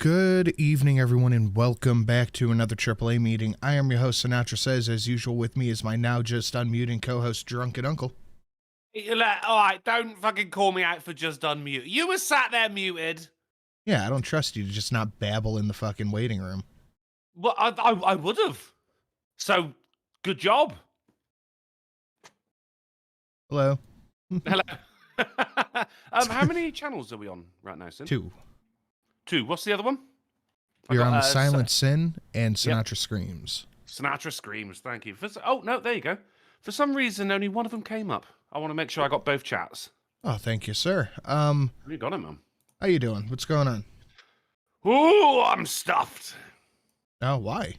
Good evening, everyone, and welcome back to another AAA meeting. I am your host, Sinatra Says. As usual, with me is my now just unmuting co-host, Drunken Uncle. Alright, don't fucking call me out for just unmute. You were sat there muted. Yeah, I don't trust you to just not babble in the fucking waiting room. Well, I would have. So, good job. Hello. Hello. How many channels are we on right now, Sin? Two. What's the other one? We're on Silent Sin and Sinatra Screams. Sinatra Screams, thank you. Oh, no, there you go. For some reason, only one of them came up. I want to make sure I got both chats. Oh, thank you, sir. You got it, man. How you doing? What's going on? Ooh, I'm stuffed. Oh, why?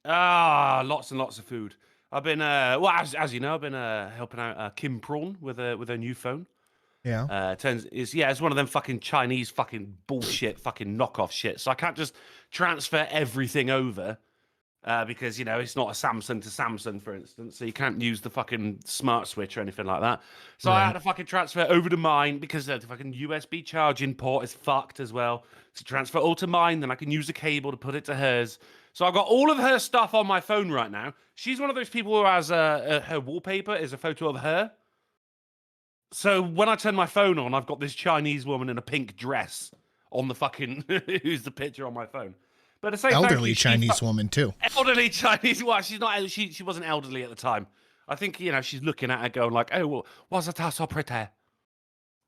Lots and lots of food. I've been, well, as you know, I've been helping out Kim Prawn with her new phone. Yeah. It's one of them fucking Chinese fucking bullshit fucking knockoff shit. So I can't just transfer everything over because, you know, it's not a Samsung to Samsung, for instance. So you can't use the fucking smart switch or anything like that. So I had to fucking transfer over to mine because the fucking USB charging port is fucked as well. So transfer all to mine, then I can use a cable to put it to hers. So I've got all of her stuff on my phone right now. She's one of those people who has her wallpaper is a photo of her. So when I turn my phone on, I've got this Chinese woman in a pink dress on the fucking who's the picture on my phone. But to say elderly Chinese woman too. Elderly Chinese. Well, she's not. She wasn't elderly at the time. I think she's looking at her going like, "Oh, well, what's that so pretty?"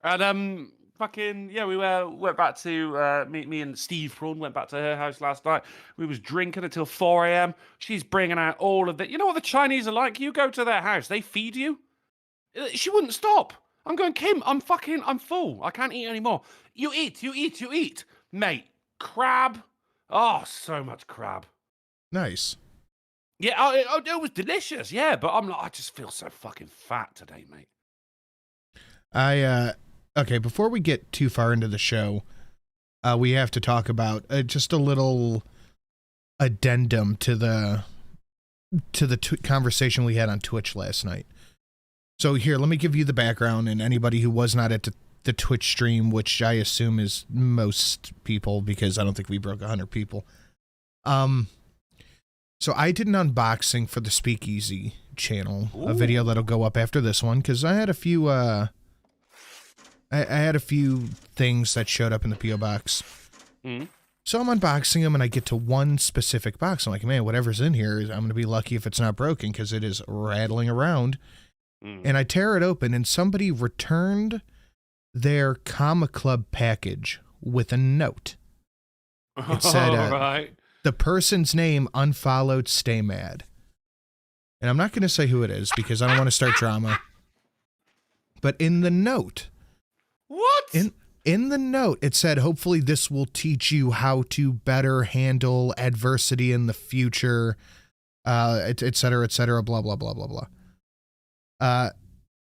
And we went back to me and Steve Prawn went back to her house last night. We was drinking until 4 a.m. She's bringing out all of the. You know what the Chinese are like? You go to their house, they feed you. She wouldn't stop. I'm going, Kim, I'm full. I can't eat anymore. You eat. Mate, crab. Oh, so much crab. Nice. Yeah, it was delicious, yeah, but I just feel so fucking fat today, mate. Okay, before we get too far into the show, we have to talk about just a little addendum to the conversation we had on Twitch last night. So here, let me give you the background, and anybody who was not at the Twitch stream, which I assume is most people, because I don't think we broke 100 people. So I did an unboxing for the Speakeasy channel, a video that'll go up after this one, because I had a few, I had a few things that showed up in the P.O. box. So I'm unboxing them, and I get to one specific box. I'm like, man, whatever's in here, I'm going to be lucky if it's not broken, because it is rattling around. And I tear it open, and somebody returned their Comma Club package with a note. It said, the person's name unfollowed, stay mad. And I'm not going to say who it is, because I don't want to start drama. But in the note... What? In the note, it said, hopefully this will teach you how to better handle adversity in the future, et cetera, blah, blah, blah, blah, blah.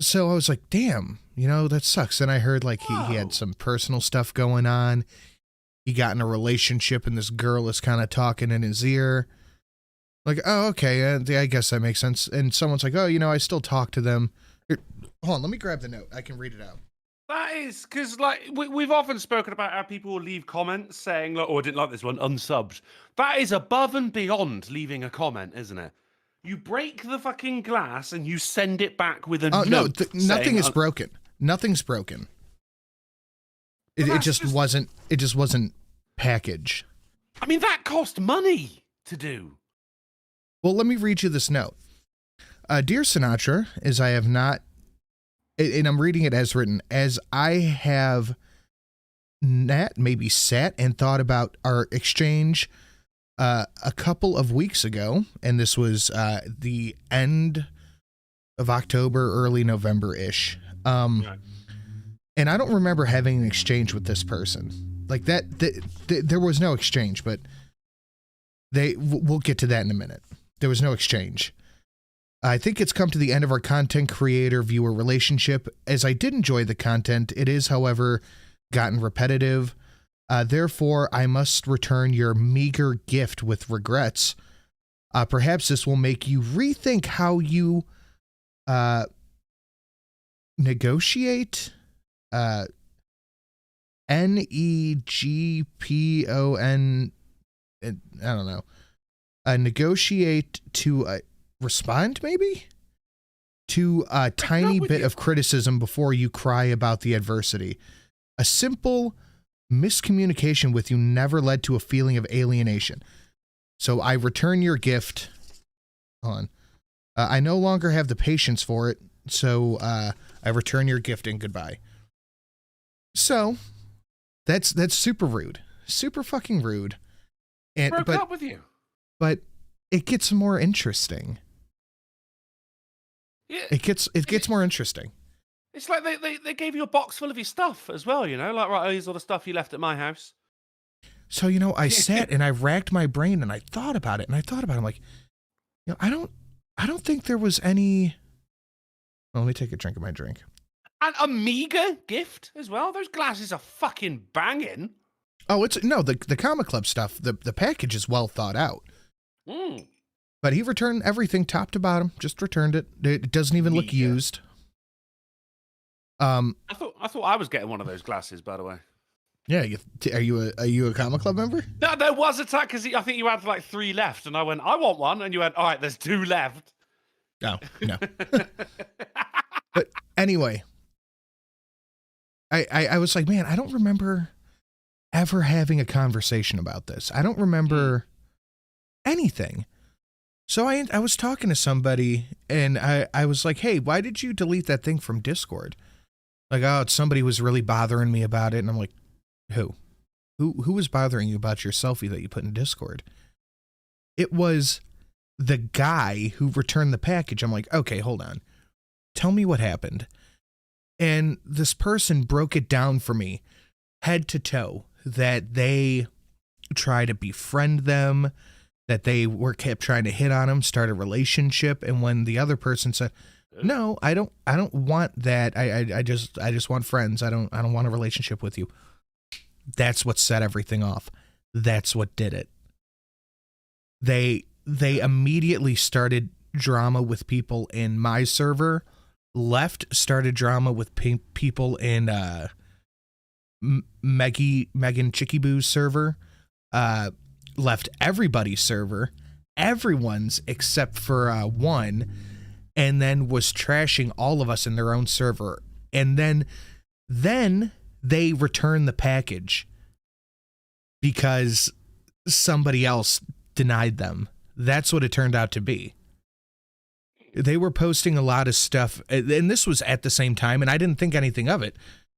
So I was like, damn, you know, that sucks. And I heard like he had some personal stuff going on. He got in a relationship and this girl is kind of talking in his ear. Like, oh, okay. I guess that makes sense. And someone's like, oh, you know, I still talk to them. Here, hold on. Let me grab the note. I can read it out. That is because, like, we've often spoken about how people will leave comments saying, like, oh, I didn't like this one, unsubbed. That is above and beyond leaving a comment, isn't it? You break the fucking glass and you send it back with a note. No, nothing is broken. Nothing's broken. It just wasn't packaged. I mean, that cost money to do. Well, let me read you this note. Dear Sinatra, as I have not, and I'm reading it as written, as I have maybe sat and thought about our exchange a couple of weeks ago, and this was the end of October, early November-ish. And I don't remember having an exchange with this person. Like that there was no exchange, but we'll get to that in a minute. There was no exchange. I think it's come to the end of our content creator-viewer relationship. As I did enjoy the content, it is, however, gotten repetitive. Therefore, I must return your meager gift with regrets. Perhaps this will make you rethink how you negotiate NEGPON. I don't know. Negotiate to respond, maybe? To a tiny bit of criticism before you cry about the adversity. A simple miscommunication with you never led to a feeling of alienation. So I return your gift. Hold on. I no longer have the patience for it, so I return your gift and goodbye. So that's super rude. Super fucking rude. And broke up with you. But it gets more interesting. Yeah, it gets more interesting. It's like they gave you a box full of your stuff as well, you know? Like, right, here's all the stuff you left at my house. So, you know, I sat and I racked my brain and I thought about it. I'm like, you know, I don't think there was any... Well, let me take a drink of my drink. An Amiga gift as well? Those glasses are fucking banging. Oh, the Comic Club stuff, the package is well thought out. Mm. But he returned everything top to bottom, just returned it. It doesn't even look used. I thought I was getting one of those glasses, by the way. Yeah, are you a Comic Club member? No, there was a time because I think you had like 3 left, and I went, I want one, and you went, all right, there's 2 left. No. But anyway, I was like, man, I don't remember ever having a conversation about this. I don't remember anything. So I was talking to somebody, and I was like, hey, why did you delete that thing from Discord? Like, oh, somebody was really bothering me about it. And I'm like, who was bothering you about your selfie that you put in Discord? It was the guy who returned the package. I'm like, okay, hold on. Tell me what happened. And this person broke it down for me head to toe, that they try to befriend them, that they kept trying to hit on them, start a relationship. And when the other person said, no, I don't want that. I just want friends. I don't want a relationship with you. That's what set everything off. That's what did it. They immediately started drama with people in my server, started drama with people in Megan Chickiboo's server, left everybody's server, everyone's except for one, and then was trashing all of us in their own server. And then they returned the package because somebody else denied them. That's what it turned out to be. They were posting a lot of stuff, and this was at the same time, and I didn't think anything of it.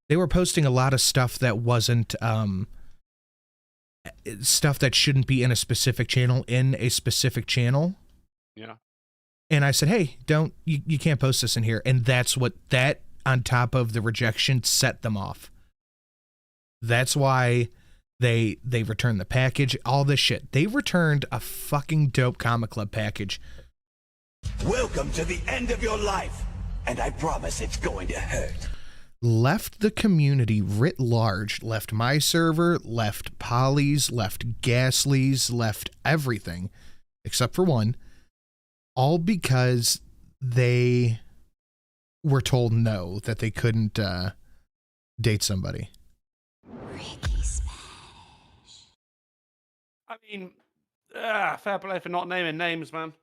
They were posting a lot of stuff that wasn't stuff that shouldn't be in a specific channel Yeah. And I said, hey, you can't post this in here. And that's what that, on top of the rejection, set them off. That's why they returned the package, all this shit. They returned a fucking dope Comic Club package. Welcome to the end of your life, and I promise it's going to hurt. Left the community writ large, left my server, left Polly's, left Ghastly's, left everything, except for one, all because they were told no, that they couldn't date somebody. I mean, fair play for not naming names, man.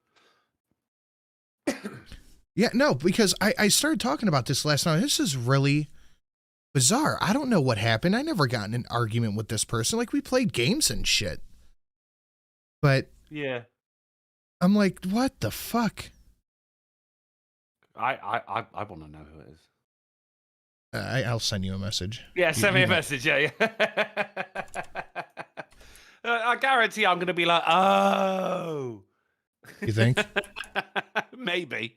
Yeah, no, because I started talking about this last night. This is really bizarre. I don't know what happened. I never got in an argument with this person. Like, we played games and shit. But yeah, I'm like, what the fuck? I want to know who it is. I'll send you a message. Yeah, send me a message. Yeah. I guarantee I'm going to be like, oh. You think? Maybe.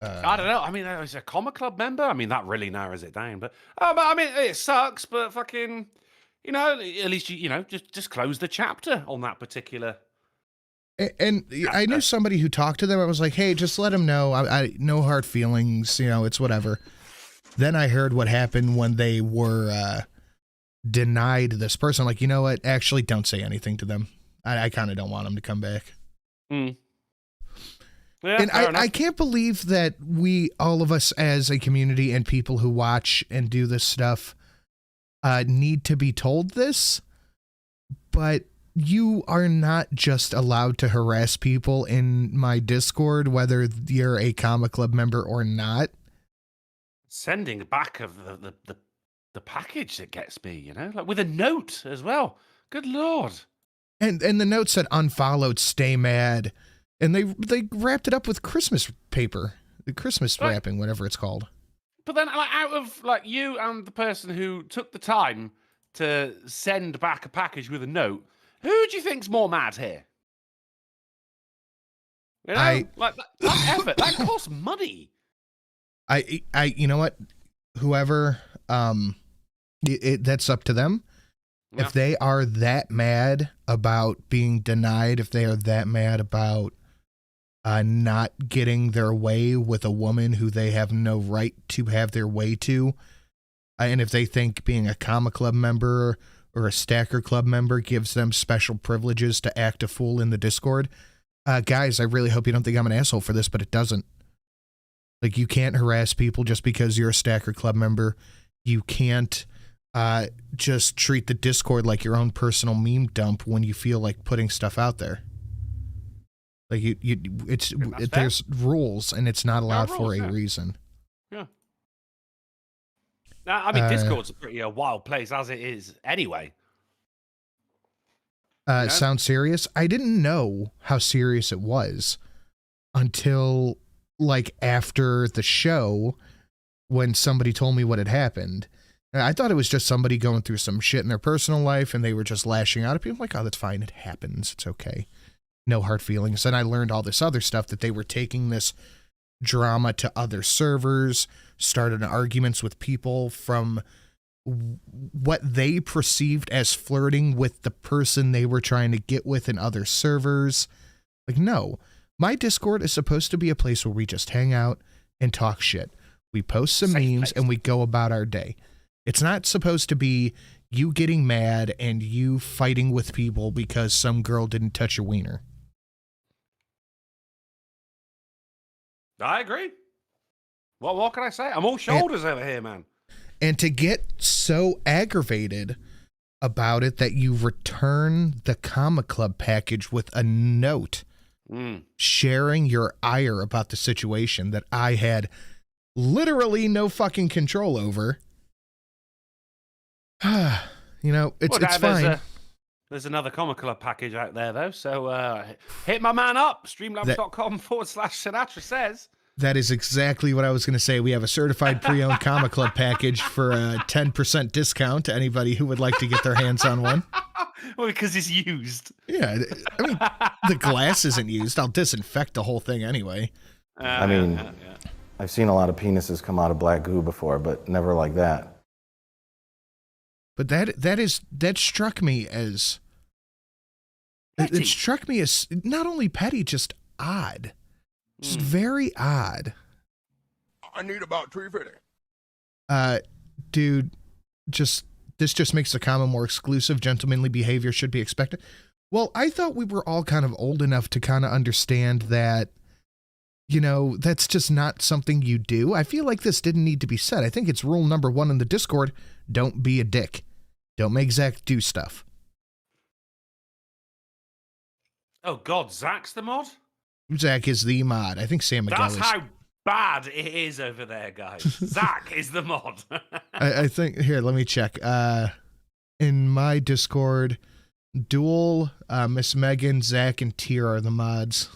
I don't know. I mean, as a Comic Club member, I mean, that really narrows it down. But I mean, it sucks. But fucking, you know, at least you know, just close the chapter on that particular. And I knew somebody who talked to them. I was like, hey, just let them know. I no hard feelings. You know, it's whatever. Then I heard what happened when they were denied this person. Like, you know what? Actually, don't say anything to them. I kind of don't want them to come back. Mm. Yeah, And I can't believe that all of us as a community and people who watch and do this stuff need to be told this, but you are not just allowed to harass people in my Discord, whether you're a Comic Club member or not. Sending back of the package that gets me, you know, like with a note as well. Good Lord. And the note said unfollowed, stay mad. And they wrapped it up with Christmas paper, the Christmas wrapping, whatever it's called. But then, like, out of like you and the person who took the time to send back a package with a note, who do you think's more mad here? You know, like that effort that costs money. You know what? Whoever, that's up to them. Yeah. If they are that mad about being denied, if they are that mad about not getting their way with a woman who they have no right to have their way to, and if they think being a Comic Club member or a Stacker Club member gives them special privileges to act a fool in the Discord, guys, I really hope you don't think I'm an asshole for this, but it doesn't. Like, you can't harass people just because you're a Stacker Club member. You can't just treat the Discord like your own personal meme dump when you feel like putting stuff out there. Like, there's rules, and it's not allowed for a reason. Yeah. Now, I mean, Discord's a pretty wild place as it is anyway. Sounds serious? I didn't know how serious it was until, like, after the show when somebody told me what had happened. I thought it was just somebody going through some shit in their personal life, and they were just lashing out at people. I'm like, oh, that's fine. It happens. It's okay. No hard feelings. And I learned all this other stuff, that they were taking this drama to other servers, started arguments with people from what they perceived as flirting with the person they were trying to get with in other servers. Like, no, my Discord is supposed to be a place where we just hang out and talk shit. We post some memes and we go about our day. It's not supposed to be you getting mad and you fighting with people because some girl didn't touch your wiener. I agree. What can I say? I'm all shoulders over here, man. And to get so aggravated about it that you return the Comic Club package with a note sharing your ire about the situation that I had literally no fucking control over. You know, it's fine. There's another Comic Club package out there, though. So hit my man up. Streamlabs.com/Sinatra says. That is exactly what I was going to say. We have a certified pre-owned Comic Club package for a 10% discount to anybody who would like to get their hands on one. Well, because it's used. Yeah. I mean, the glass isn't used. I'll disinfect the whole thing anyway. I mean, I've seen a lot of penises come out of black goo before, but never like that. But that struck me as petty. It struck me as not only petty, just odd. Just very odd. I need about Treefiddy. Dude, this just makes the comment more exclusive. Gentlemanly behavior should be expected. Well, I thought we were all kind of old enough to kind of understand that, you know, that's just not something you do. I feel like this didn't need to be said. I think it's rule number 1 in the Discord. Don't be a dick. Don't make Zach do stuff. Oh, God, Zach's the mod? Zach is the mod. I think Sam Miguel That's how bad it is over there, guys. Zach is the mod. I think, here, let me check. In my Discord, Duel, Miss Megan, Zach, and Tier are the mods.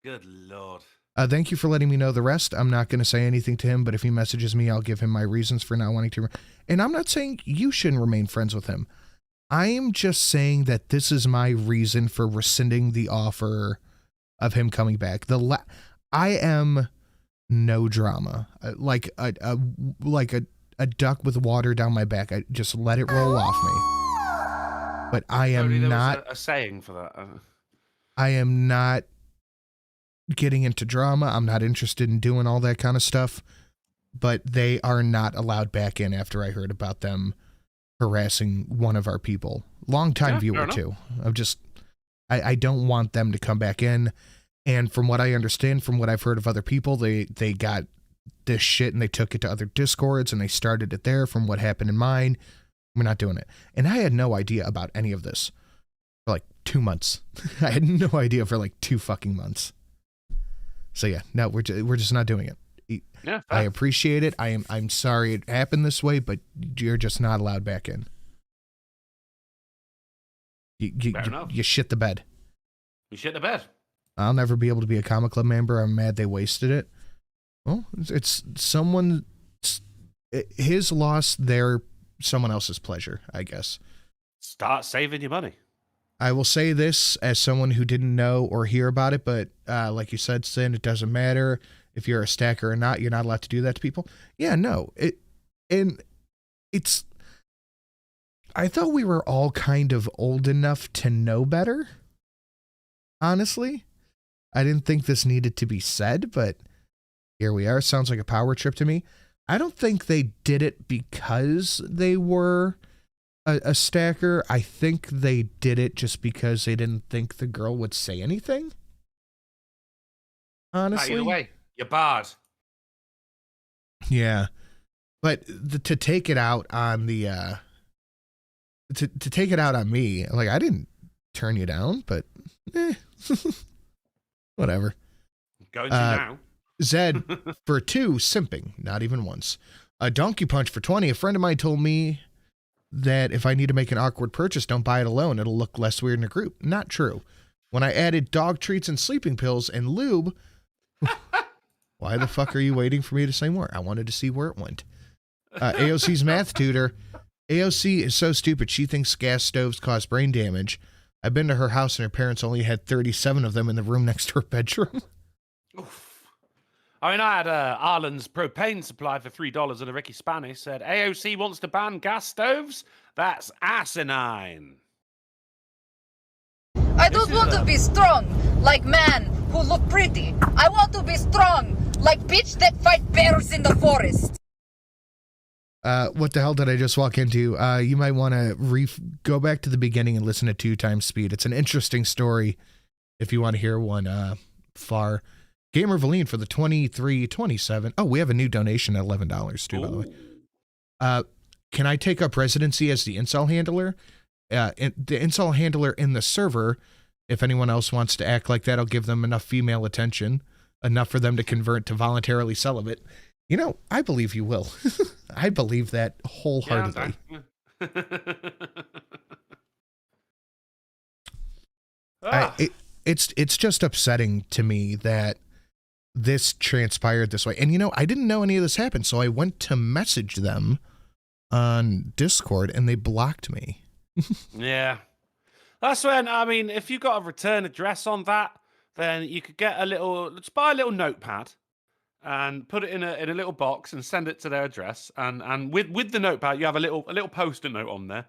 Good Lord. Thank you for letting me know the rest. I'm not going to say anything to him, but if he messages me, I'll give him my reasons for not wanting to. And I'm not saying you shouldn't remain friends with him. I am just saying that this is my reason for rescinding the offer of him coming back. I am no drama, like a duck with water down my back. I just let it roll off me. But I am not a saying for that. I am not getting into drama. I'm not interested in doing all that kind of stuff. But they are not allowed back in after I heard about them harassing one of our people. Long time viewer too. I don't want them to come back in. And from what I understand, from what I've heard of other people, they got this shit and they took it to other Discords and they started it there. From what happened in mine, we're not doing it. And I had no idea about any of this for like 2 months. I had no idea for like 2 fucking months. So yeah, no, we're just not doing it. Yeah, I appreciate it. I'm sorry it happened this way, but you're just not allowed back in. You shit the bed. You shit the bed. I'll never be able to be a comic club member. I'm mad they wasted it. Well, it's someone, his loss, someone else's pleasure, I guess. Start saving your money. I will say this as someone who didn't know or hear about it, but like you said, Sin, it doesn't matter if you're a stacker or not. You're not allowed to do that to people. Yeah, no. I thought we were all kind of old enough to know better. Honestly, I didn't think this needed to be said, but here we are. Sounds like a power trip to me. I don't think they did it because they were a stacker. I think they did it just because they didn't think the girl would say anything. Honestly. Either way, you're barred. Yeah. But to take it out on the to take it out on me, like, I didn't turn you down, but whatever. Going to now. Zed for 2, simping, not even once. A donkey punch for 20. A friend of mine told me that if I need to make an awkward purchase, don't buy it alone. It'll look less weird in a group. Not true. When I added dog treats and sleeping pills and lube, why the fuck are you waiting for me to say more? I wanted to see where it went. AOC's math tutor. AOC is so stupid. She thinks gas stoves cause brain damage. I've been to her house and her parents only had 37 of them in the room next to her bedroom. Oof. I mean, I had Arlen's propane supply for $3 and a Ricky Spanish said, AOC wants to ban gas stoves? That's asinine. I don't want to be strong like man who look pretty. I want to be strong like bitch that fight bears in the forest. What the hell did I just walk into? You might want to go back to the beginning and listen to 2 times speed. It's an interesting story if you want to hear one far. Gamer Valine for the 2327. Oh, we have a new donation at $11 too, by the way. Can I take up residency as the incel handler? The incel handler in the server, if anyone else wants to act like that, I'll give them enough female attention, enough for them to convert to voluntarily celibate. You know, I believe you will. I believe that wholeheartedly. It's just upsetting to me that this transpired this way. And, you know, I didn't know any of this happened, so I went to message them on Discord, and they blocked me. Yeah. That's when, I mean, if you got a return address on that, then you could get let's buy a little notepad and put it in a little box and send it to their address. And with the notepad, you have a little post-it note on there.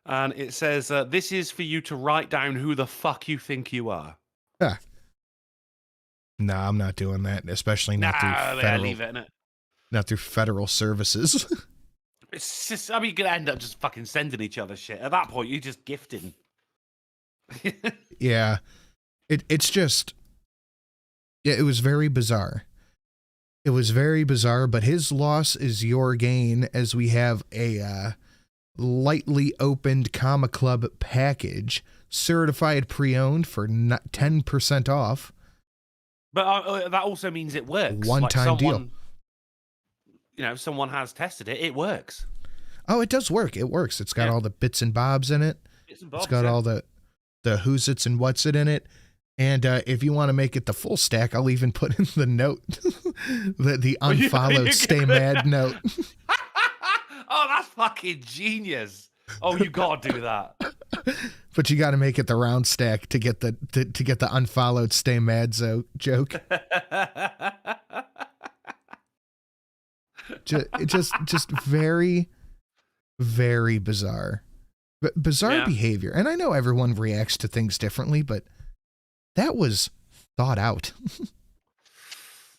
And it says, this is for you to write down who the fuck you think you are. Yeah. No, I'm not doing that, especially not through federal. Leave it, innit? Not through federal services. It's just, I mean, you're going to end up just fucking sending each other shit. At that point, you're just gifting. Yeah. It's just, yeah, it was very bizarre. It was very bizarre, but his loss is your gain, as we have a lightly opened Comma Club package, certified pre-owned for 10% off. But that also means it works. One-time deal. You know, someone has tested it. It works. Oh, it does work. It works. It's got all the bits and bobs in it. It's got all the who's it's and what's it in it. And if you want to make it the full stack, I'll even put in the note, the unfollowed stay mad note. Oh, that's fucking genius. Oh, you gotta do that. But you got to make it the round stack to get the unfollowed stay mad joke. just very, very bizarre. Bizarre behavior. And I know everyone reacts to things differently, but that was thought out.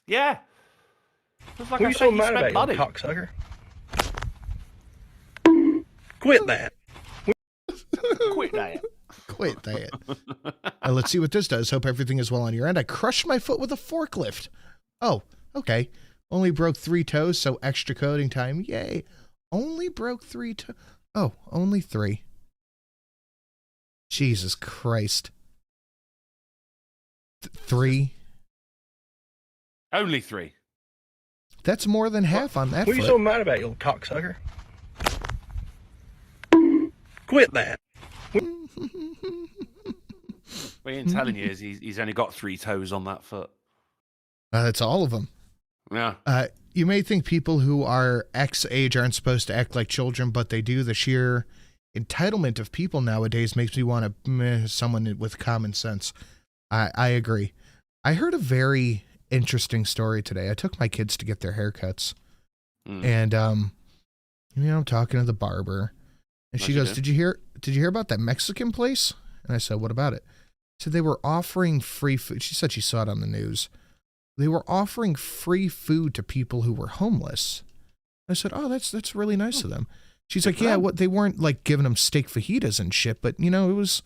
Yeah. Like what are you so mad about, you cocksucker? Quit that. Quit that. Quit that. Let's see what this does. Hope everything is well on your end. I crushed my foot with a forklift. Oh, okay. Only broke 3 toes, so extra coding time. Yay. Only broke 3 toes. Oh, only 3. Jesus Christ. 3? Only 3. That's more than half on that What are you foot. so mad about, you little cocksucker? Quit that. What he ain't telling you is he's only got 3 toes on that foot. That's all of them. Yeah. You may think people who are X age aren't supposed to act like children, but they do. The sheer entitlement of people nowadays makes me want to meh someone with common sense. I agree. I heard a very interesting story today. I took my kids to get their haircuts. And, I'm talking to the barber. And she goes, did you hear about that Mexican place? And I said, what about it? She said they were offering free food. She said she saw it on the news. They were offering free food to people who were homeless. I said, oh, that's really nice of them. She's like, yeah, they weren't like giving them steak fajitas and shit, but it was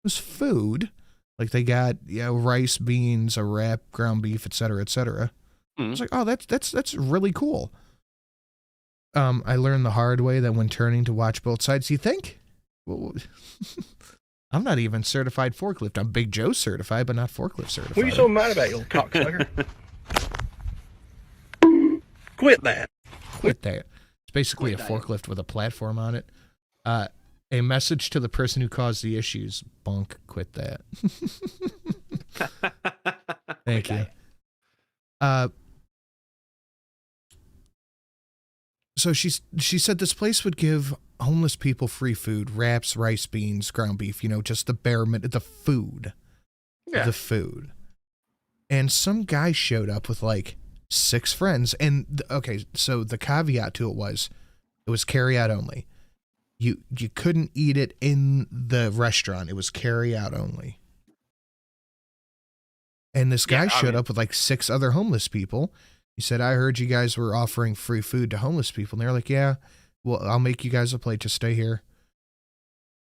food. Like they got, rice, beans, a wrap, ground beef, et cetera, et cetera. I was like, oh, that's really cool. I learned the hard way that when turning to watch both sides, you think, well, I'm not even certified forklift. I'm Big Joe certified, but not forklift certified. What are you so mad about, you little cocksucker? Quit that. Quit that. It's basically a forklift with a platform on it. A message to the person who caused the issues. Bunk, quit that. Thank you. So she said this place would give homeless people free food, wraps, rice, beans, ground beef, just the bare minute, the food. Yeah. The food. And some guy showed up with like 6 friends. And okay, so the caveat to it was carry out only. You couldn't eat it in the restaurant. It was carry out only. And this guy showed up with like 6 other homeless people. He said, I heard you guys were offering free food to homeless people. And they're like, yeah, well, I'll make you guys a plate. Just stay here.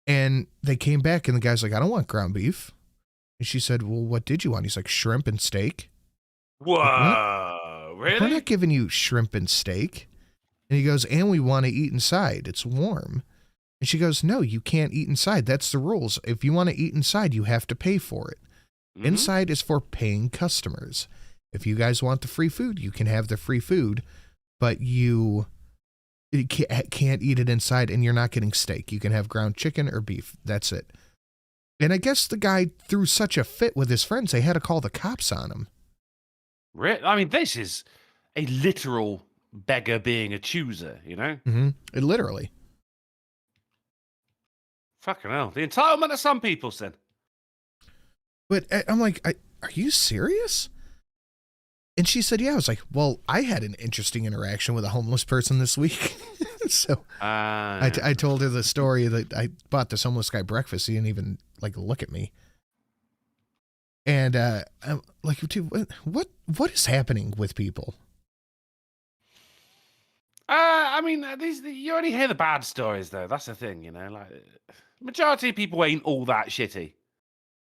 And they came back and the guy's like, I don't want ground beef. And she said, well, what did you want? He's like, shrimp and steak. Whoa, really? We're not giving you shrimp and steak. And he goes, and we want to eat inside. It's warm. And she goes, no, you can't eat inside. That's the rules. If you want to eat inside, you have to pay for it. Mm-hmm. Inside is for paying customers. If you guys want the free food, you can have the free food, but you can't eat it inside and you're not getting steak. You can have ground chicken or beef. That's it. And I guess the guy threw such a fit with his friends, they had to call the cops on him. I mean, this is a literal beggar being a chooser, Mm-hmm. It literally. Fucking hell. The entitlement of some people, Sin. But I'm like, are you serious? And she said, yeah. I was like, well, I had an interesting interaction with a homeless person this week. So I told her the story that I bought this homeless guy breakfast. He didn't even look at me. And I'm like, dude, what is happening with people? I mean, you only hear the bad stories, though. That's the thing, majority of people ain't all that shitty.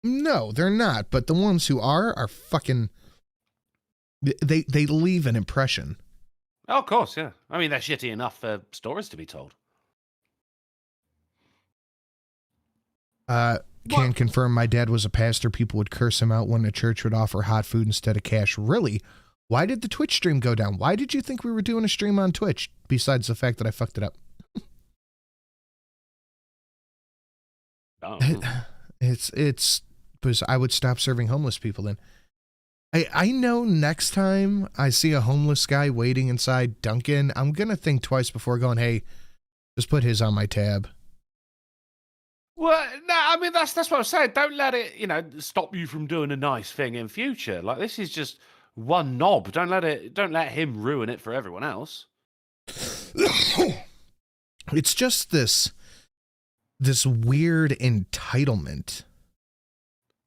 No, they're not. But the ones who are fucking. They leave an impression. Oh, of course, yeah. I mean, they're shitty enough for stories to be told. Can confirm my dad was a pastor. People would curse him out when the church would offer hot food instead of cash. Really? Why did the Twitch stream go down? Why did you think we were doing a stream on Twitch, besides the fact that I fucked it up? It's because I would stop serving homeless people then. I know next time I see a homeless guy waiting inside Dunkin', I'm going to think twice before going, hey, just put his on my tab. Well, no, I mean, that's what I'm saying. Don't let it, stop you from doing a nice thing in future. Like, this is just one knob. Don't let him ruin it for everyone else. It's just this weird entitlement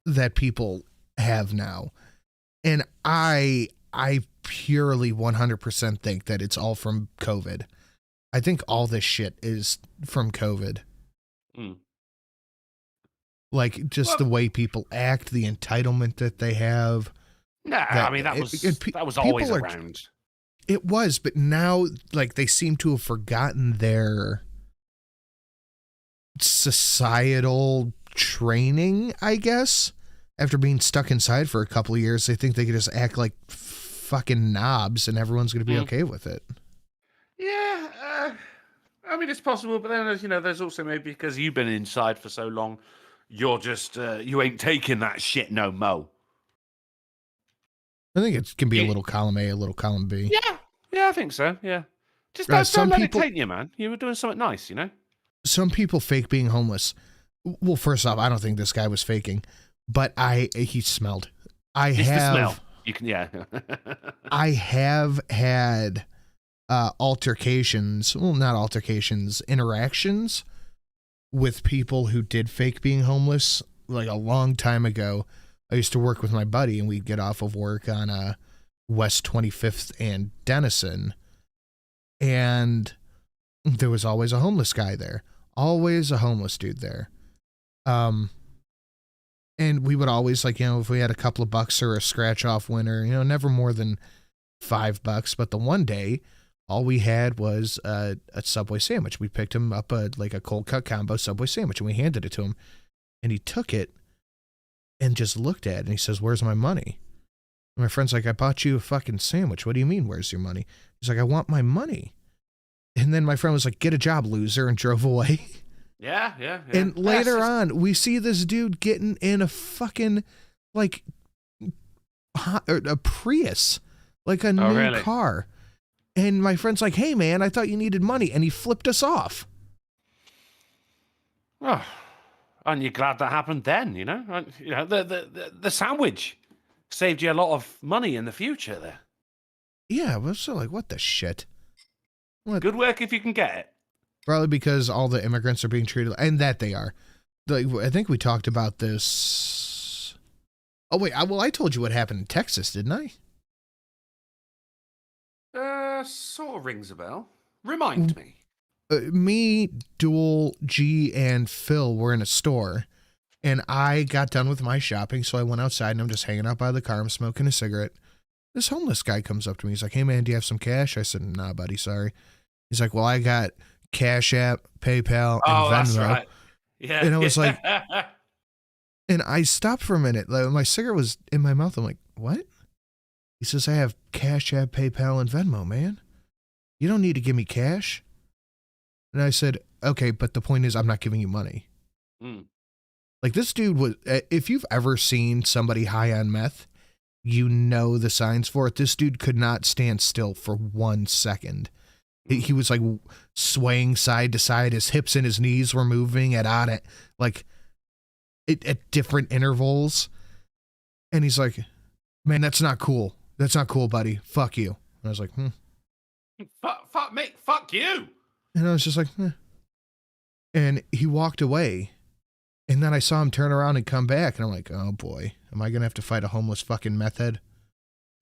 that people have now. And I purely 100% think that it's all from COVID. I think all this shit is from COVID. Like just the way people act, the entitlement that they have. Nah, I mean that was always around. It was, but now like they seem to have forgotten their societal training, I guess. After being stuck inside for a couple of years, they think they could just act like fucking knobs and everyone's going to be okay with it. Yeah, I mean, it's possible, but then, you know, there's also maybe because you've been inside for so long, you're just, you ain't taking that shit no mo. I think it can be a little column A, a little column B. Yeah, I think so, yeah. Just don't let it take you, man. You were doing something nice, you know? Some people fake being homeless. Well, first off, I don't think this guy was faking, but he smelled. It's the smell. You can, yeah. I have had altercations, well, not altercations, interactions with people who did fake being homeless like a long time ago. I used to work with my buddy and we'd get off of work on West 25th and Denison, and there was always a homeless guy there, always a homeless dude there. And we would always, like, you know, if we had a couple of bucks or a scratch off winner, you know, never more than $5. But the one day, all we had was a Subway sandwich. We picked him up a cold cut combo Subway sandwich and we handed it to him. And he took it and just looked at it and he says, "Where's my money?" And my friend's like, "I bought you a fucking sandwich. What do you mean, where's your money?" He's like, "I want my money." And then my friend was like, "Get a job, loser," and drove away. Yeah. And later on, we see this dude getting in a fucking, like, a Prius, like a new car. And my friend's like, "Hey, man, I thought you needed money." And he flipped us off. Oh, aren't you glad that happened then, you know? You know, the sandwich saved you a lot of money in the future there. Yeah, I was so like, what the shit? What? Good work if you can get it. Probably because all the immigrants are being treated, and that they are. Like, I think we talked about this. Oh, wait. I told you what happened in Texas, didn't I? Sort of rings a bell. Remind me. Me, Duel, G, and Phil were in a store, and I got done with my shopping, so I went outside, and I'm just hanging out by the car. I'm smoking a cigarette. This homeless guy comes up to me. He's like, "Hey, man, do you have some cash?" I said, "Nah, buddy, sorry." He's like, "Well, I got Cash App, PayPal, and Venmo." That's right. Yeah. And I was like, and I stopped for a minute. Like, my cigarette was in my mouth. I'm like, "What?" He says, "I have Cash App, PayPal, and Venmo, man. You don't need to give me cash." And I said, "Okay, but the point is I'm not giving you money." Like, this dude was, if you've ever seen somebody high on meth, you know the signs for it. This dude could not stand still for 1 second. He was like swaying side to side. His hips and his knees were moving at different intervals. And he's like, "Man, that's not cool. That's not cool, buddy. Fuck you." And I was like, Fuck me. Fuck you. And I was just like, And he walked away. And then I saw him turn around and come back. And I'm like, oh boy, am I going to have to fight a homeless fucking meth head?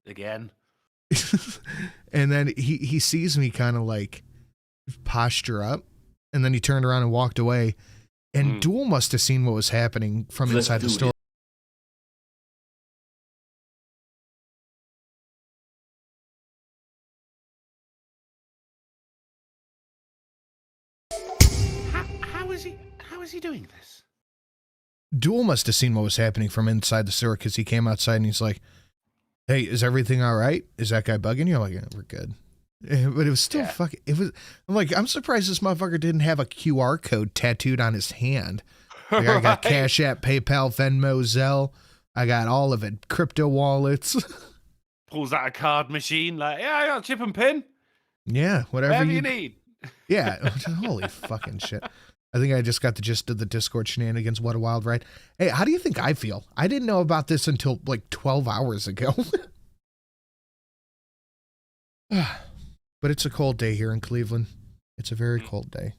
Again. And then he sees me kind of like posture up. And then he turned around and walked away. And Duel must have seen what was happening from inside the store. How is he doing this? Duel must have seen what was happening from inside the store because he came outside and he's like, "Hey, is everything all right? Is that guy bugging you?" I'm like, "Yeah, we're good." But it was still fucking, I'm like, I'm surprised this motherfucker didn't have a QR code tattooed on his hand. Like, I got Cash App, PayPal, Venmo, Zelle. I got all of it. Crypto wallets. Pulls out a card machine like, "Yeah, I got a chip and pin. Yeah, whatever you need." Yeah. Holy fucking shit. I think I just got the gist of the Discord shenanigans. What a wild ride. Hey, how do you think I feel? I didn't know about this until like 12 hours ago. But it's a cold day here in Cleveland. It's a very cold day.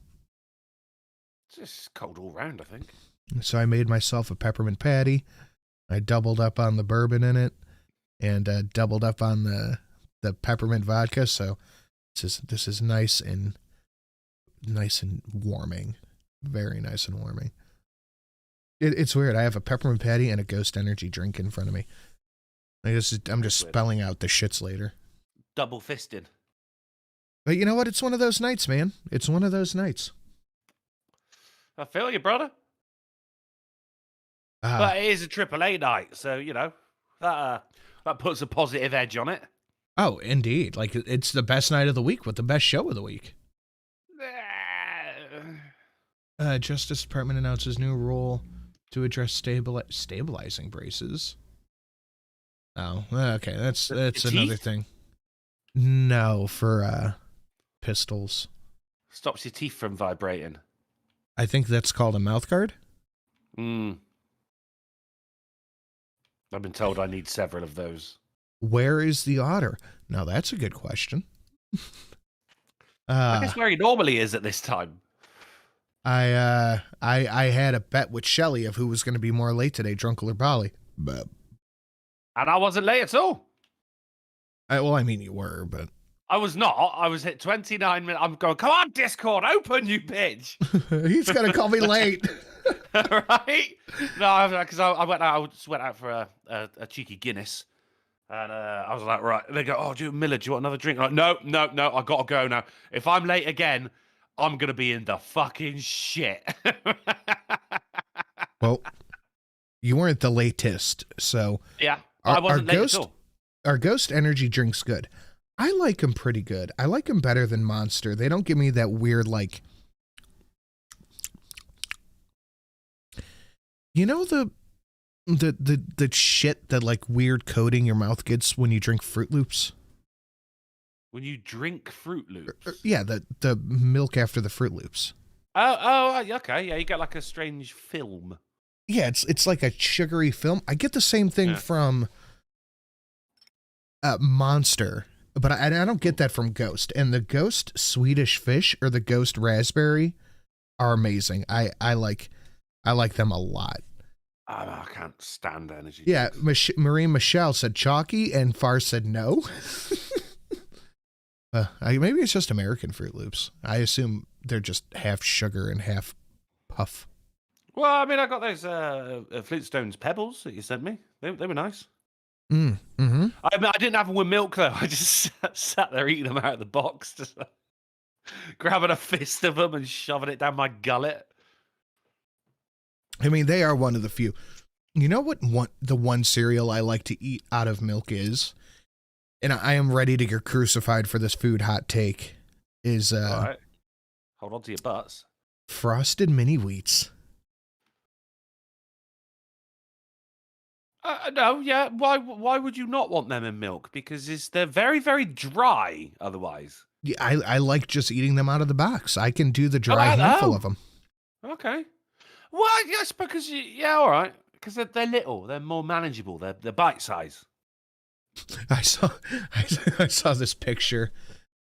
It's just cold all round, I think. So I made myself a peppermint patty. I doubled up on the bourbon in it and doubled up on the peppermint vodka. So this is nice and warming. Very nice and warming. It's weird. I have a peppermint patty and a Ghost energy drink in front of me. I'm just spelling out the shits later. Double fisted. But you know what? It's one of those nights, man. It's one of those nights. I feel you, brother. But it is a AAA night, so, you know, that puts a positive edge on it. Oh, indeed. Like, it's the best night of the week with the best show of the week. Justice Department announces new rule to address stabilizing braces. Oh, okay. That's another thing. No, for pistols. Stops your teeth from vibrating. I think that's called a mouth guard. I've been told I need several of those. Where is the otter? Now that's a good question. I guess where he normally is at this time. I had a bet with Shelly of who was going to be more late today, Drunkle or Bali. But And I wasn't late at all. Well, I mean, you were, but I was not. I was hit 29 minutes. I'm going, come on, Discord, open, you bitch. He's going to call me late. Right? No, because I went out for a cheeky Guinness. And I was like, right. And they go, oh, Miller, do you want another drink? I'm like, no, I got to go now. If I'm late again, I'm going to be in the fucking shit. Well, you weren't the latest, so... Yeah, I wasn't late at all. Our Ghost energy drink's good. I like them pretty good. I like them better than Monster. They don't give me that weird, like... You know the shit that, like, weird coating your mouth gets when you drink Fruit Loops? When you drink Fruit Loops? Yeah, the milk after the Fruit Loops. Oh, okay. Yeah, you get like a strange film. Yeah, it's like a sugary film. I get the same thing from Monster, but I don't get that from Ghost. And the Ghost Swedish Fish or the Ghost Raspberry are amazing. I like them a lot. I can't stand energy. Yeah, Marie Michelle said chalky, and Far said no. Maybe it's just American Fruit Loops. I assume they're just half sugar and half puff. Well, I mean, I got those Flintstones Pebbles that you sent me. They were nice. Mm-hmm. I didn't have them with milk, though. I just sat there eating them out of the box, just grabbing a fist of them and shoving it down my gullet. I mean, they are one of the few. You know what the one cereal I like to eat out of milk is? And I am ready to get crucified for this food hot take, is All right. Hold on to your butts. Frosted Mini Wheats. No, yeah. Why would you not want them in milk? Because they're very, very dry otherwise. Yeah, I like just eating them out of the box. I can do the dry handful of them. Okay. Well, yes, because all right. Because they're little, they're more manageable. They're bite size. I saw this picture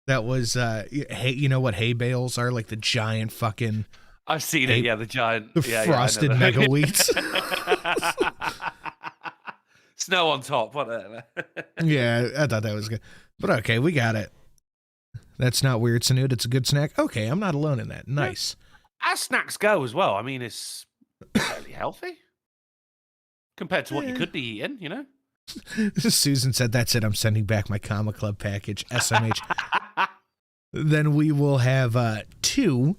that was hey, you know what hay bales are, like the giant fucking I've seen it, the giant frosted mega wheats. Snow on top, whatever. Yeah, I thought that was good. But okay, we got it. That's not weird, Snoot. It's a good snack. Okay, I'm not alone in that. Nice. As snacks go as well, I mean, it's fairly healthy compared to what you could be eating, you know? Susan said, that's it. I'm sending back my Comma Club package, SMH. Then we will have 2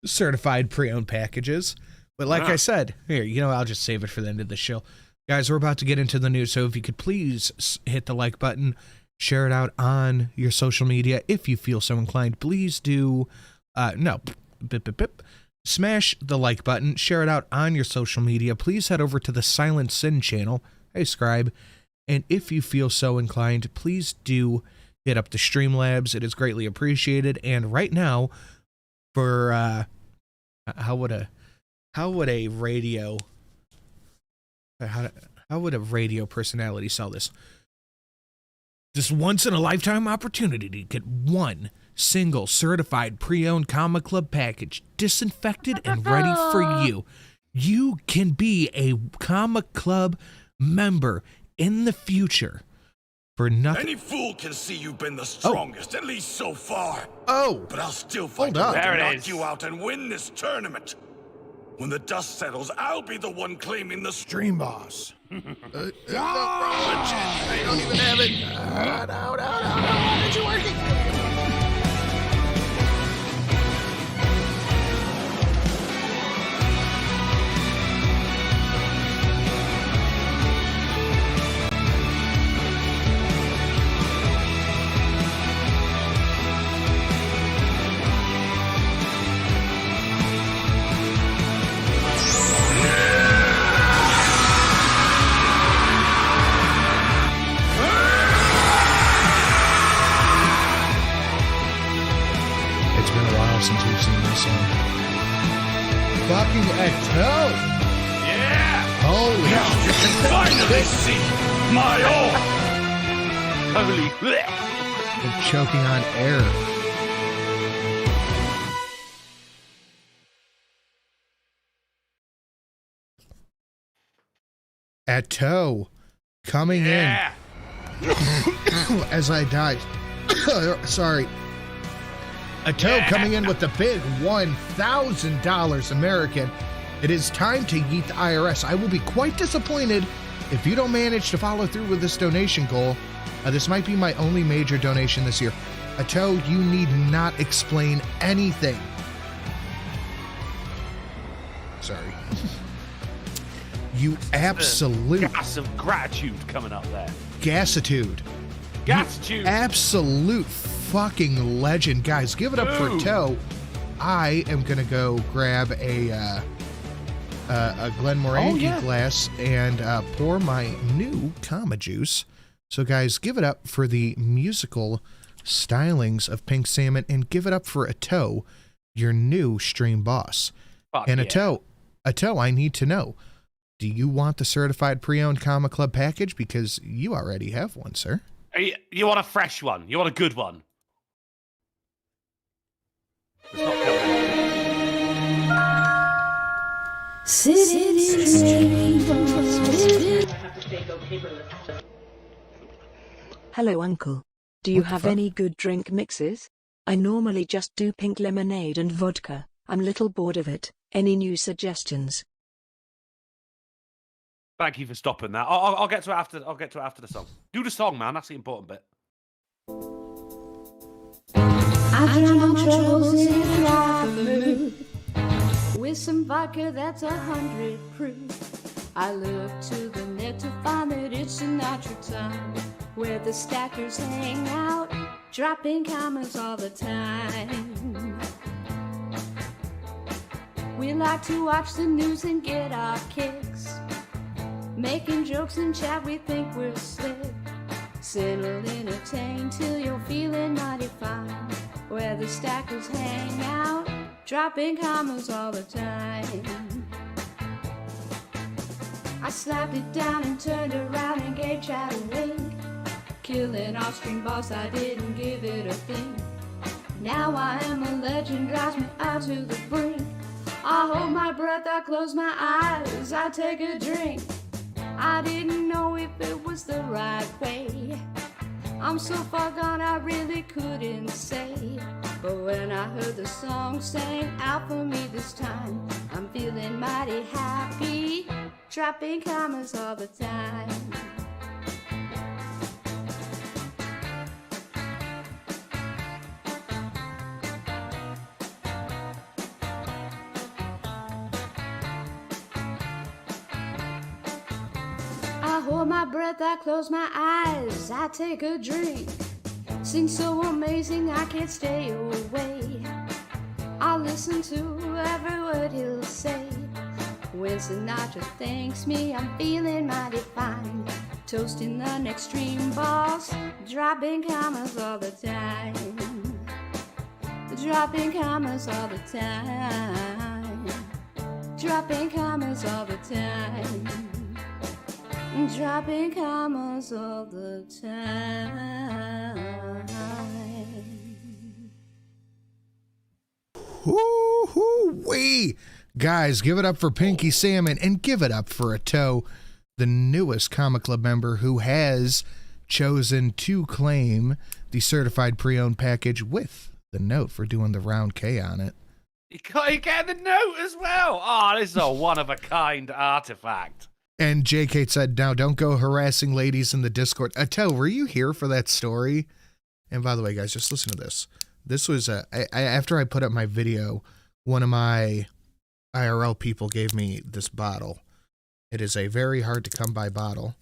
certified pre-owned packages. But like I said, here, I'll just save it for the end of the show. Guys, we're about to get into the news. So if you could please hit the like button, share it out on your social media. If you feel so inclined, please do. Smash the like button, share it out on your social media. Please head over to the Silent Sin channel. Hey, Scribe. And if you feel so inclined, please do hit up the Streamlabs. It is greatly appreciated. And right now, for how would a radio personality sell this? This once in a lifetime opportunity to get 1 single certified pre-owned Comma Club package, disinfected and ready for you. You can be a Comma Club member in the future for nothing. Any fool can see you've been the strongest, at least so far. Oh, but I'll still fight hold to on. There it knock is. you out and win this tournament. When the dust settles, I'll be the one claiming the Stream boss. No, wrong shit. I don't even have it. No. Why aren't you working? Since we've seen this one. Fucking Ecto! Yeah! Holy Now you can finally see my all! Holy. They're choking on air. Ecto coming in as I died. Sorry. A toe coming in with the big $1,000 American. It is time to yeet the IRS. I will be quite disappointed if you don't manage to follow through with this donation goal. This might be my only major donation this year. A toe, you need not explain anything. Sorry. You absolute Gas of gratitude coming up there. gassitude. Gassitude. Absolute fucking legend, guys. Give it up for Toe. I am gonna go grab a Glenmorangie glass and pour my new Kama juice. So, guys, give it up for the musical stylings of Pink Salmon, and give it up for a Toe, your new stream boss. Fuck and yeah. a toe. I need to know: do you want the certified pre-owned Kama Club package? Because you already have one, sir. You want a fresh one? You want a good one? It's not Hello, Uncle. Do you have any good drink mixes? I normally just do pink lemonade and vodka. I'm a little bored of it. Any new suggestions? Thank you for stopping that. I'll get to it after. I'll get to it after the song. Do the song, man. That's the important bit. I drown my troubles in a mood with some vodka that's 100 proof. I look to the net to find that it's a natural time where the stackers hang out, dropping commas all the time. We like to watch the news and get our kicks, making jokes and chat, we think we're slick. Settle, entertain till you're feeling mighty fine, where the stackers hang out, dropping commas all the time. I slapped it down and turned around and gave Chad a wink. Killing our stream boss, I didn't give it a think. Now I am a legend, drives me out to the brink. I hold my breath, I close my eyes, I take a drink. I didn't know if it was the right way. I'm so far gone, I really couldn't say. But when I heard the song sang out for me this time, I'm feeling mighty happy, dropping commas all the time. I hold my breath, I close my eyes, I take a drink. Seems so amazing, I can't stay away. I listen to every word he'll say. When Sinatra thanks me, I'm feeling mighty fine. Toasting the next stream boss, dropping commas all the time. Dropping commas all the time. Dropping commas all the time. Dropping commas all the time. Woo-hoo-wee! Guys, give it up for Pinky Salmon and give it up for a Toe, the newest Comic Club member who has chosen to claim the certified pre-owned package with the note for doing the round K on it. You get the note as well. Oh, this is a one-of-a-kind artifact. And JK said, now don't go harassing ladies in the Discord. Attell, were you here for that story? And by the way, guys, just listen to this. This was, after I put up my video, one of my IRL people gave me this bottle. It is a very hard to come by bottle.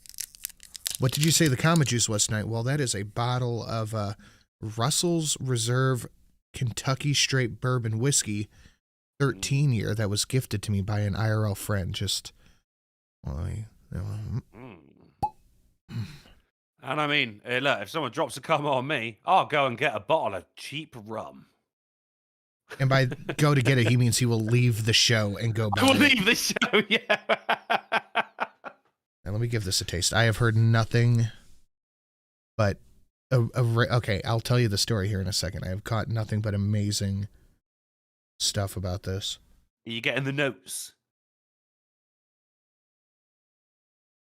What did you say the Kama juice was tonight? Well, that is a bottle of Russell's Reserve Kentucky Straight Bourbon Whiskey, 13 year, that was gifted to me by an IRL friend. Just, And I mean, look, if someone drops a Kama on me, I'll go and get a bottle of cheap rum. And by go to get it, he means he will leave the show and go buy I will it. leave the show, yeah. And let me give this a taste. I have heard nothing but, okay, I'll tell you the story here in a second. I have caught nothing but amazing stuff about this. Are you getting the notes?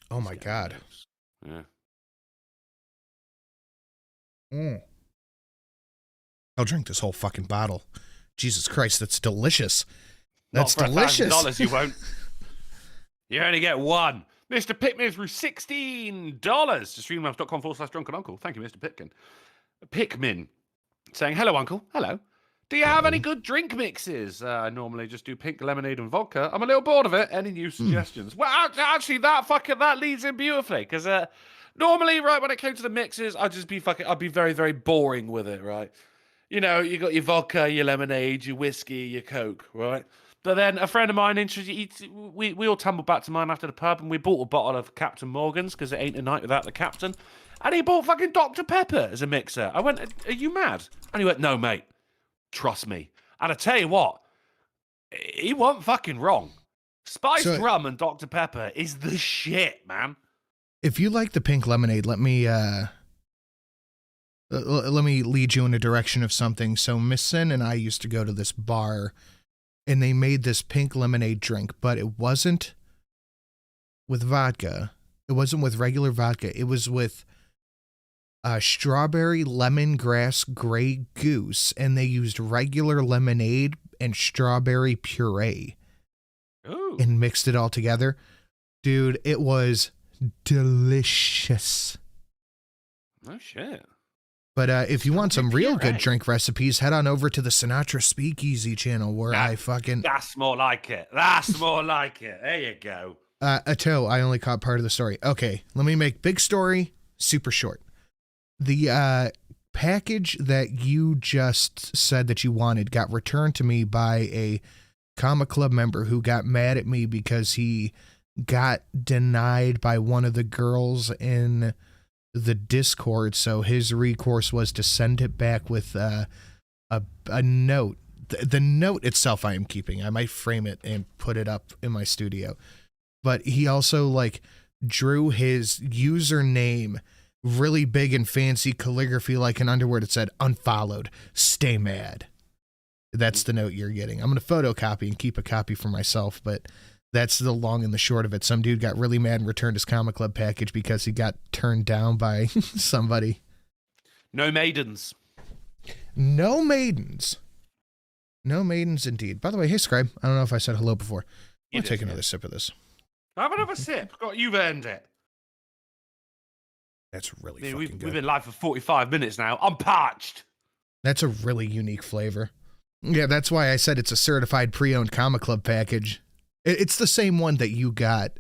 Oh my God. Yeah. I'll drink this whole fucking bottle. Jesus Christ, that's delicious. That's Not for delicious. $1,000 you won't. You only get one. Mr. Pickman through $16 to streamlabs.com/drunkenuncle. Thank you, Mr. Pickman. Saying, hello, Uncle. Hello. Do you have any good drink mixes? I normally just do pink lemonade and vodka. I'm a little bored of it. Any new suggestions? Well, actually, that leads in beautifully, because normally, right, when it came to the mixes, I'd be very, very boring with it, right? You know, you got your vodka, your lemonade, your whiskey, your Coke, right? But then a friend of mine we all tumbled back to mine after the pub, and we bought a bottle of Captain Morgan's, because it ain't a night without the captain. And he bought fucking Dr. Pepper as a mixer. I went, are you mad? And he went, no, mate. Trust me. And I tell you what, he wasn't fucking wrong. Spiced rum and Dr. Pepper is the shit, man. If you like the pink lemonade, let me lead you in a direction of something. So Miss Sin and I used to go to this bar, and they made this pink lemonade drink, but it wasn't with vodka. It wasn't with regular vodka. It was with strawberry lemongrass Grey Goose, and they used regular lemonade and strawberry puree. Ooh. And mixed it all together. Dude, it was delicious. Oh, shit. But if you want some real good drink recipes, head on over to the Sinatra Speakeasy channel, where That's more like it. That's more like it. There you go. Atto, I only caught part of the story. Okay, let me make big story super short. The package that you just said that you wanted got returned to me by a Comic Club member who got mad at me because he got denied by one of the girls in the Discord, so his recourse was to send it back with a note. The note itself I am keeping. I might frame it and put it up in my studio. But he also drew his username really big and fancy calligraphy like an underword. It said, unfollowed, stay mad. That's the note you're getting. I'm going to photocopy and keep a copy for myself, but that's the long and the short of it. Some dude got really mad and returned his Comic Club package because he got turned down by somebody. No maidens. No maidens. No maidens indeed. By the way, hey, Scribe. I don't know if I said hello before. I'm going to take another sip of this. Have another sip. You've earned it. That's really fucking good. We've been live for 45 minutes now. I'm parched. That's a really unique flavor. Yeah, that's why I said it's a certified pre-owned Comic Club package. It's the same one that you got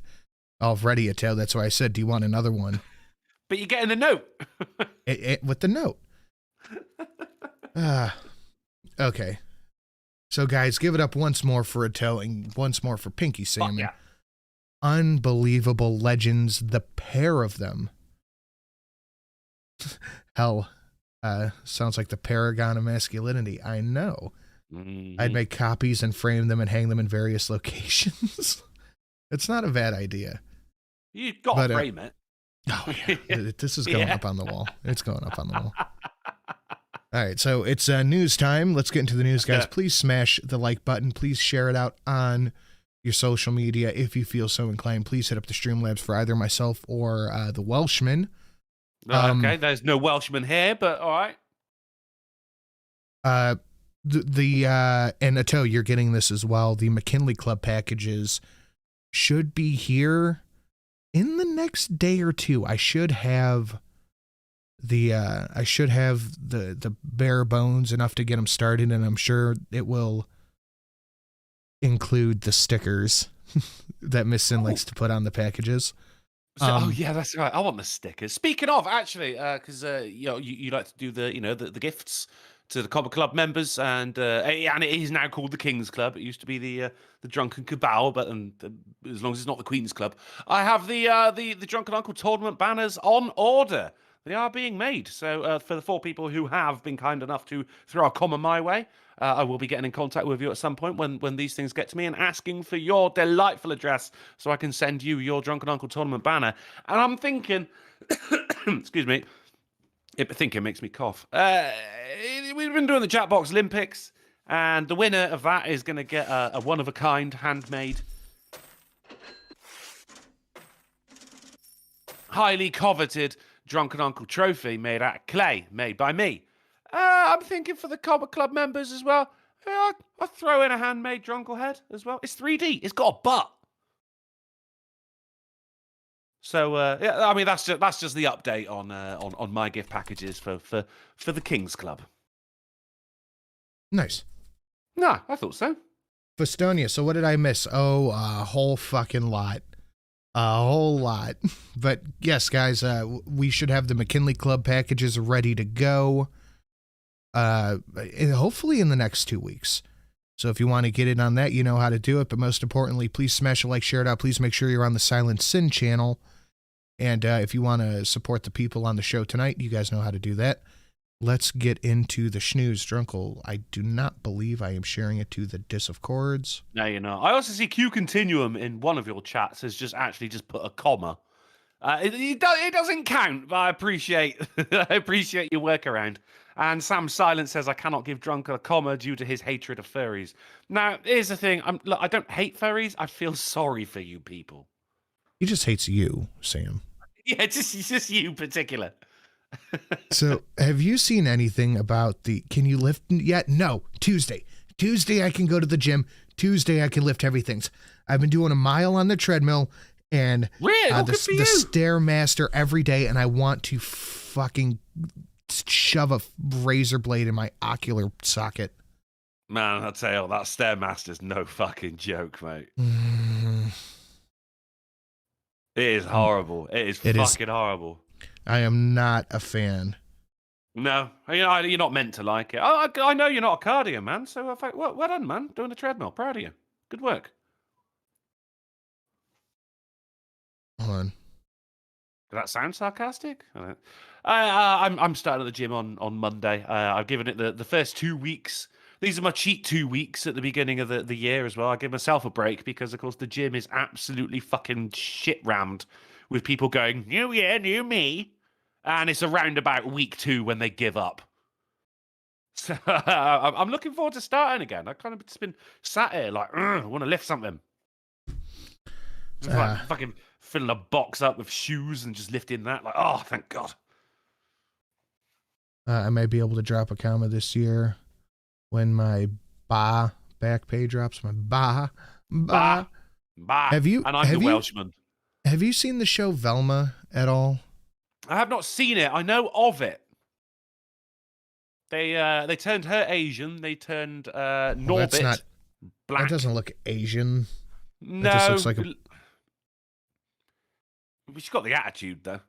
already, Attell. That's why I said, do you want another one? But you're getting the note. With the note. Okay. So, guys, give it up once more for Attell and once more for Pinky Salmon. Yeah. Unbelievable legends, the pair of them. Hell, sounds like the paragon of masculinity. I know. Mm-hmm. I'd make copies and frame them and hang them in various locations. It's not a bad idea. You've got to frame it. Oh, yeah. This is going up on the wall. It's going up on the wall. All right, so it's news time. Let's get into the news, guys. Please smash the like button. Please share it out on your social media if you feel so inclined. Please hit up the Streamlabs for either myself or the Welshman. Okay, there's no Welshman here, but all right. and Ato, you're getting this as well. The McKinley Club packages should be here in the next day or two. I should have the bare bones enough to get them started, and I'm sure it will include the stickers that Miss Sin likes to put on the packages. Oh yeah, that's right. I want the stickers. Speaking of, actually, because you like to do the gifts to the Comic Club members, and it is now called the King's Club. It used to be the Drunken Cabal, but as long as it's not the Queen's Club, I have the Drunken Uncle tournament banners on order. They are being made. So for the 4 people who have been kind enough to throw a comma my way, I will be getting in contact with you at some point when these things get to me and asking for your delightful address so I can send you your Drunken Uncle tournament banner. And I'm thinking, excuse me, thinking makes me cough. We've been doing the Jackbox Olympics, and the winner of that is going to get a one-of-a-kind, handmade, highly coveted Drunken Uncle trophy made out of clay, made by me. I'm thinking for the Comic Club members as well. I'll throw in a handmade Drunkle head as well. It's 3D. It's got a butt. So yeah, I mean that's just the update on my gift packages for the King's Club. Nice. No, I thought so. Festonia. So what did I miss? Oh, a whole fucking lot. A whole lot. But yes, guys, we should have the McKinley Club packages ready to go. Hopefully in the next 2 weeks. So if you want to get in on that, you know how to do it. But most importantly, please smash a like, share it out. Please make sure you're on the Silent Sin channel. And if you want to support the people on the show tonight, you guys know how to do that. Let's get into the Schnooze Drunkle. I do not believe I am sharing it to the Dis of Chords. No, you're not. I also see Q Continuum in one of your chats has just put a comma. It doesn't count, but I appreciate your workaround. And Sam Silent says, I cannot give Drunker a comma due to his hatred of furries. Now, here's the thing. Look, I don't hate furries. I feel sorry for you people. He just hates you, Sam. Yeah, just you in particular. So, have you seen anything about can you lift yet? No, Tuesday. Tuesday I can go to the gym. Tuesday I can lift heavy things. I've been doing a mile on the treadmill and really? the Stairmaster every day, and I want to fucking shove a razor blade in my ocular socket. Man, I'll tell you, that Stairmaster's no fucking joke, mate. It is horrible. It is fucking horrible. I am not a fan. No, you're not meant to like it. I know you're not a cardio man, so well done, man. Doing the treadmill. Proud of you. Good work. Hold on. Did that sound sarcastic? I'm starting at the gym on Monday. I've given it the first 2 weeks. These are my cheat 2 weeks at the beginning of the year as well. I give myself a break because, of course, the gym is absolutely fucking shit-rammed with people going, new year, new me. And it's around about week 2 when they give up. So I'm looking forward to starting again. I kind of just been sat here like, I want to lift something. Just like fucking filling a box up with shoes and just lifting that. Like, oh, thank God. I may be able to drop a comma this year when my back pay drops. My ba. Have you? And I'm the Welshman. Have you seen the show Velma at all? I have not seen it. I know of it. They turned her Asian. They turned Norbit black. That doesn't look Asian. No. It just looks like she's got the attitude, though.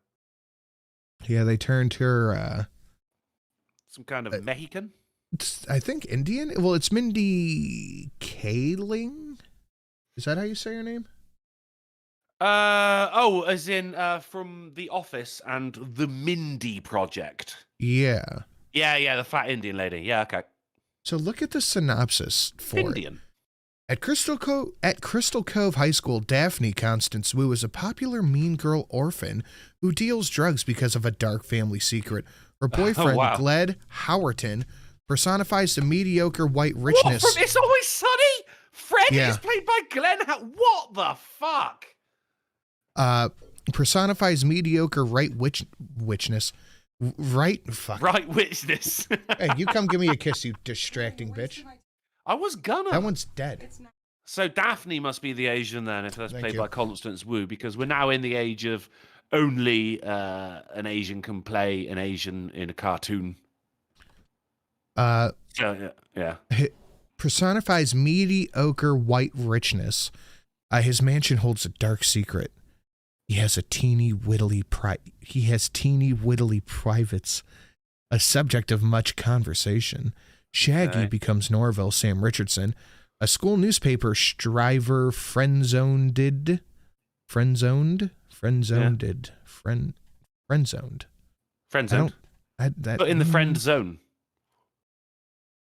Yeah, they turned her... some kind of Mexican? I think Indian. Well, it's Mindy Kaling. Is that how you say her name? As in from The Office and the Mindy Project. Yeah. Yeah, the fat Indian lady. Yeah, okay. So look at the synopsis for Indian. At Crystal Cove High School, Daphne Constance Wu is a popular mean girl orphan who deals drugs because of a dark family secret. Her boyfriend, Gled Howerton, personifies the mediocre white richness. What, from It's Always Sunny? Fred is played by Glenn. What the fuck? Personifies mediocre white witchness Right? Fuck. Right witness. Hey, you come give me a kiss, you distracting bitch. I was gonna. That one's dead. So Daphne must be the Asian then, if that's Thank played you. by Constance Wu, because we're now in the age of only an Asian can play an Asian in a cartoon. Yeah. Personifies mediocre white richness. His mansion holds a dark secret. He has teeny whittly privates, a subject of much conversation. Shaggy becomes Norville Sam Richardson. A school newspaper striver friend-zoned. Friend-zoned. But in the friend zone.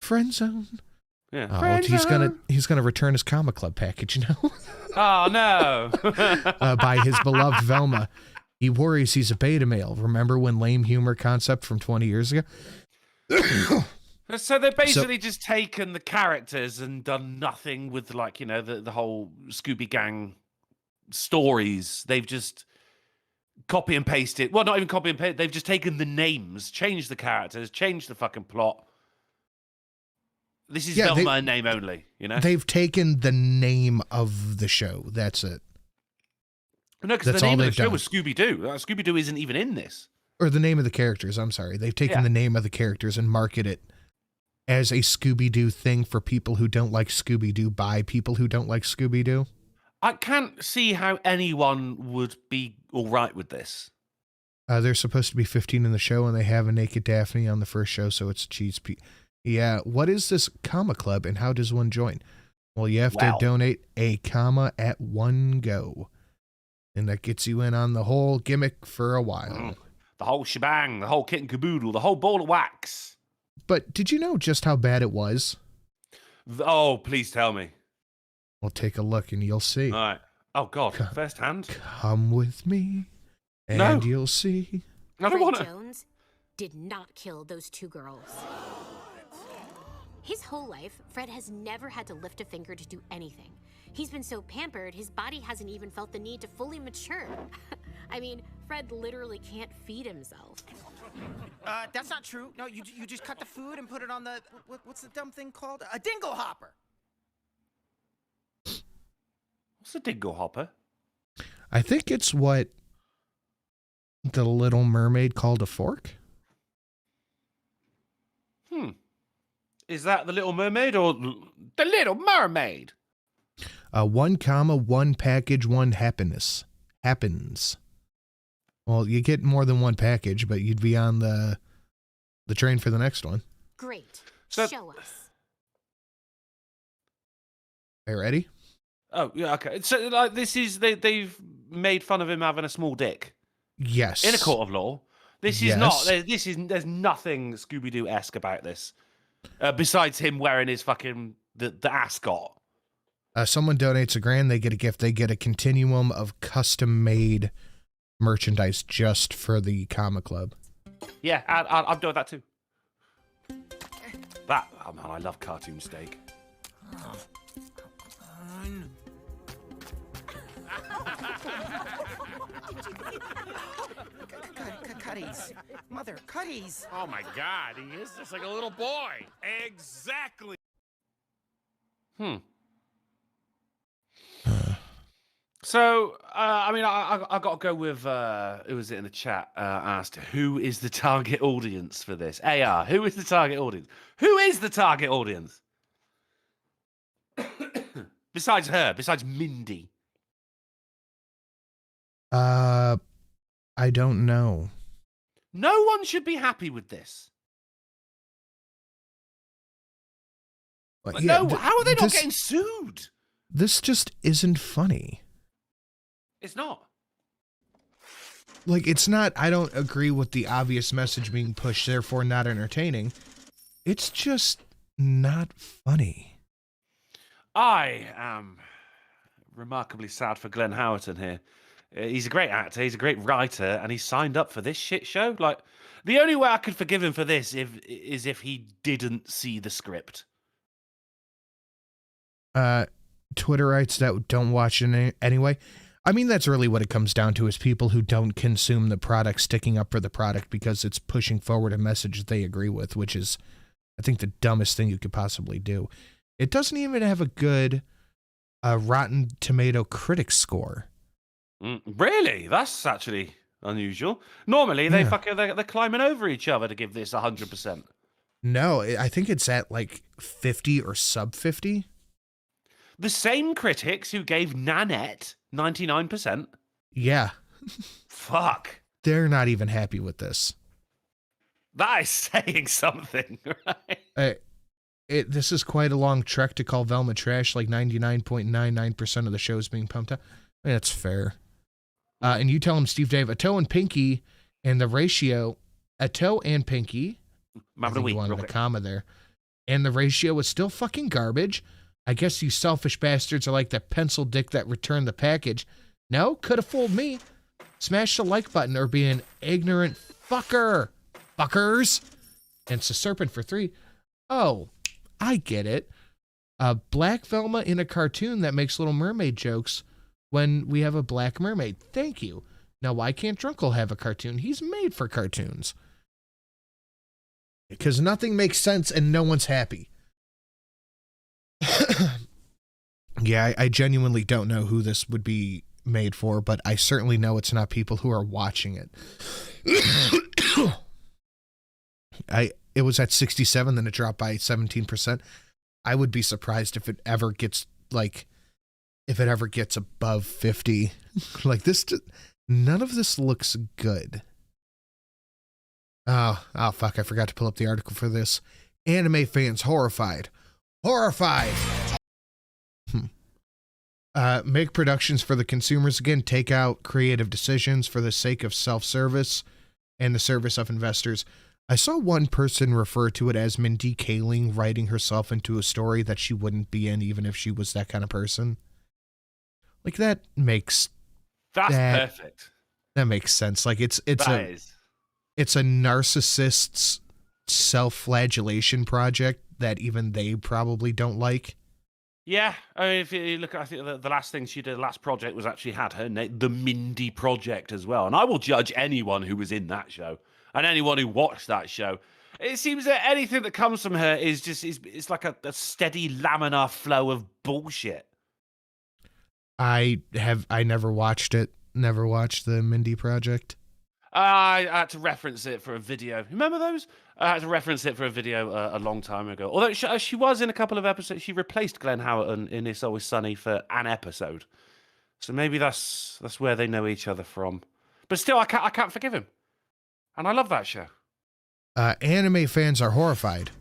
Friend zone. Yeah. Oh, he's gonna return his comic club package now. Oh no. By his beloved Velma. He worries he's a beta male. Remember when lame humor concept from 20 years ago? So they've basically just taken the characters and done nothing with, like, you know, the whole Scooby Gang stories. They've just copy and pasted. Well, not even copy and paste. They've just taken the names, changed the characters, changed the fucking plot. This is Velma in name only, you know? They've taken the name of the show. That's it. No, because the name of the show was Scooby-Doo. Scooby-Doo isn't even in this. Or the name of the characters, I'm sorry. They've taken the name of the characters and market it as a Scooby-Doo thing for people who don't like Scooby-Doo by people who don't like Scooby-Doo. I can't see how anyone would be all right with this. There's supposed to be 15 in the show, and they have a naked Daphne on the first show, so it's cheese. Yeah, what is this comma club, and how does one join? Well, you have to donate a comma at one go, and that gets you in on the whole gimmick for a while. The whole shebang, the whole kit and caboodle, the whole ball of wax. But did you know just how bad it was? Oh, please tell me. Well, take a look, and you'll see. All right. Oh, God, first hand. Come with me, and you'll see. I don't want to. Jones did not kill those two girls. His whole life, Fred has never had to lift a finger to do anything. He's been so pampered, his body hasn't even felt the need to fully mature. I mean, Fred literally can't feed himself. That's not true. No, you just cut the food and put it on the, what's the dumb thing called? A dingle hopper. What's a dingle hopper? I think it's what the Little Mermaid called a fork. Is that the Little Mermaid or the Little Mermaid? 1 comma, 1 package, 1 happiness. Happens. Well, you get more than 1 package, but you'd be on the train for the next one. Great. Show us. Are you ready? Oh, yeah, okay. So, like, this is, they've made fun of him having a small dick. Yes. In a court of law. This is not, there's nothing Scooby-Doo-esque about this. Besides him wearing his fucking, the ascot. Someone donates $1,000, they get a gift. They get a continuum of custom-made merchandise just for the comic club. Yeah, I'm doing that too. That, oh man, I love cartoon steak. Cutties. Mother, cutties. Oh my God, he is just like a little boy. Exactly. So, I mean, I got to go with, who was it in the chat, asked, who is the target audience for this? AR, who is the target audience? Who is the target audience? Besides her, besides Mindy. I don't know. No one should be happy with this. Yeah, how are they not getting sued? This just isn't funny. It's not. Like, it's not, I don't agree with the obvious message being pushed, therefore not entertaining. It's just not funny. I am remarkably sad for Glenn Howerton here. He's a great actor, he's a great writer, and he signed up for this shit show. Like, the only way I could forgive him for this is if he didn't see the script. Twitterites that don't watch it anyway. I mean, that's really what it comes down to, is people who don't consume the product sticking up for the product because it's pushing forward a message they agree with, which is, I think, the dumbest thing you could possibly do. It doesn't even have a good Rotten Tomato critic score. Really? That's actually unusual. Normally, they're climbing over each other to give this 100%. No, I think it's at like 50 or sub 50. The same critics who gave Nanette 99%. Yeah. Fuck. They're not even happy with this. That is saying something, right? This is quite a long trek to call Velma trash, like 99.99% of the show is being pumped up. I mean, that's fair. And you tell him, Steve Dave, a toe and pinky, and the ratio, a toe and pinky, I think you wanted a comma there, and the ratio was still fucking garbage. I guess you selfish bastards are like that pencil dick that returned the package. No, could have fooled me. Smash the like button or be an ignorant fucker. Fuckers. And it's a serpent for 3. Oh, I get it. Black Velma in a cartoon that makes Little Mermaid jokes when we have a black mermaid. Thank you. Now, why can't Drunkle have a cartoon? He's made for cartoons. Because nothing makes sense and no one's happy. Yeah, I genuinely don't know who this would be made for, but I certainly know it's not people who are watching it. It was at 67, then it dropped by 17%. I would be surprised if it ever gets above 50. Like this, none of this looks good. Oh, fuck, I forgot to pull up the article for this. Anime fans horrified. Horrified! Make productions for the consumers again, take out creative decisions for the sake of self-service and the service of investors. I saw one person refer to it as Mindy Kaling writing herself into a story that she wouldn't be in even if she was that kind of person. Like, that makes... That's perfect. That makes sense. Like, it's a narcissist's self-flagellation project that even they probably don't like. Yeah, I mean, if you look, I think the last thing she did, the last project was actually had her name, the Mindy Project as well. And I will judge anyone who was in that show and anyone who watched that show. It seems that anything that comes from her is just, it's like a steady laminar flow of bullshit. I never watched it. Never watched the Mindy Project. I had to reference it for a video. Remember those? I had to reference it for a video a long time ago. Although she was in a couple of episodes. She replaced Glenn Howerton in It's Always Sunny for an episode. So maybe that's where they know each other from. But still, I can't forgive him. And I love that show. Anime fans are horrified.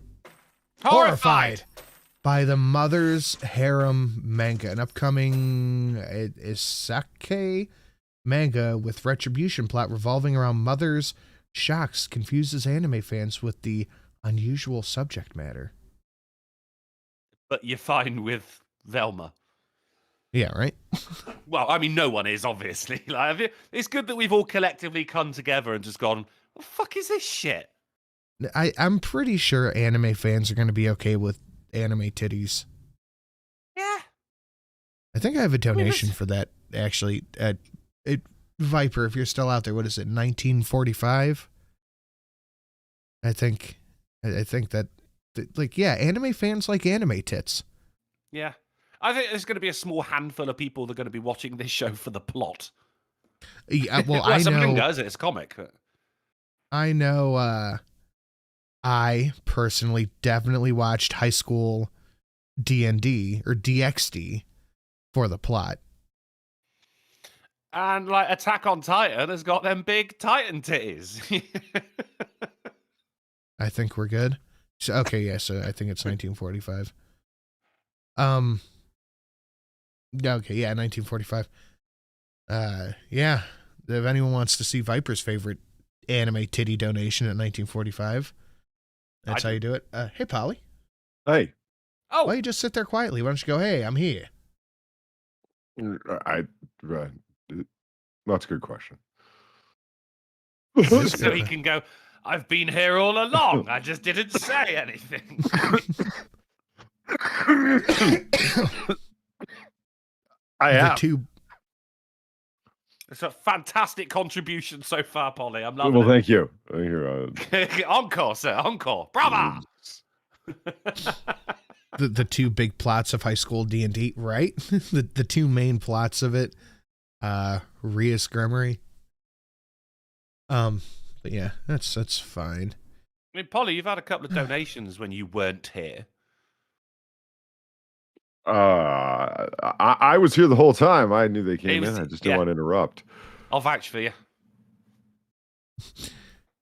Horrified! By the Mother's Harem manga, an upcoming isekai manga with retribution plot revolving around mothers' shocks confuses anime fans with the unusual subject matter. But you're fine with Velma. Yeah, right? Well, I mean, no one is, obviously. Like, it's good that we've all collectively come together and just gone, what the fuck is this shit? I'm pretty sure anime fans are going to be okay with anime titties. Yeah. I think I have a donation for that, actually. Viper, if you're still out there, what is it, 1945? I think that, like, yeah, anime fans like anime tits. Yeah. I think there's going to be a small handful of people that are going to be watching this show for the plot. Yeah, well, I know... Something does it, it's comic. I know, I personally definitely watched High School D&D, or DxD, for the plot. And, like, Attack on Titan has got them big Titan titties. I think we're good. So, okay, yeah, so I think it's 1945. Okay, yeah, 1945. Yeah, if anyone wants to see Viper's favorite anime titty donation at 1945, that's how you do it. Hey, Polly. Hey. Oh. Why you just sit there quietly? Why don't you go, hey, I'm here? That's a good question. So he can go, I've been here all along. I just didn't say anything. I am. It's a fantastic contribution so far, Polly. I'm loving Well, it. thank you. Thank you. Encore, sir. Encore. Bravo. The two big plots of high school D&D, right? the two main plots of it, Rias Gremory. But yeah, that's fine. I mean, Polly, you've had a couple of donations when you weren't here. I was here the whole time. I knew they came in. I just didn't want to interrupt. I'll vouch for you.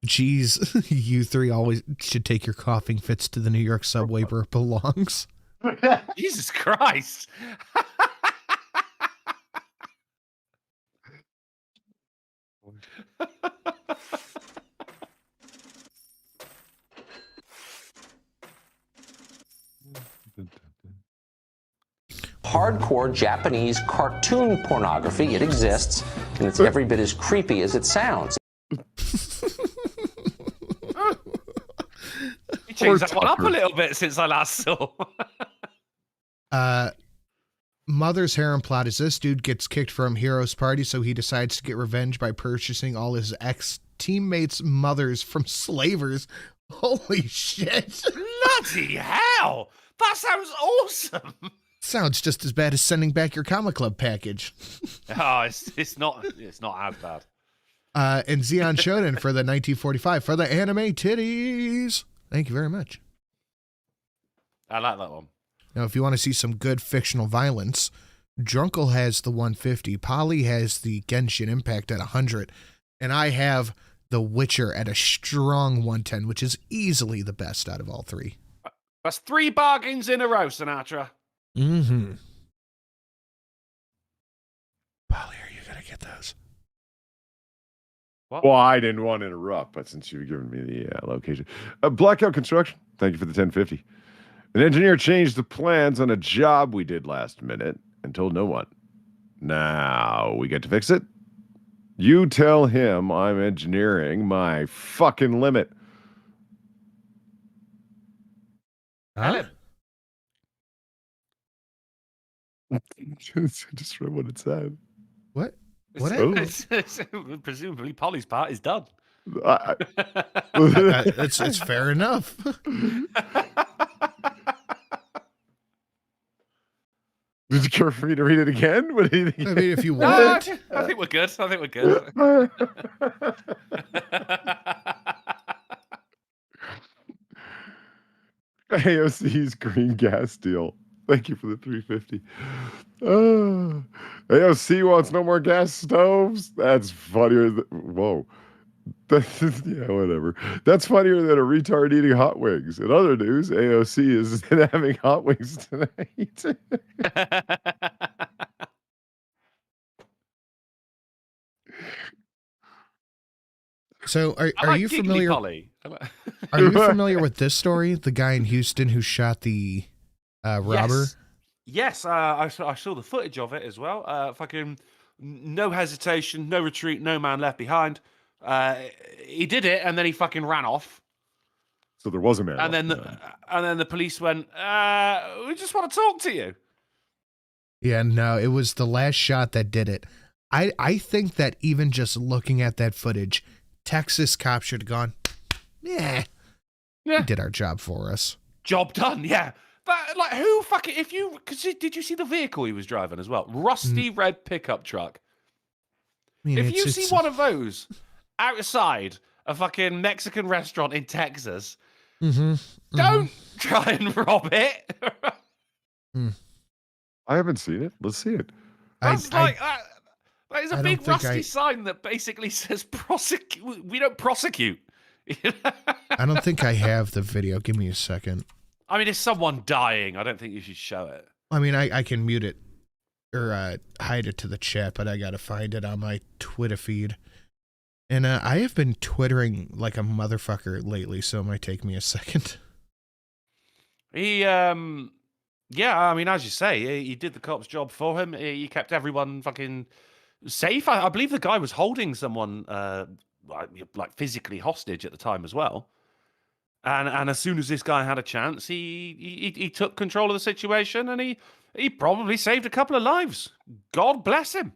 Geez, you three always should take your coughing fits to the New York subway where it belongs. Jesus Christ. Hardcore Japanese cartoon pornography. It exists, and it's every bit as creepy as it sounds. You changed that one up a little bit since I last saw. Mother's harem plot is this dude gets kicked from Hero's Party, so he decides to get revenge by purchasing all his ex-teammates' mothers from slavers. Holy shit. Bloody hell. That sounds awesome. Sounds just as bad as sending back your comic club package. Oh, it's not as bad. And Zeon Shonen for the 1945 for the anime titties. Thank you very much. I like that one. Now, if you want to see some good fictional violence, Drunkle has the 150, Polly has the Genshin Impact at 100, and I have The Witcher at a strong 110, which is easily the best out of all three. That's 3 bargains in a row, Sinatra. Mm-hmm. Polly, are you going to get those? What? Well, I didn't want to interrupt, but since you've given me the location. Blackout Construction, thank you for the 1050. An engineer changed the plans on a job we did last minute and told no one. Now we get to fix it. You tell him I'm engineering my fucking limit. Huh? Just read what it said. What? What? Presumably, Polly's part is done. It's fair enough. Did you care for me to read it again? What do you think? I mean, if you want. I think we're good. AOC's green gas deal. Thank you for the 350. AOC wants no more gas stoves. That's funnier. Whoa. Yeah, whatever. That's funnier than a retard eating hot wings. In other news, AOC is having hot wings tonight. So are you familiar? Are you familiar with this story? The guy in Houston who shot the robber? Yes, I saw the footage of it as well. Fucking no hesitation, no retreat, no man left behind. He did it, and then he fucking ran off. So there was a man. And then the police went, we just want to talk to you. Yeah, no, it was the last shot that did it. I think that even just looking at that footage, Texas cops should have gone, yeah, he did our job for us. Job done, yeah. But like, who fucking, did you see the vehicle he was driving as well? Rusty red pickup truck. I mean, if you see one of those outside a fucking Mexican restaurant in Texas, don't try and rob it. I haven't seen it. Let's see it. That's that is a big rusty sign that basically says prosecute. We don't prosecute. I don't think I have the video. Give me a second. I mean, if someone dying, I don't think you should show it. I mean, I can mute it or hide it to the chat, but I got to find it on my Twitter feed. And I have been twittering like a motherfucker lately, so it might take me a second. Yeah, I mean, as you say, he did the cop's job for him. He kept everyone fucking safe. I believe the guy was holding someone like physically hostage at the time as well. And as soon as this guy had a chance, he took control of the situation, and he probably saved a couple of lives. God bless him.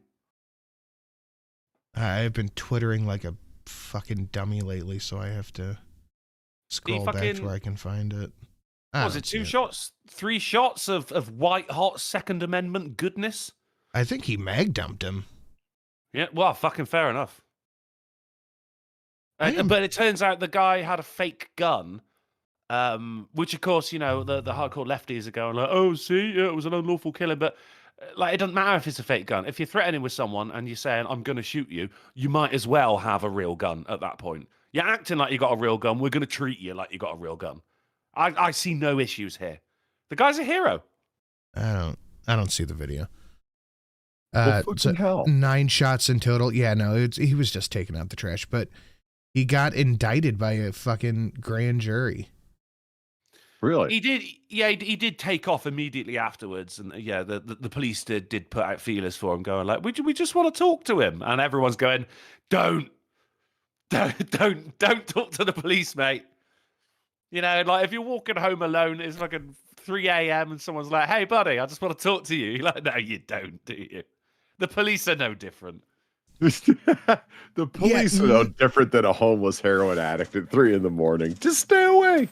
I've been twittering like a fucking dummy lately, so I have to scroll back to where I can find it. What was it 2 shots, 3 shots of white hot Second Amendment goodness? I think he mag dumped him. Yeah, well, fucking fair enough. But it turns out the guy had a fake gun, which of course, you know, the hardcore lefties are going like, oh, see, yeah, it was an unlawful killing, but like, it doesn't matter if it's a fake gun. If you're threatening with someone and you're saying, I'm going to shoot you, you might as well have a real gun at that point. You're acting like you got a real gun. We're going to treat you like you got a real gun. I see no issues here. The guy's a hero. I don't see the video. Fucking hell. 9 shots in total. Yeah, no, he was just taking out the trash, but he got indicted by a fucking grand jury. Really? He did. Yeah, he did take off immediately afterwards, and yeah, the police did put out feelers for him, going like, we just want to talk to him, and everyone's going, don't talk to the police, mate. You know, like if you're walking home alone, it's fucking 3 a.m. and someone's like, hey, buddy, I just want to talk to you. You're like, no, you don't, do you? The police are no different. The police are no different than a homeless heroin addict at 3 a.m. Just stay away.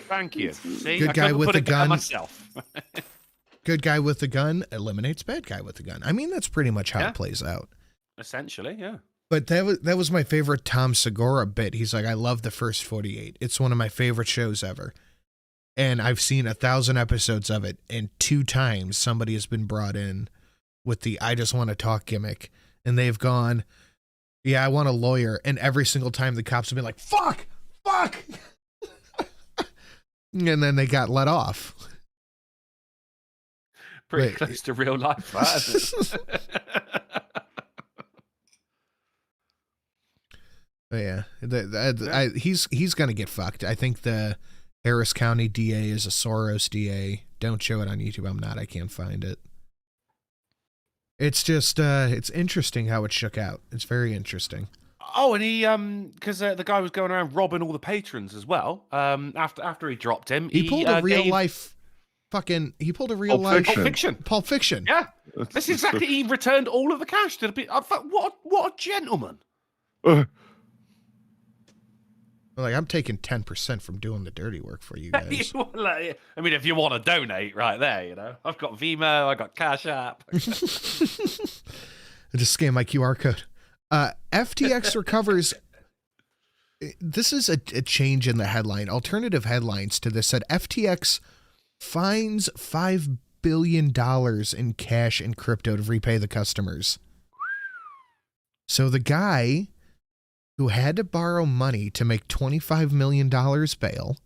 Thank you. See, Good guy with the gun. Myself. Good guy with the gun eliminates bad guy with the gun. I mean, that's pretty much how it plays out. Essentially, yeah. But that was my favorite Tom Segura bit. He's like, I love the first 48. It's one of my favorite shows ever. And I've seen 1,000 episodes of it, and 2 times somebody has been brought in with the I just want to talk gimmick, and they've gone, yeah, I want a lawyer. And every single time the cops have been like, fuck. And then they got let off. Pretty close to real life, right? But yeah, he's gonna get fucked. I think the Harris County DA is a Soros DA. Don't show it on YouTube. I'm not. I can't find it. It's just it's interesting how it shook out. It's very interesting. Oh, and he because the guy was going around robbing all the patrons as well. After he dropped him, he pulled a real life fucking. He pulled a real life Pulp Fiction. Yeah, that's exactly. He returned all of the cash to the. What a gentleman. Like, I'm taking 10% from doing the dirty work for you guys. I mean, if you want to donate, right there, you know, I've got Vimo, I've got Cash App. I just scan my QR code. FTX recovers. This is a change in the headline. Alternative headlines to this said FTX finds $5 billion in cash and crypto to repay the customers. So the guy who had to borrow money to make $25 million bail,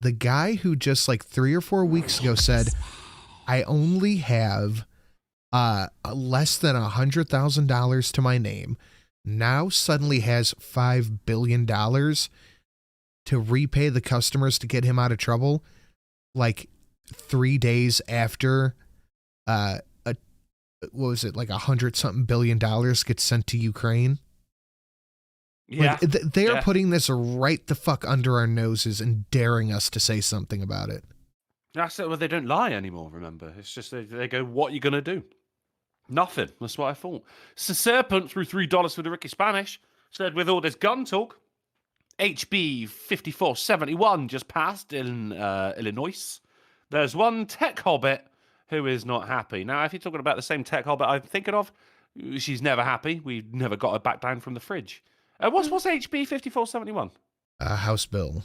the guy who just like 3 or 4 weeks ago said, I only have less than $100,000 to my name, now suddenly has $5 billion to repay the customers to get him out of trouble, like 3 days after what was it, like $100-something billion gets sent to Ukraine. Yeah, like, they are putting this right the fuck under our noses and daring us to say something about it. That's it. Well, they don't lie anymore. Remember, it's just they go, "What are you gonna do?" Nothing. That's what I thought. So Serpent threw $3 for the Ricky Spanish. Said with all this gun talk, HB 5471 just passed in Illinois. There's one tech hobbit who is not happy. Now, if you're talking about the same tech hobbit I'm thinking of, she's never happy. We never got her back down from the fridge. What's HB 5471? House bill.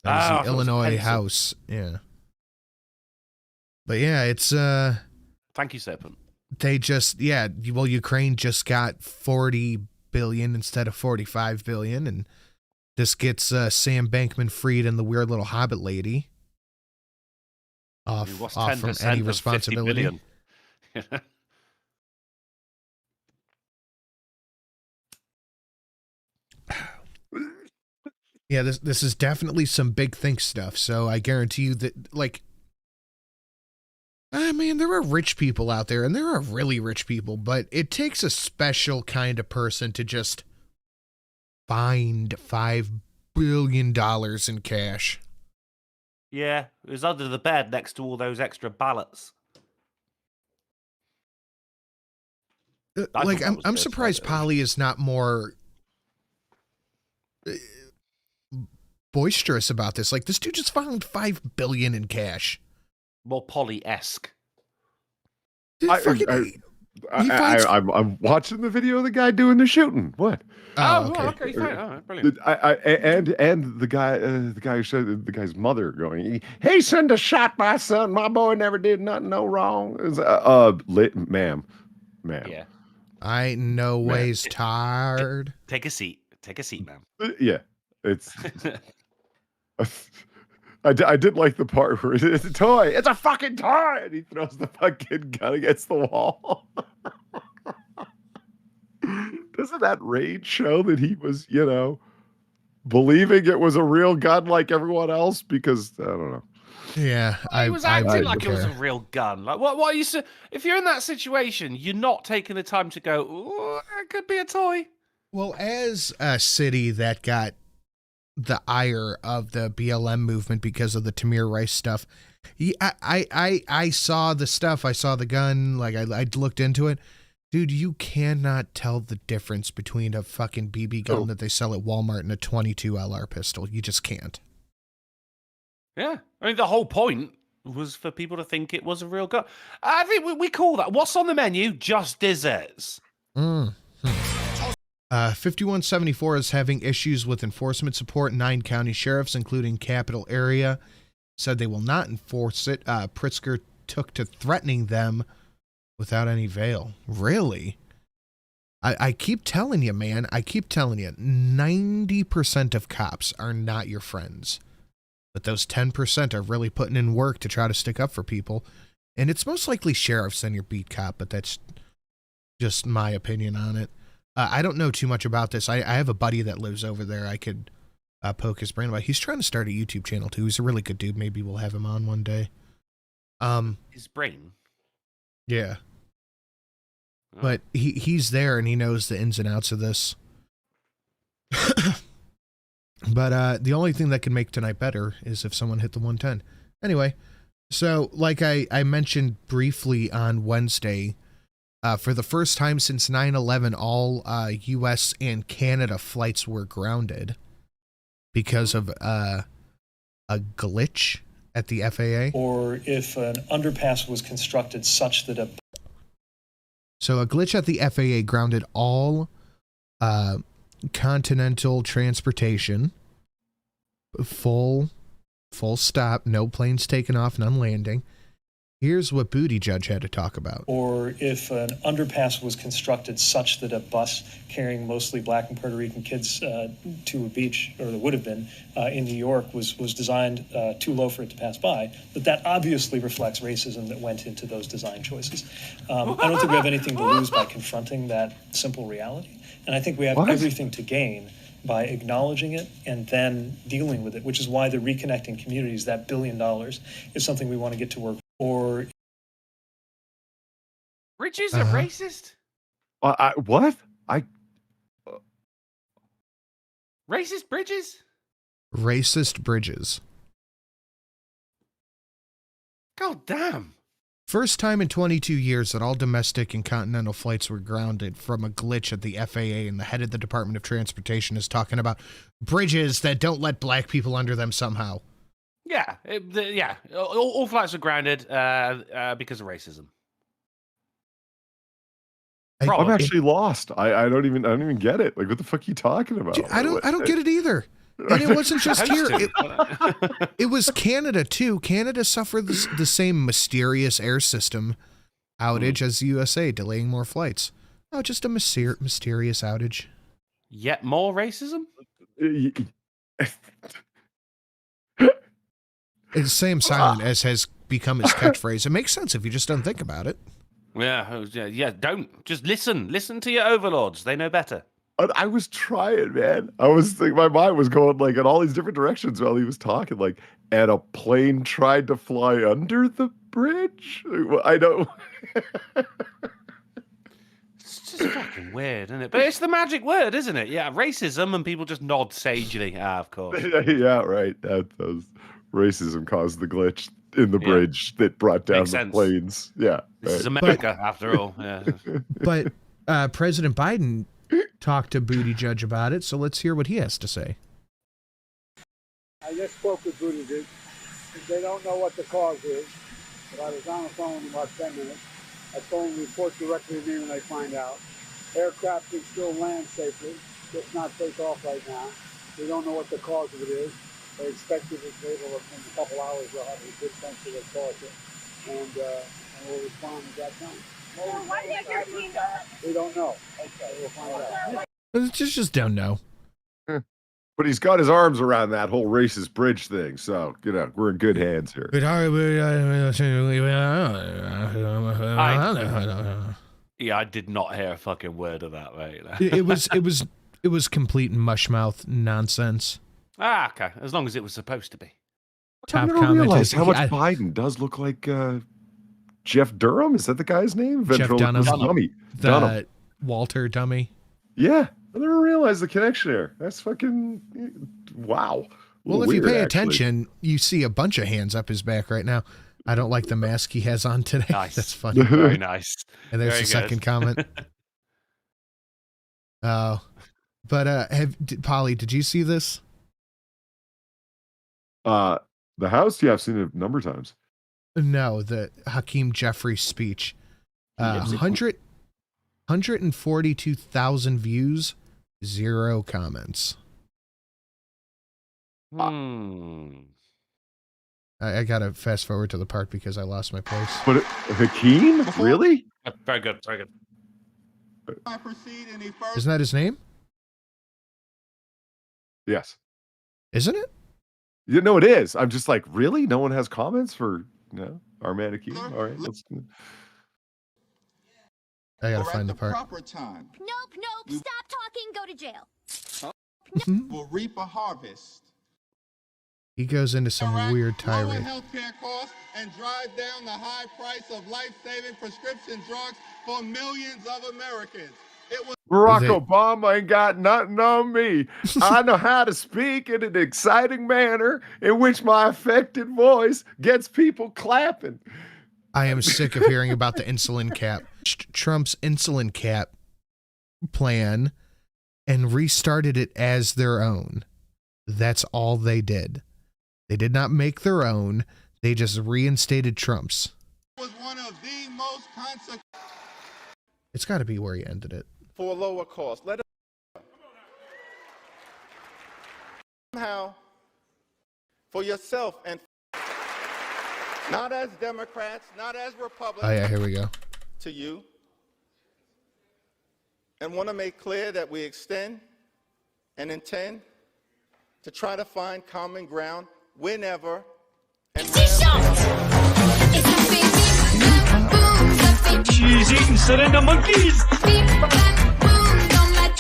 That was the Illinois House. Yeah. But yeah, it's thank you, Serpent. They just Ukraine just got 40 billion instead of 45 billion, and this gets Sam Bankman-Fried and the weird little Hobbit lady off from any responsibility. Yeah, this is definitely some big think stuff. So I guarantee you that, like, I mean, there are rich people out there, and there are really rich people, but it takes a special kind of person to just find $5 billion in cash. Yeah, it was under the bed next to all those extra ballots. Like, I'm surprised Polly is not more boisterous about this. Like, this dude just found $5 billion in cash. More Polly-esque. I'm watching the video of the guy doing the shooting. What? Oh, okay, fine. All right, brilliant. And the guy who said the guy's mother going, he shouldn't have shot my son. My boy never did nothing no wrong. Ma'am. Yeah. I ain't no ways tired. Take a seat. Take a seat, ma'am. Yeah, it's. I did like the part where it's a toy. It's a fucking toy, and he throws the fucking gun against the wall. Doesn't that rage show that he was, believing it was a real gun like everyone else? Because I don't know. Yeah, he was acting like it was a real gun. Like, what are you? If you're in that situation, you're not taking the time to go, "Ooh, it could be a toy." Well, as a city that got the ire of the BLM movement because of the Tamir Rice stuff, I saw the stuff. I saw the gun. Like, I looked into it. Dude, you cannot tell the difference between a fucking BB gun that they sell at Walmart and a .22 LR pistol. You just can't. Yeah. I mean, the whole point was for people to think it was a real gun. I think we call that. What's on the menu? Just desserts. 5174 is having issues with enforcement support. 9 county sheriffs, including Capital Area, said they will not enforce it. Pritzker took to threatening them without any veil. Really? I keep telling you, man. I keep telling you, 90% of cops are not your friends. But those 10% are really putting in work to try to stick up for people. And it's most likely sheriffs than your beat cop, but that's just my opinion on it. I don't know too much about this. I have a buddy that lives over there. I could poke his brain about. He's trying to start a YouTube channel too. He's a really good dude. Maybe we'll have him on one day. His brain? Yeah. But he's there and he knows the ins and outs of this. But the only thing that can make tonight better is if someone hit the 110. Anyway, so like I mentioned briefly on Wednesday, for the first time since 9/11, all U.S. and Canada flights were grounded because of a glitch at the FAA. Or if an underpass was constructed such that So a glitch at the FAA grounded all continental transportation, full stop, no planes taking off, none landing. Here's what Booty Judge had to talk about. Or if an underpass was constructed such that a bus carrying mostly black and Puerto Rican kids to a beach, or there would have been, in New York was designed too low for it to pass by, that obviously reflects racism that went into those design choices. I don't think we have anything to lose by confronting that simple reality. And I think we have everything to gain by acknowledging it and then dealing with it, which is why the reconnecting communities, that $1 billion, is something we want to get to work. Or Richie's a racist? What? Racist bridges? Racist bridges. God damn. First time in 22 years that all domestic and continental flights were grounded from a glitch at the FAA, and the head of the Department of Transportation is talking about bridges that don't let black people under them somehow. Yeah, all flights are grounded because of racism. I'm actually lost. I don't even get it. Like, what the fuck are you talking about? I don't get it either. And it wasn't just here. It was Canada too. Canada suffered the same mysterious air system outage as the USA, delaying more flights. Oh, just a mysterious outage. Yet more racism? It's Sam Silent, as has become his catchphrase. It makes sense if you just don't think about it. Yeah. Don't just listen to your overlords. They know better. I was trying, man. I was thinking, my mind was going like in all these different directions while he was talking. Like, and a plane tried to fly under the bridge. I don't. It's just fucking weird, isn't it? But it's the magic word, isn't it? Yeah, racism, and people just nod sagely. Of course. Yeah, right. That was racism caused the glitch in the bridge that brought down the planes. Yeah, this is America after all. Yeah. But President Biden talked to Booty Judge about it, so let's hear what he has to say. I just spoke with Buttigieg. They don't know what the cause is, but I was on the phone in about 10 minutes. I told them to report directly to me when they find out. Aircraft can still land safely, just not take off right now. We don't know what the cause of it is. They expect it to be able to, in a couple hours, they'll have a good sense of the cause, and we'll respond at that time. Well, why did your team go? We don't know. Okay, we'll find out. Just don't know. But he's got his arms around that whole racist bridge thing, so we're in good hands here. Yeah, I did not hear a fucking word of that, mate. It was complete mushmouth nonsense. Ah, okay. As long as it was supposed to be. Top I don't comment realize is how much Biden does look like Jeff Durham. Is that the guy's name? Jeff Dunham. Dummy. The Walter Dummy. Yeah, I never realized the connection there. That's fucking wow. Well, if you pay attention, you see a bunch of hands up his back right now. I don't like the mask he has on today. Nice. That's funny. Very nice. And there's Very the second good. comment. Oh, but Polly, did you see this? The house? Yeah, I've seen it a number of times. No, the Hakeem Jeffries speech. 142,000 views, 0 comments. I gotta fast forward to the part because I lost my place. But Hakeem? Really? Very good. Very good. Isn't that his name? Yes. Isn't it? You know it is. I'm just like, really? No one has comments for our man Hakeem? All right. I gotta find the part. Proper time. Nope. Stop talking. Go to jail. Will reap a harvest. He goes into some weird Lower tirade. healthcare costs and drive down the high price of life-saving prescription drugs for millions of Americans. It was Barack Obama ain't got nothing on me. I know how to speak in an exciting manner in which my affected voice gets people clapping. I am sick of hearing about the insulin cap. Trump's insulin cap plan and restarted it as their own. That's all they did. They did not make their own. They just reinstated Trump's. was one of the most consequential It's got to be where he ended it. for lower cost. Let us somehow for yourself and not as Democrats, not as Republicans. Oh yeah, here we go. To you, and want to make clear that we extend and intend to try to find common ground whenever and She's eating surrender monkeys.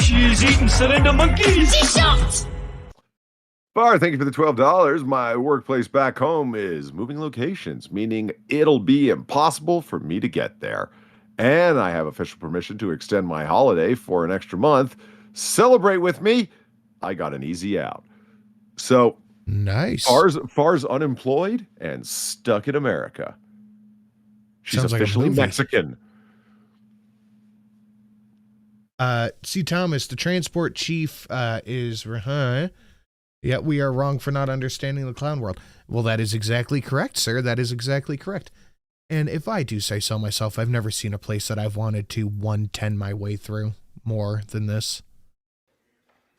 She's eating surrender monkeys. Bar, thank you for the $12. My workplace back home is moving locations, meaning it'll be impossible for me to get there. And I have official permission to extend my holiday for an extra month. Celebrate with me. I got an easy out. So nice. Far's unemployed and stuck in America. She's Sounds like a officially movie. Mexican. C. Thomas, the transport chief, is yeah, we are wrong for not understanding the clown world. Well, that is exactly correct, sir. That is exactly correct. And if I do say so myself, I've never seen a place that I've wanted to 110 my way through more than this.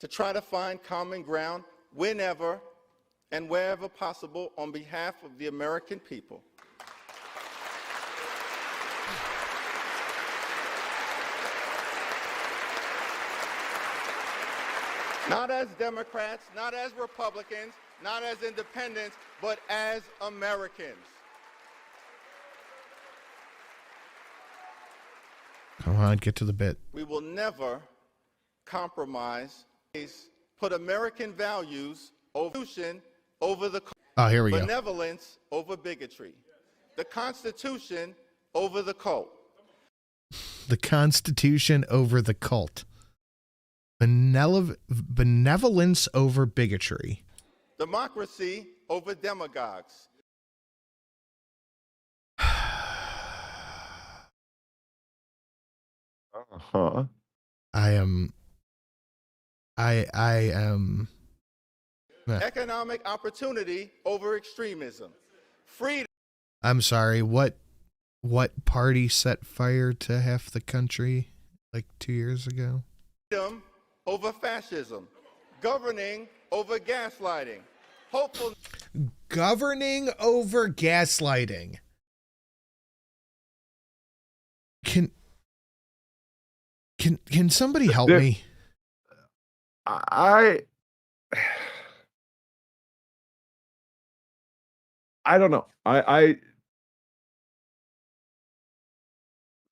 to try to find common ground whenever and wherever possible on behalf of the American people. Not as Democrats, not as Republicans, not as independents, but as Americans. Come on, get to the bit. We will never compromise, put American values over the Oh, here we go. benevolence over bigotry, the Constitution over the cult. The Constitution over the cult. Benevolence over bigotry. Democracy over demagogues. Uh-huh. I am. Economic opportunity over extremism. Freedom I'm sorry. What party set fire to half the country like 2 years ago? over fascism. Governing over gaslighting. Hopeful. Governing over gaslighting. Can somebody help me? I don't know.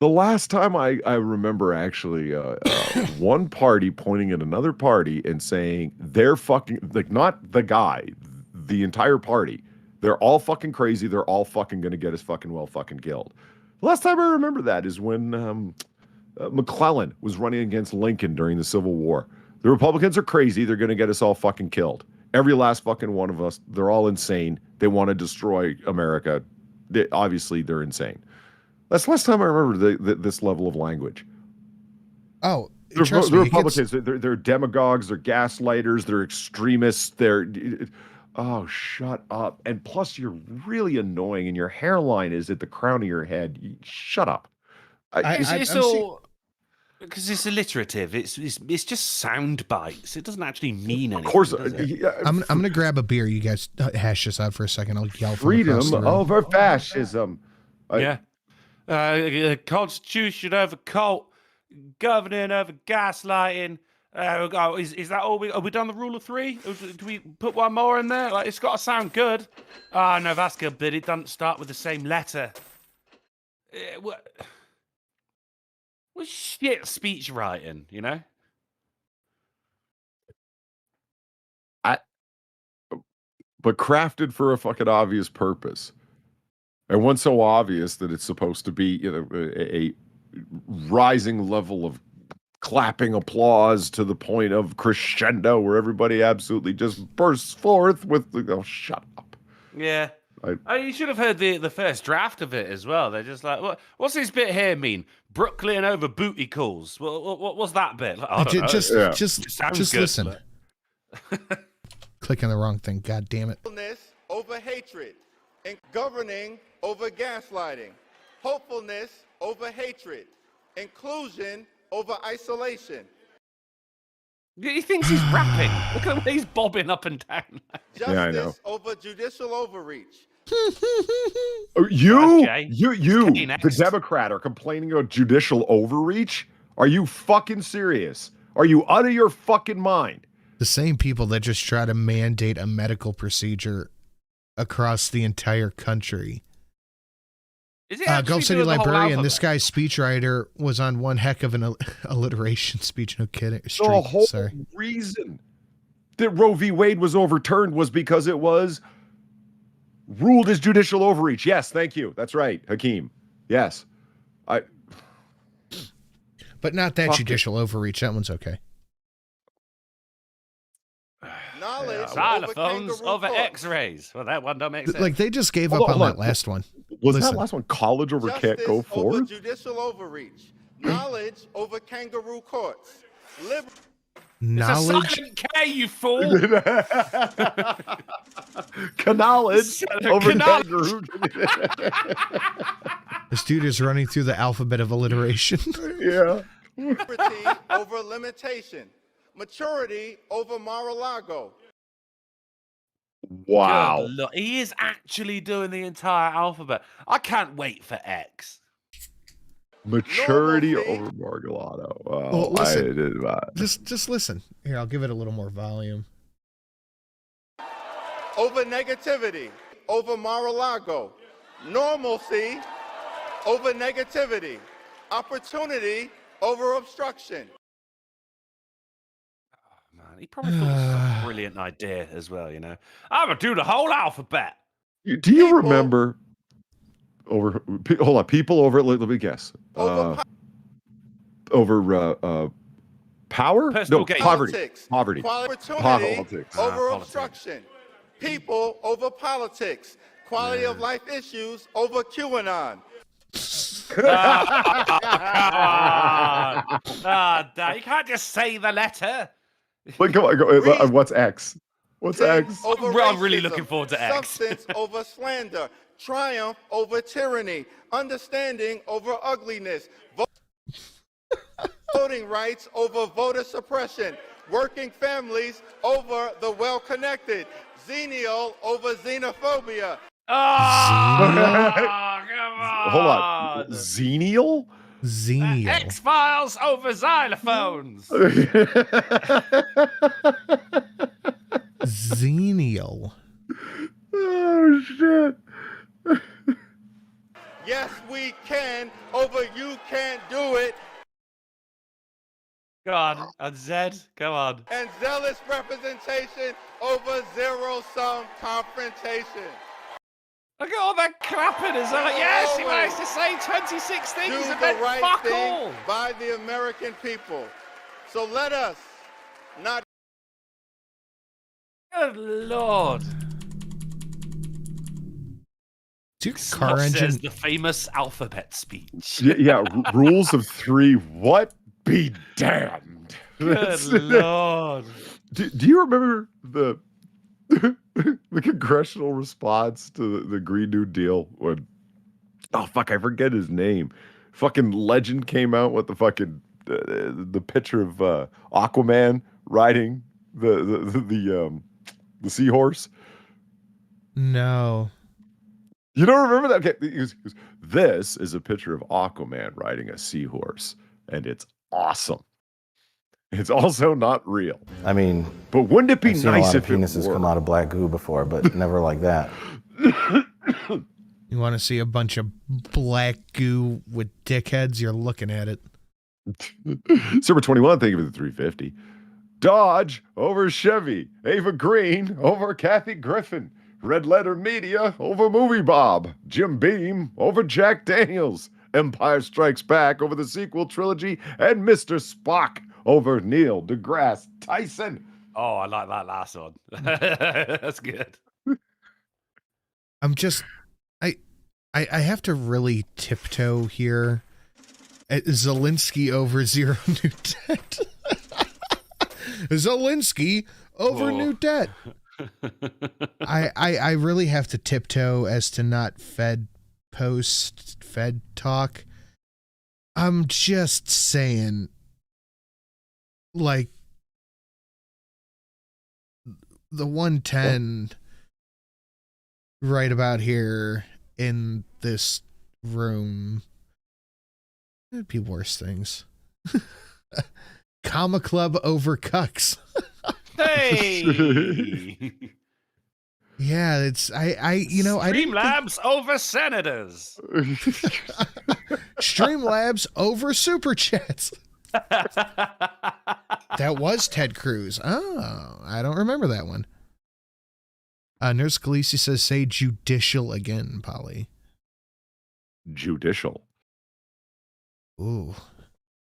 The last time I remember actually one party pointing at another party and saying they're fucking, like, not the guy, the entire party. They're all fucking crazy. They're all fucking going to get us fucking well fucking killed. The last time I remember that is when McClellan was running against Lincoln during the Civil War. The Republicans are crazy. They're going to get us all fucking killed. Every last fucking one of us. They're all insane. They want to destroy America. Obviously, they're insane. That's the last time I remember this level of language. Oh, the Republicans, they're demagogues, they're gaslighters, they're extremists, oh, shut up. And plus, you're really annoying, and your hairline is at the crown of your head. Shut up. It's all because it's alliterative. It's just sound bites. It doesn't actually mean anything. Of course, I'm gonna grab a beer. You guys hash this out for a second. I'll yell from freedom across the room. over fascism. Yeah. Constitution over cult, governing over gaslighting. Is that all? Are we done the rule of three? Do we put one more in there? Like, it's got to sound good. No, that's good, but it doesn't start with the same letter. What shit speech writing, you know? But crafted for a fucking obvious purpose. And one so obvious that it's supposed to be, a rising level of clapping applause to the point of crescendo where everybody absolutely just bursts forth with, oh, shut up. Yeah. You should have heard the first draft of it as well. They're just like, what's this bit here mean? Brooklyn over booty calls. What's that bit? Like, I don't know. Just listen. Clicking the wrong thing. God damn it. Over hatred. And governing over gaslighting. Hopefulness over hatred. Inclusion over isolation. He thinks he's rapping. Look at the way he's bobbing up and down. Justice I know. over judicial overreach. You, the Democrat, are complaining about judicial overreach? Are you fucking serious? Are you out of your fucking mind? The same people that just try to mandate a medical procedure across the entire country. Is it Gulf City Librarian, this guy's speechwriter was on one heck of an alliteration speech. No kidding. The whole reason that Roe v. Wade was overturned was because it was ruled as judicial overreach. Yes, thank you. That's right, Hakeem. Yes. But not that judicial overreach. That one's okay. Xylophones over X-rays. Well, that one don't make sense. Like, they just gave up on that last one. Was that last one college over can't go Over forward? judicial overreach. Knowledge over kangaroo courts. Knowledge. It's a silent K, you fool. Knowledge over kangaroo. This dude is running through the alphabet of alliteration. Yeah. Liberty over limitation. Maturity over Mar-a-Lago. Wow. Good Lord. He is actually doing the entire alphabet. I can't wait for X. Maturity over Margalato. Well, listen, just listen. Here, I'll give it a little more volume. Over negativity. Over Mar-a-Lago. Normalcy over negativity. Opportunity over obstruction. He probably thought this was a brilliant idea as well, you know. I'm going to do the whole alphabet. Do you remember people over, let me guess. Over power? Personal No, gain. poverty. Poverty. Opportunity Politics. over obstruction. People over politics. Quality of life issues over QAnon. Dad, you can't just say the letter. But come on, what's X? What's X? I'm really looking forward to X. Substance over slander. Triumph over tyranny. Understanding over ugliness. Voting rights over voter suppression. Working families over the well-connected. Xenial over xenophobia. Hold on. Xenial? Xenial. X-Files over xylophones. Xenial. Oh, shit. Yes, we can over you can't do it. Go on. And Zed, go on. And zealous representation over zero-sum confrontation. Look at all that clapping. Is like, yes, he managed to say 26 things Do and the then right fuck thing all. by the American people. So let us not. Good Lord. Your car Snot engine. says the famous alphabet speech. Yeah, rules of three. What be damned? Good Lord. Do you remember the congressional response to the Green New Deal when, oh fuck, I forget his name. Fucking Legend came out with the fucking the picture of Aquaman riding the seahorse. No. You don't remember that? Okay, he goes, this is a picture of Aquaman riding a seahorse, and it's awesome. It's also not real. I mean, but wouldn't it be I've seen nice a lot if of penises come out of black goo before, but never like that. You want to see a bunch of black goo with dickheads? You're looking at it. Silver 21, thank you for the 350. Dodge over Chevy. Ava Green over Kathy Griffin. Red Letter Media over Movie Bob. Jim Beam over Jack Daniels. Empire Strikes Back over the sequel trilogy. And Mr. Spock over Neil deGrasse Tyson. Oh, I like that last one. That's good. I'm just, I have to really tiptoe here. Zelensky over zero new debt. Zelensky over new debt. I really have to tiptoe as to not Fed talk. I'm just saying, like, the 110 right about here in this room, it'd be worse things. Comma Club over cucks. Hey. Yeah, it's I Streamlabs over senators. Streamlabs over super chats. That was Ted Cruz. Oh, I don't remember that one. Nurse Khaleesi says, say judicial again, Polly. Judicial. Ooh.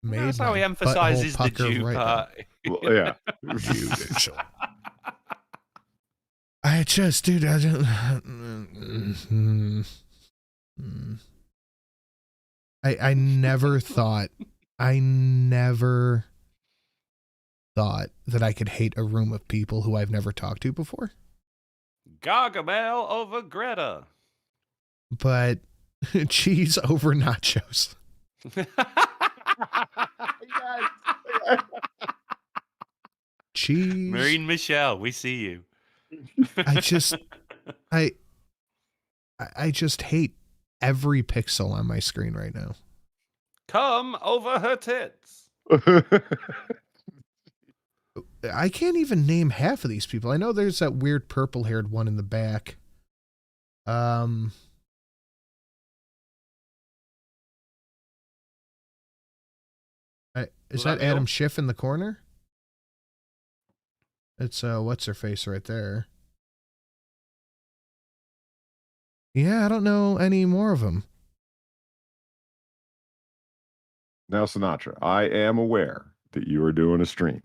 That's how he emphasizes the Jew part. Well, yeah. Judicial. I just, dude, I don't. I never thought that I could hate a room of people who I've never talked to before. Gargamel over Greta. But cheese over nachos. Cheese. Marine Michelle, we see you. I just hate every pixel on my screen right now. Come over her tits. I can't even name half of these people. I know there's that weird purple-haired one in the back. Is that Adam Schiff in the corner? It's what's her face right there. Yeah, I don't know any more of them. Now, Sinatra, I am aware that you are doing a stream.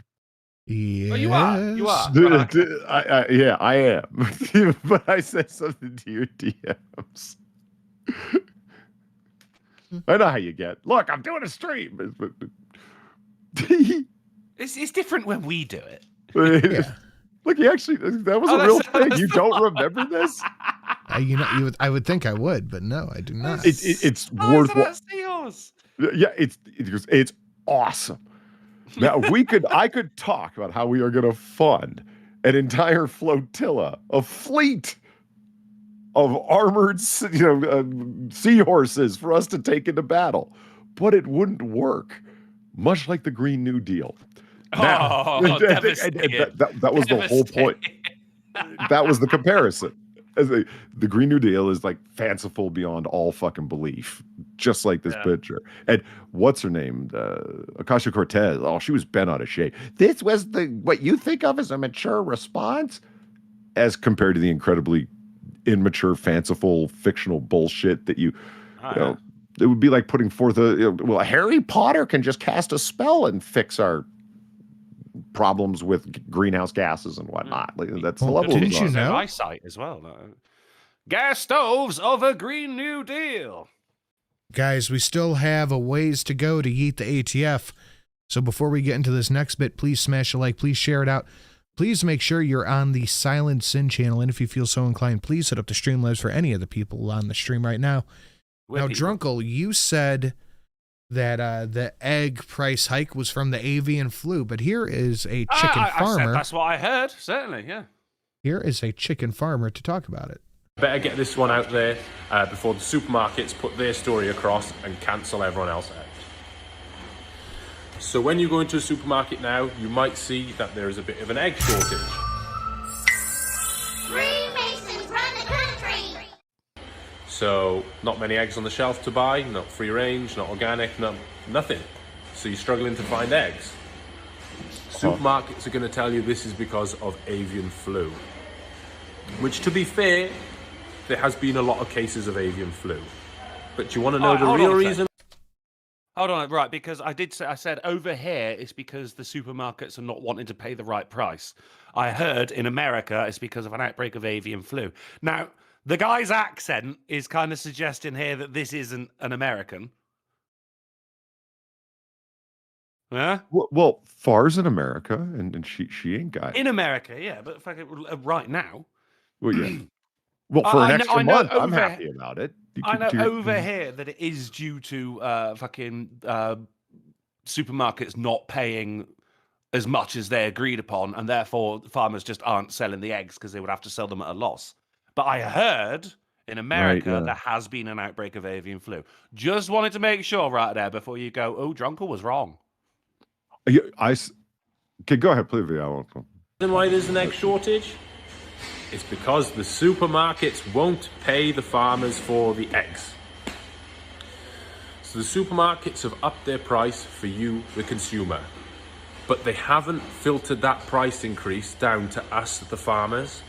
Yeah, oh, you are. Yeah, I am. But I said something to your DMs. I know how you get. Look, I'm doing a stream. It's different when we do it. Yeah. Look, he actually, that was a real thing. You don't remember this? I would think I would, but no, I do not. It's worth. Yeah, it's awesome. Now I could talk about how we are going to fund an entire flotilla, a fleet of armored, seahorses for us to take into battle, but it wouldn't work. Much like the Green New Deal. Now, that was the whole point. That was the comparison. The Green New Deal is like fanciful beyond all fucking belief, just like this picture. And what's her name? Ocasio-Cortez. Oh, she was bent out of shape. This was what you think of as a mature response, as compared to the incredibly immature, fanciful, fictional bullshit that you know. It would be like putting forth Harry Potter can just cast a spell and fix our problems with greenhouse gases and whatnot. Like, that's the level. Didn't you know? Eyesight as well. Gas stoves of a Green New Deal. Guys, we still have a ways to go to yeet the ATF. So before we get into this next bit, please smash a like, please share it out. Please make sure you're on the Silent Sin channel, and if you feel so inclined, please hit up the Streamlabs for any of the people on the stream right now. Now, Drunkle, you said that the egg price hike was from the avian flu, but here is a chicken farmer. I said that's what I heard, certainly, yeah. Here is a chicken farmer to talk about it. Better get this one out there before the supermarkets put their story across and cancel everyone else out. So when you go into a supermarket now, you might see that there is a bit of an egg shortage. Freemasons run the country! So not many eggs on the shelf to buy, not free range, not organic, nothing. So you're struggling to find eggs. Supermarkets are going to tell you this is because of avian flu. Which, to be fair, there has been a lot of cases of avian flu. But do you want to know the real reason? Hold on, right, because I said over here it's because the supermarkets are not wanting to pay the right price. I heard in America it's because of an outbreak of avian flu. Now, the guy's accent is kind of suggesting here that this isn't an American. Yeah? Well, Far's in America, and she ain't got it. In America, yeah, but fucking right now. Well, yeah. Well, for an extra month, I'm happy about it. I know over here that it is due to supermarkets not paying as much as they agreed upon, and therefore farmers just aren't selling the eggs because they would have to sell them at a loss. But I heard in America there has been an outbreak of avian flu. Just wanted to make sure right there before you go, oh, Drunkle was wrong. Okay, go ahead, please. And why there's an egg shortage? It's because the supermarkets won't pay the farmers for the eggs. So the supermarkets have upped their price for you, the consumer. But they haven't filtered that price increase down to us, the farmers.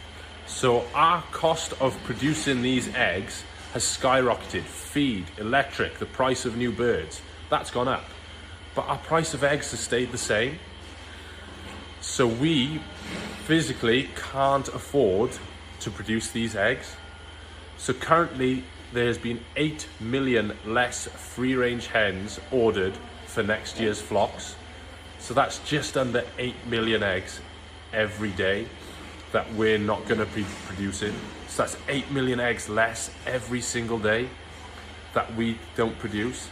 So our cost of producing these eggs has skyrocketed. Feed, electric, the price of new birds, that's gone up. But our price of eggs has stayed the same. So we physically can't afford to produce these eggs. So currently there's been 8 million less free-range hens ordered for next year's flocks. So that's just under 8 million eggs every day that we're not going to be producing. So that's 8 million eggs less every single day that we don't produce.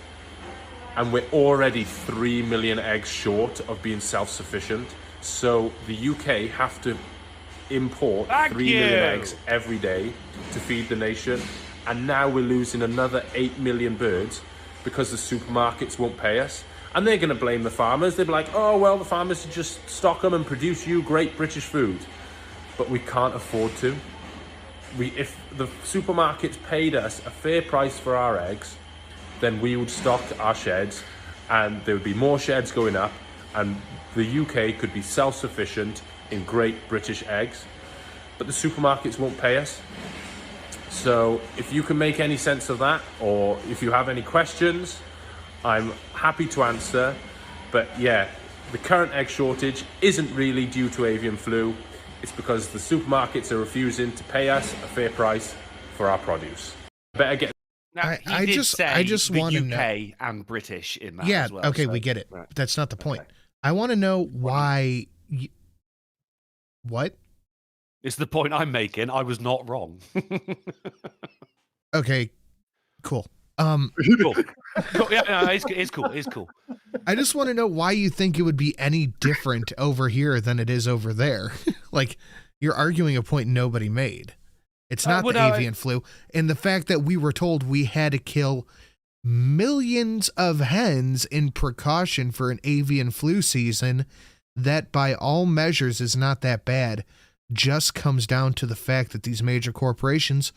And we're already 3 million eggs short of being self-sufficient. So the UK have to import 3 million eggs every day to feed the nation. And now we're losing another 8 million birds because the supermarkets won't pay us. And they're going to blame the farmers. They'll be like, oh, well, the farmers should just stock them and produce you great British food. But we can't afford to. If the supermarkets paid us a fair price for our eggs, then we would stock our sheds and there would be more sheds going up and the UK could be self-sufficient in great British eggs. But the supermarkets won't pay us. So if you can make any sense of that, or if you have any questions, I'm happy to answer. But yeah, the current egg shortage isn't really due to avian flu. It's because the supermarkets are refusing to pay us a fair price for our produce. Better get Now, I just want to know. UK and British in that Yeah, as well. okay, so- we get it. Right. That's not the point. I want to know why. What? It's the point I'm making. I was not wrong. Okay, cool. Cool. Yeah, no, it's cool. It's cool. I just want to know why you think it would be any different over here than it is over there. Like, you're arguing a point nobody made. It's not the avian flu. And the fact that we were told we had to kill millions of hens in precaution for an avian flu season, that by all measures is not that bad, just comes down to the fact that these major corporations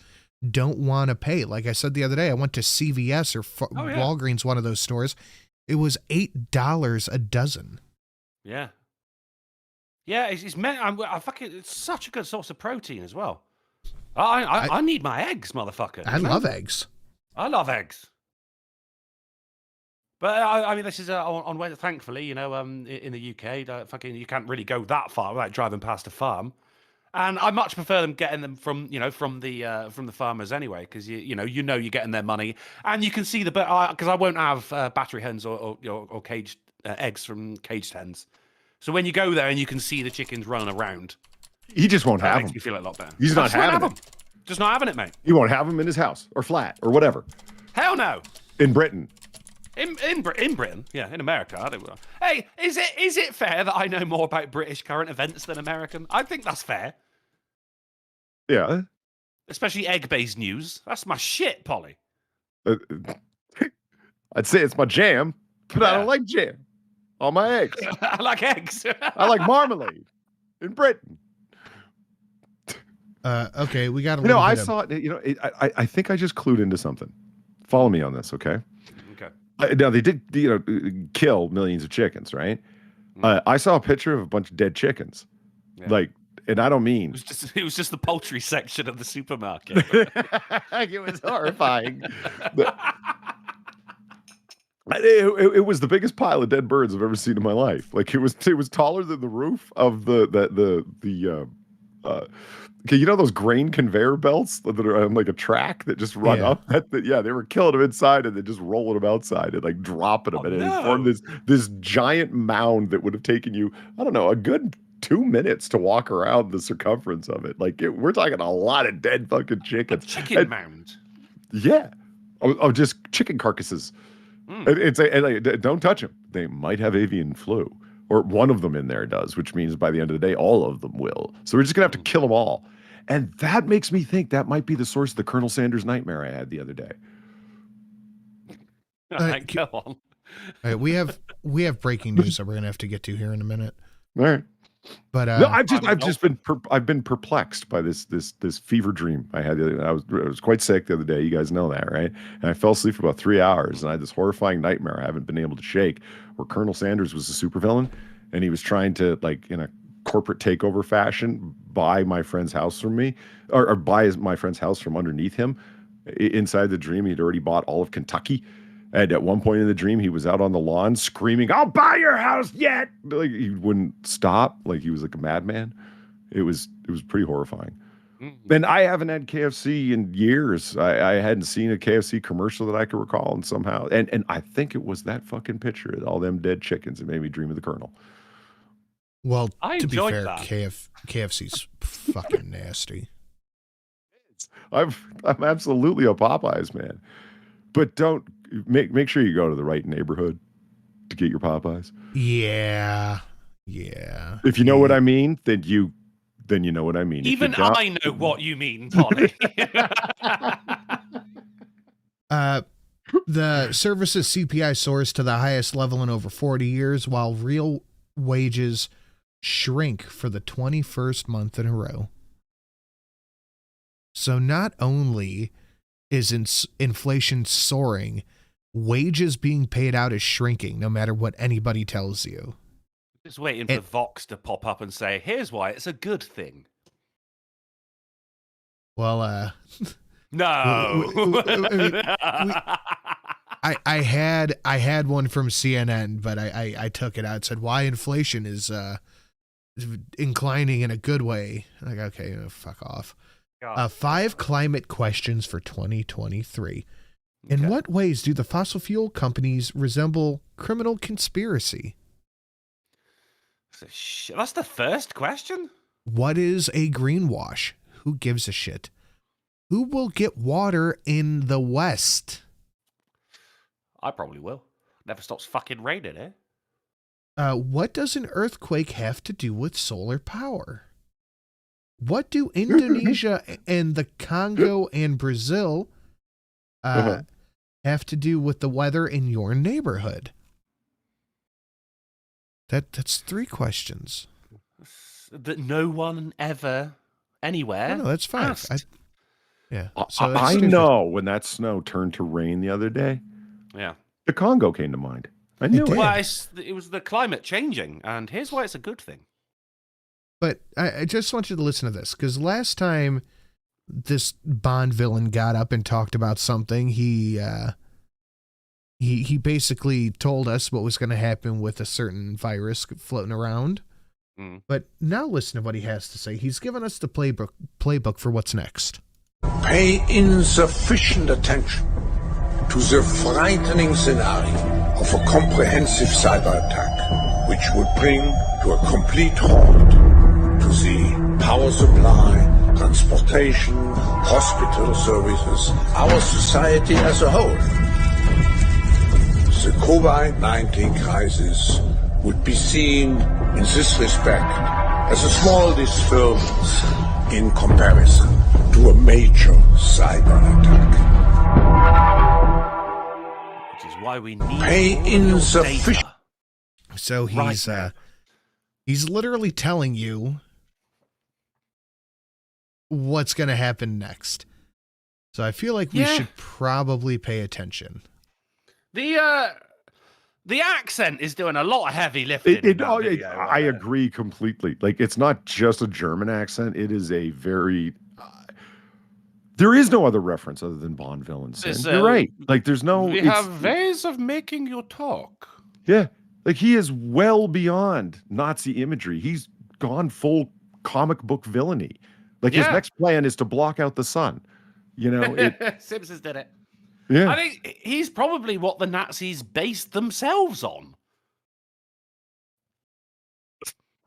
don't want to pay. Like I said the other day, I went to CVS or Walgreens, one of those stores. It was $8 a dozen. Yeah. Yeah, it's meant. I fucking. It's such a good source of protein as well. I need my eggs, motherfucker. I love eggs. I love eggs. But I mean, this is on where, thankfully, in the UK, fucking you can't really go that far without driving past a farm. And I much prefer them getting them from the farmers anyway, because you're getting their money, and you can see because I won't have battery hens or caged eggs from caged hens. So when you go there and you can see the chickens running around, he just won't have them. Makes me feel a lot better. He's not having them. Just not having it, mate. He won't have them in his house or flat or whatever. Hell no. In Britain. In Britain, yeah, in America. I don't know. Hey, is it fair that I know more about British current events than American? I think that's fair. Yeah. Especially egg-based news. That's my shit, Polly. I'd say it's my jam, but I don't like jam on my eggs. I like eggs. I like marmalade in Britain. Okay, we got a little. little I bit of- saw it. I think I just clued into something. Follow me on this, okay? Okay. Now they did, kill millions of chickens, right? I saw a picture of a bunch of dead chickens, and I don't mean it was just the poultry section of the supermarket. it was horrifying. It was the biggest pile of dead birds I've ever seen in my life. Like it was taller than the roof of those grain conveyor belts that are on like a track that just run up. They were killing them inside and then just rolling them outside and like dropping them, and it formed this giant mound that would have taken you, I don't know, a good 2 minutes to walk around the circumference of it. Like we're talking a lot of dead fucking chickens. Chicken mound. Yeah, of just chicken carcasses. Don't touch them. They might have avian flu. Or one of them in there does, which means by the end of the day, all of them will. So we're just going to have to kill them all. And that makes me think that might be the source of the Colonel Sanders nightmare I had the other day. Go on. All right, we have breaking news that we're going to have to get to here in a minute. All right. But no, I've been perplexed by this fever dream I had the other day. I was quite sick the other day. You guys know that, right? And I fell asleep for about 3 hours, and I had this horrifying nightmare I haven't been able to shake, where Colonel Sanders was a supervillain, and he was trying to, like, in a corporate takeover fashion, buy my friend's house from me, or buy my friend's house from underneath him. Inside the dream, he'd already bought all of Kentucky. And at one point in the dream, he was out on the lawn screaming, "I'll buy your house yet!" Like he wouldn't stop. Like he was like a madman. It was pretty horrifying. And I haven't had KFC in years. I hadn't seen a KFC commercial that I could recall, and somehow, and I think it was that fucking picture of all them dead chickens that made me dream of the Colonel. Well, I to be enjoyed fair, that. KFC's fucking nasty. I'm absolutely a Popeyes man, but don't make sure you go to the right neighborhood to get your Popeyes. Yeah. If you know what I mean, then you know what I mean. Even I know what you mean, Polly. The service's CPI soars to the highest level in over 40 years, while real wages shrink for the 21st month in a row. So not only is inflation soaring, wages being paid out is shrinking, no matter what anybody tells you. Just waiting for Vox to pop up and say, "Here's why it's a good thing." Well, no. I had one from CNN, but I took it out. It said why inflation is inclining in a good way. Like, okay, fuck off. 5 climate questions for 2023. In what ways do the fossil fuel companies resemble criminal conspiracy? That's the first question? What is a greenwash? Who gives a shit? Who will get water in the West? I probably will. Never stops fucking raining, eh? What does an earthquake have to do with solar power? What do Indonesia and the Congo and Brazil have to do with the weather in your neighborhood? That's 3 questions. That no one ever, anywhere. No, that's fine. Yeah. So I know when that snow turned to rain the other day. Yeah. The Congo came to mind. I knew it. Well, it was the climate changing, and here's why it's a good thing. But I just want you to listen to this, because last time this Bond villain got up and talked about something, he basically told us what was going to happen with a certain virus floating around. But now listen to what he has to say. He's given us the playbook for what's next. Pay insufficient attention to the frightening scenario of a comprehensive cyber attack, which would bring to a complete halt to the power supply, transportation, hospital services, our society as a whole. The COVID-19 crisis would be seen in this respect as a small disturbance in comparison to a major cyber attack. Which is why we need Pay insufficient. So he's literally telling you what's going to happen next. So I feel like we should probably pay attention. The accent is doing a lot of heavy lifting. I agree completely. Like, it's not just a German accent. It is a very... there is no other reference other than Bond villains. You're right. Like, there's no... We have ways of making you talk. Yeah. Like, he is well beyond Nazi imagery. He's gone full comic book villainy. Like, his next plan is to block out the sun. You know? Simpsons did it. Yeah. I think he's probably what the Nazis based themselves on.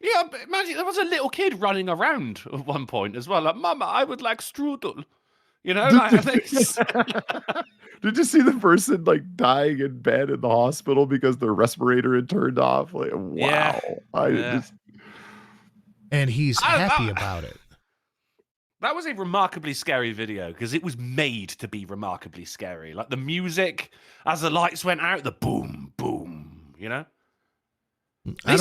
Yeah, but imagine there was a little kid running around at one point as well. Like, Mama, I would like strudel. You know, like, I think Did you see the person like dying in bed in the hospital because their respirator had turned off? Like, wow. And he's happy about it. That was a remarkably scary video because it was made to be remarkably scary. Like the music as the lights went out, the boom, boom, you know? I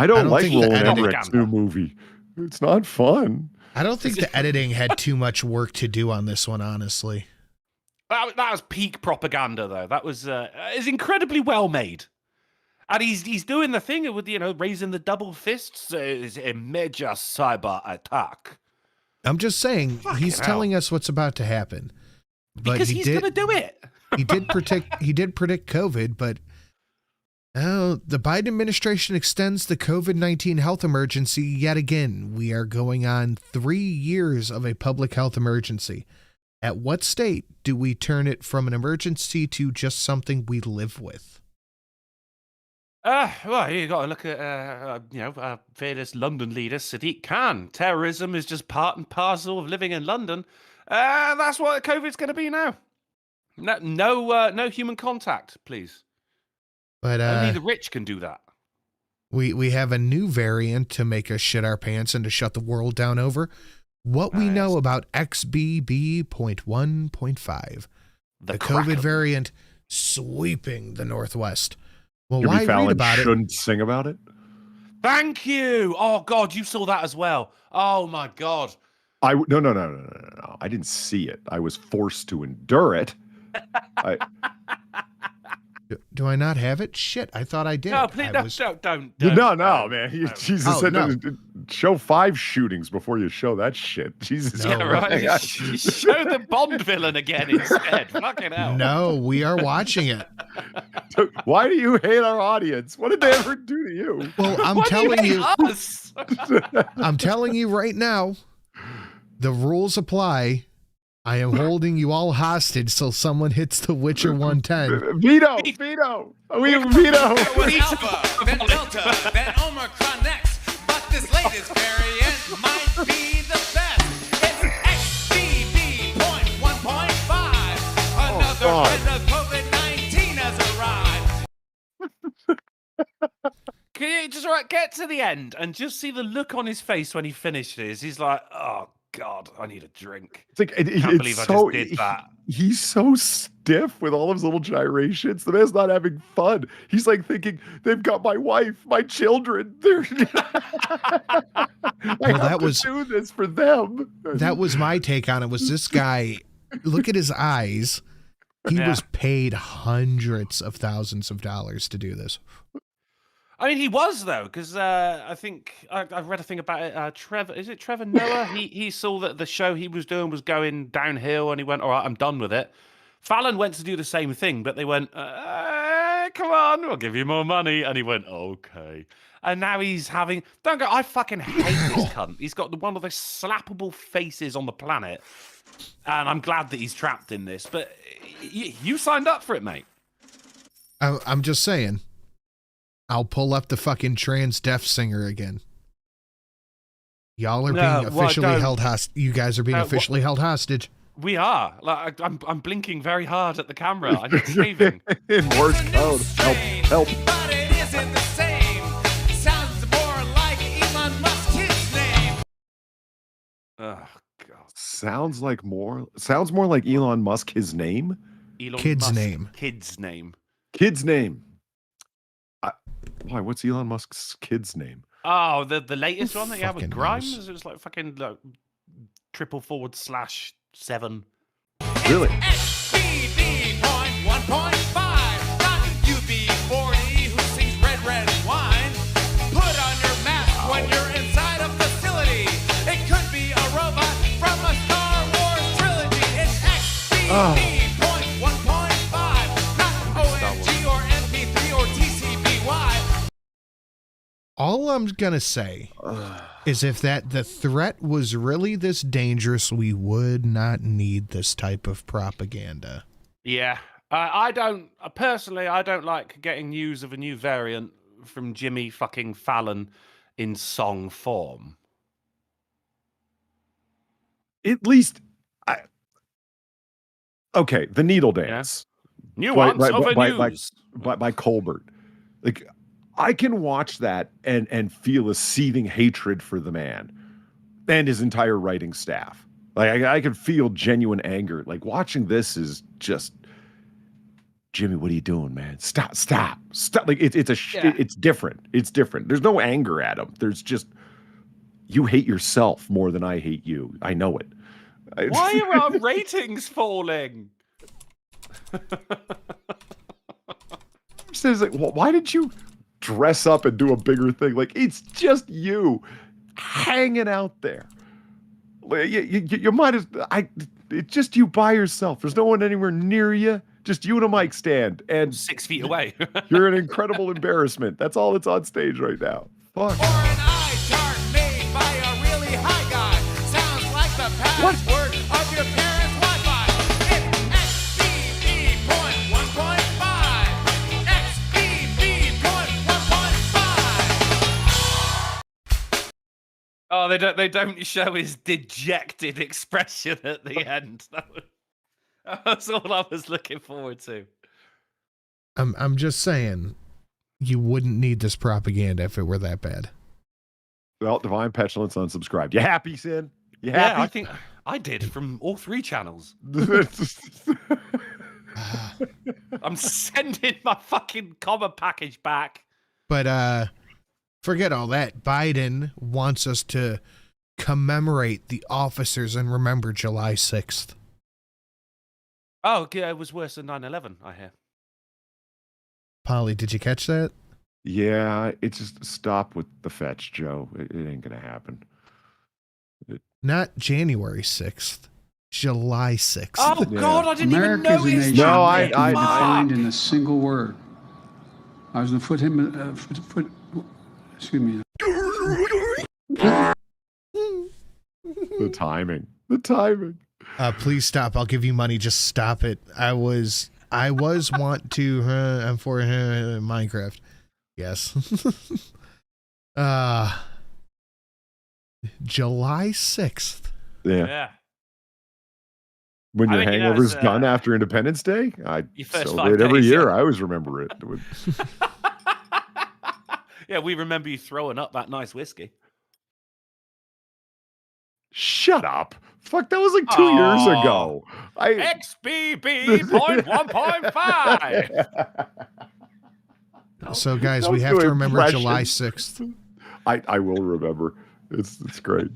don't like Roland Emmerich's new movie. It's not fun. I don't think the editing had too much work to do on this one, honestly. That was peak propaganda, though. That was is incredibly well made. And he's doing the thing with, you know, raising the double fists. It's a major cyber attack. I'm just saying, he's telling us what's about to happen. But because he's going to do it. He did predict COVID, but the Biden administration extends the COVID-19 health emergency yet again. We are going on 3 years of a public health emergency. At what state do we turn it from an emergency to just something we live with? Well, you got to look at, various London leaders. Sadiq Khan. Terrorism is just part and parcel of living in London. That's what COVID's going to be now. No human contact, please. But only the rich can do that. We have a new variant to make us shit our pants and to shut the world down over. What we know about XBB.1.5, the COVID variant sweeping the Northwest. Well, Jimmy why Fallon read about shouldn't sing about it? Thank you. Oh, God, you saw that as well. Oh, my God. No. I didn't see it. I was forced to endure it. Do I not have it? Shit, I thought I did. No, please, don't. No, man. Jesus said no. Show 5 shootings before you show that shit. Jesus. Yeah, right. Show the Bond villain again instead. Fucking hell. No, we are watching it. Why do you hate our audience? What did they ever do to you? Well, I'm telling you. I'm telling you right now, the rules apply. I am holding you all hostage till someone hits the Witcher 110. Veto! Veto! We have a veto! With Alpha, then Delta, then Omicron next. But this latest variant might be the best. It's XBB.1.5. Another friend of COVID-19 has arrived. Can you just get to the end and just see the look on his face when he finishes? He's like, oh, God, I need a drink. It's like, I can't believe I just did that. He's so stiff with all of his little gyrations. The man's not having fun. He's like thinking, they've got my wife, my children. They're that was do this for them. That was my take on it. Was this guy? Look at his eyes. He was paid hundreds of thousands of dollars to do this. I mean, he was, though, because I think I've read a thing about it. Trevor, is it Trevor Noah? He saw that the show he was doing was going downhill, and he went, all right, I'm done with it. Fallon went to do the same thing, but they went, come on, we'll give you more money. And he went, okay. And now he's having, don't go, I fucking hate this cunt. He's got one of the slappable faces on the planet. And I'm glad that he's trapped in this. But you signed up for it, mate. I'm just saying. I'll pull up the fucking trans deaf singer again. Y'all are being officially held hostage. You guys are being officially held hostage. We are. Like, I'm blinking very hard at the camera. I need saving. In Morse code. Help. But it isn't the same. Sounds more like Elon Musk's kid's name. Oh, God. Sounds more like Elon Musk, his name? Kid's name. Kid's name. Kid's name. Why? What's Elon Musk's kid's name? Oh, the latest one that you have with Fucking Grimes? knows. It was like fucking /7. Really? XBB.1.5. Not UB40 who sings red, red wine. Put on your mask when you're inside a facility. It could be a robot from a Star Wars trilogy. It's XBB.1.5. Not OMG or MP3 or TCBY. All I'm gonna say is if the threat was really this dangerous, we would not need this type of propaganda. Yeah. I don't like getting news of a new variant from Jimmy fucking Fallon in song form. At least, okay, the needle dance. Nuance of a news. By Colbert. Like, I can watch that and feel a seething hatred for the man and his entire writing staff. Like, I can feel genuine anger. Like, watching this is just, Jimmy, what are you doing, man? Stop. Like, it's different. It's different. There's no anger at him. There's just, you hate yourself more than I hate you. I know it. Why are our ratings falling? Says like, well, why did you dress up and do a bigger thing? Like, it's just you hanging out there. You might as it's just you by yourself. There's no one anywhere near you. Just you and a mic stand, and 6 feet away. You're an incredible embarrassment. That's all that's on stage right now. Fuck. Or an eye chart made by a really high guy. Sounds like the password of your parents' Wi-Fi. It's XBB.1.5. XBB.1.5. Oh, they don't show his dejected expression at the end. That's all I was looking forward to. I'm just saying, you wouldn't need this propaganda if it were that bad. Well, Divine Petulance unsubscribed. You happy, Sin? You happy? Yeah, I think I did from all 3 channels. I'm sending my fucking comma package back. But forget all that. Biden wants us to commemorate the officers and remember July 6th. Oh, yeah, it was worse than 9/11, I hear. Polly, did you catch that? Yeah, it's just stop with the fetch, Joe. It ain't gonna happen. Not January 6th, July 6th. Oh, God, I didn't even know his name. No, I defined in a single word. I was going to put him, excuse me. The timing. Please stop. I'll give you money. Just stop it. I was want to I'm for Minecraft. Yes. July 6th. Yeah. When your hangover's done after Independence Day, I celebrate every year. I always remember it. Yeah, we remember you throwing up that nice whiskey. Shut up. Fuck, that was like 2 years ago. XBB 0.1.5. So, guys, we have to remember July 6th. I will remember. It's great.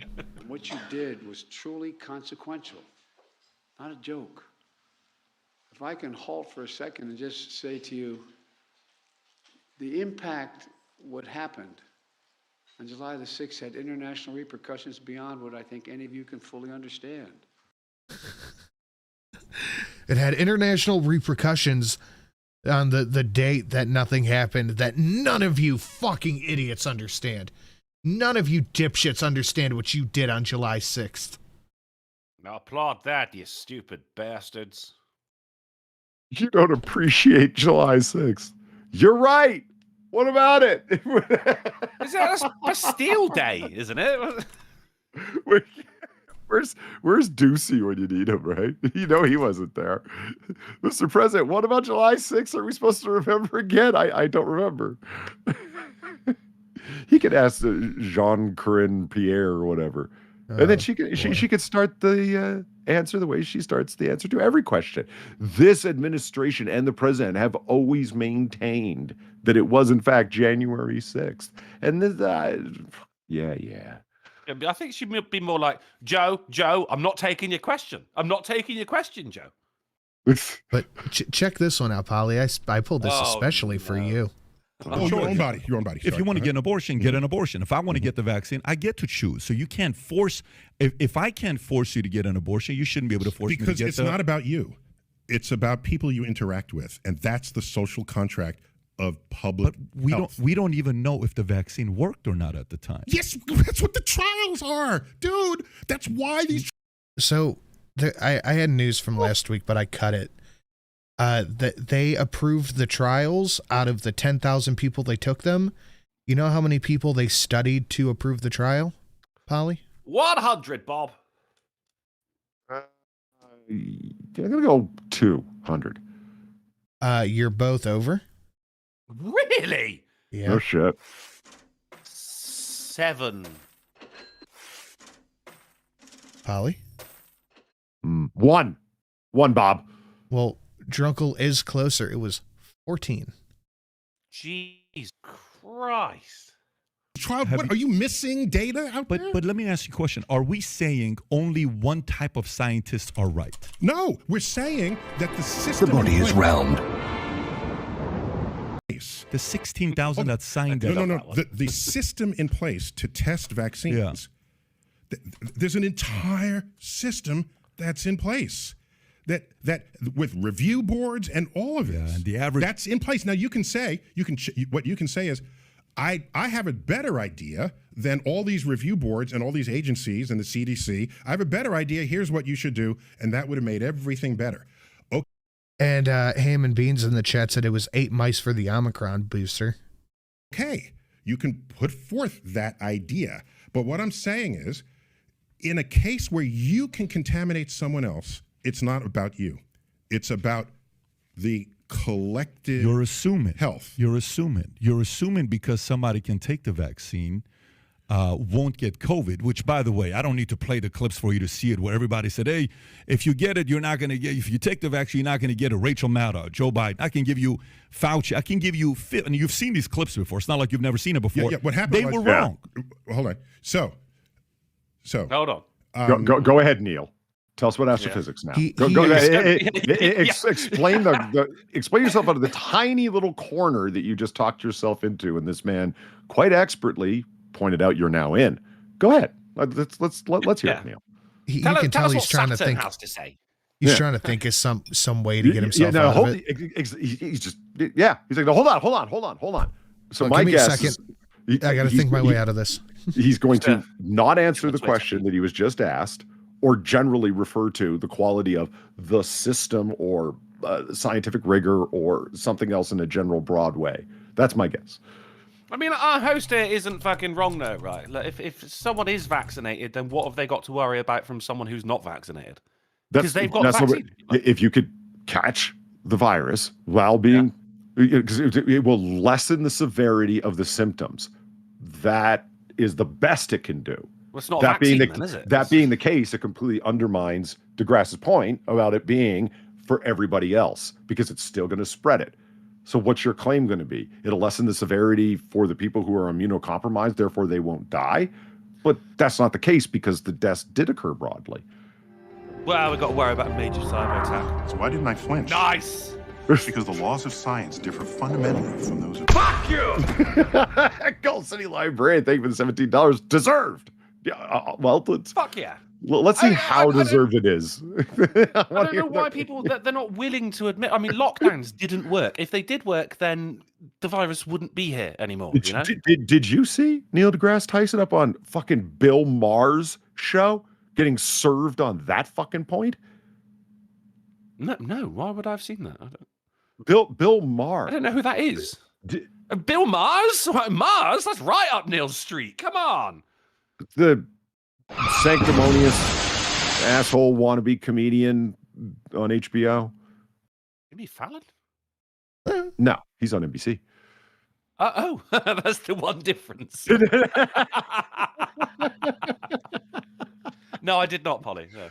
What you did was truly consequential, not a joke. If I can halt for a second and just say to you, the impact, what happened on July the 6th had international repercussions beyond what I think any of you can fully understand. It had international repercussions on the date that nothing happened, that none of you fucking idiots understand. None of you dipshits understand what you did on July 6th. Now applaud that, you stupid bastards. You don't appreciate July 6th. You're right. What about it? Is that Bastille Day, isn't it? Where's Deucey when you need him, right? You know he wasn't there. Mr. President, what about July 6th? Are we supposed to remember again? I don't remember. He could ask Jean-Corinne Pierre or whatever. And then she could start the answer the way she starts the answer to every question. This administration and the president have always maintained that it was, in fact, January 6th. And this, yeah. I think she would be more like, Joe, I'm not taking your question. I'm not taking your question, Joe. But check this one out, Polly. I pulled this especially for you. Your own body. If you want to get an abortion, get an abortion. If I want to get the vaccine, I get to choose. So you can't force. If I can't force you to get an abortion, you shouldn't be able to force me to get. Because it's not about you. It's about people you interact with, and that's the social contract of public health. We don't even know if the vaccine worked or not at the time. Yes, that's what the trials are, dude. That's why these. So I had news from last week, but I cut it. That they approved the trials out of the 10,000 people they took them. You know how many people they studied to approve the trial, Polly? 100, Bob. I'm gonna go 200. You're both over. Really? Yeah. No shit. 7. Polly? 1, Bob. Well, Drunkle is closer. It was 14. Jeez Christ. What, are you missing data out there? But let me ask you a question. Are we saying only one type of scientists are right? No, we're saying that the system. The body is round. The 16,000 that signed that. No. The system in place to test vaccines. Yeah. There's an entire system that's in place. That with review boards and all of it. And the average. That's in place. Now you can say what you can say is, I have a better idea than all these review boards and all these agencies and the CDC. I have a better idea. Here's what you should do, and that would have made everything better. Okay. And Ham and Beans in the chat said it was 8 mice for the Omicron booster. Okay, you can put forth that idea, but what I'm saying is, in a case where you can contaminate someone else, it's not about you. It's about the collective You're assuming health. You're assuming because somebody can take the vaccine, won't get COVID, which, by the way, I don't need to play the clips for you to see it, where everybody said, hey, if you get it, you're not going to get, if you take the vaccine, you're not going to get a Rachel Maddow, Joe Biden. I can give you Fauci. I can give you, and you've seen these clips before. It's not like you've never seen it before. Yeah, what happened They were wrong. Hold on. So. Hold on. Go ahead, Neil. Tell us what astrophysics now. Go ahead. Explain explain yourself out of the tiny little corner that you just talked yourself into, and this man quite expertly pointed out you're now in. Go ahead. Let's hear it, Neil. You can tell he's trying to think. He's trying to think of some way to get himself out of it. He's just He's like, no, hold on. So my guess is, I got to think my way out of this. He's going to not answer the question that he was just asked, or generally refer to the quality of the system or scientific rigor or something else in a general broad way. That's my guess. I mean, our host here isn't fucking wrong though, right? Like, if someone is vaccinated, then what have they got to worry about from someone who's not vaccinated? Because they've got the vaccine. If you could catch the virus while being, because it will lessen the severity of the symptoms. That is the best it can do. Well, it's not a vaccine, then, is it? That being the case, it completely undermines DeGrasse's point about it being for everybody else, because it's still going to spread it. So what's your claim going to be? It'll lessen the severity for the people who are immunocompromised, therefore they won't die. But that's not the case, because the deaths did occur broadly. Well, we've got to worry about a major cyber attack. So why didn't I flinch? Nice! Because the laws of science differ fundamentally from those of... Fuck you! Gold City Librarian, thank you for the $17. Deserved. Yeah, well, fuck yeah. Let's see how deserved it is. I don't know why people, they're not willing to admit. I mean, lockdowns didn't work. If they did work, then the virus wouldn't be here anymore. You know? Did you see Neil deGrasse Tyson up on fucking Bill Maher's show getting served on that fucking point? No. Why would I have seen that? Bill Maher. I don't know who that is. Bill Mars? Mars? That's right up Neil's street. Come on. The sanctimonious asshole wannabe comedian on HBO. Jimmy Fallon? No, he's on NBC. Oh, that's the one difference. No, I did not, Polly. No.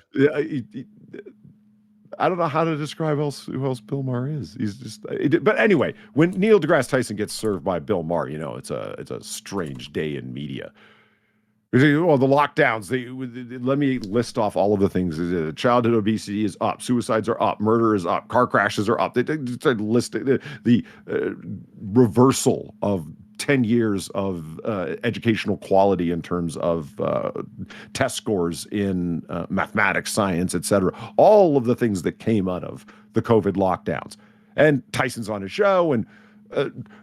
I don't know how to describe who else Bill Maher is. He's just. But anyway, when Neil deGrasse Tyson gets served by Bill Maher, you know it's a strange day in media. Oh, the lockdowns. Let me list off all of the things. Childhood obesity is up. Suicides are up. Murder is up. Car crashes are up. They list the reversal of 10 years of educational quality in terms of test scores in mathematics, science, etc. All of the things that came out of the COVID lockdowns. And Tyson's on his show, and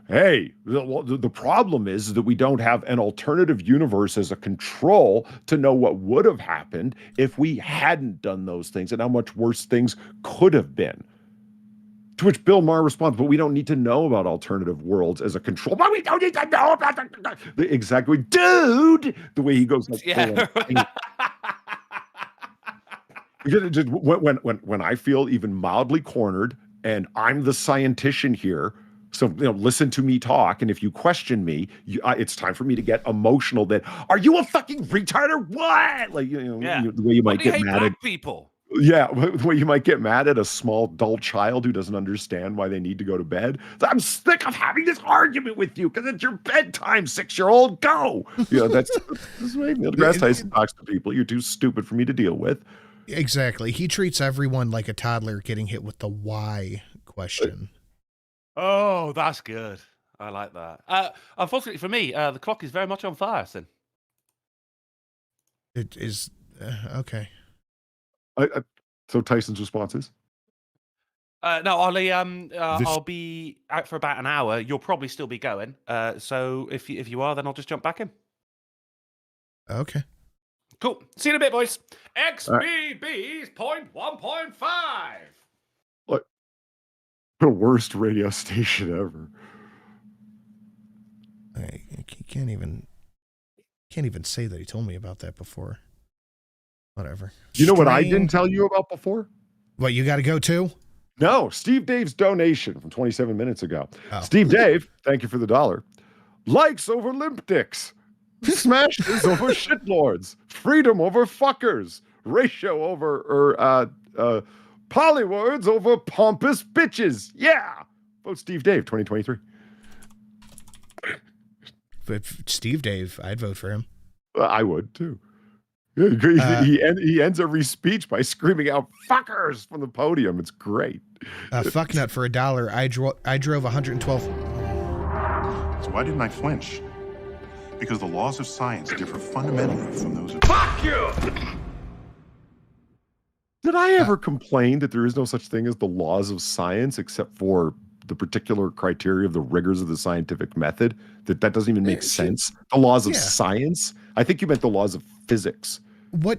hey, the problem is that we don't have an alternative universe as a control to know what would have happened if we hadn't done those things and how much worse things could have been. To which Bill Maher responds, but we don't need to know about alternative worlds as a control. But we don't need to know about the exact way, dude, the way he goes. Like, yeah. When I feel even mildly cornered and I'm the scientician here, so, listen to me talk, and if you question me, it's time for me to get emotional. That are you a fucking retard or what? Like, the way you might get mad at people. Yeah, the way you might get mad at a small, dull child who doesn't understand why they need to go to bed. I'm sick of having this argument with you because it's your bedtime, 6-year-old. Go. That's the way Neil deGrasse Tyson talks to people. You're too stupid for me to deal with. Exactly. He treats everyone like a toddler getting hit with the why question. Oh, that's good. I like that. Unfortunately for me, the clock is very much on fire, Sin. It is okay. So Tyson's response is? No, Ollie. I'll be out for about an hour. You'll probably still be going. So if you are, then I'll just jump back in. Okay. Cool. See you in a bit, boys. XBB's 0.1.5. What? The worst radio station ever. I can't even say that he told me about that before. Whatever. You know what I didn't tell you about before? What, you got to go too? No, Steve Dave's donation from 27 minutes ago. Oh. Steve Dave, thank you for the $1. Likes over limp dicks. Smashes over shitlords. Freedom over fuckers. Ratio over polywords over pompous bitches. Yeah. Vote Steve Dave 2023. But Steve Dave, I'd vote for him. I would too. He ends every speech by screaming out "fuckers" from the podium. It's great. Fucknut for $1. I drove 112. So why didn't I flinch? Because the laws of science differ fundamentally from those of... Fuck you! Did I ever complain that there is no such thing as the laws of science except for the particular criteria of the rigors of the scientific method? That doesn't even make sense. The laws of science? I think you meant the laws of physics. What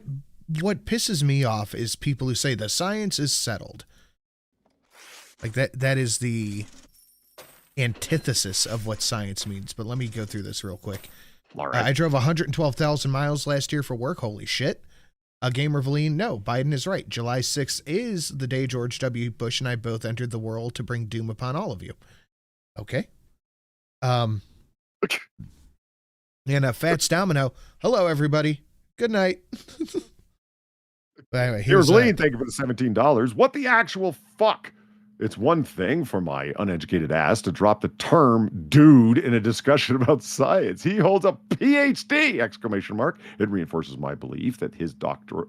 what pisses me off is people who say the science is settled. Like that is the antithesis of what science means. But let me go through this real quick. All right. I drove 112,000 miles last year for work. Holy shit. Gamer Valine, no, Biden is right. July 6th is the day George W. Bush and I both entered the world to bring doom upon all of you. Okay. And Fats Domino, hello, everybody. Good night. But anyway, Here's Lean, thank you for the $17. What the actual fuck? It's one thing for my uneducated ass to drop the term dude in a discussion about science. He holds a PhD! Exclamation mark. It reinforces my belief that his doctoral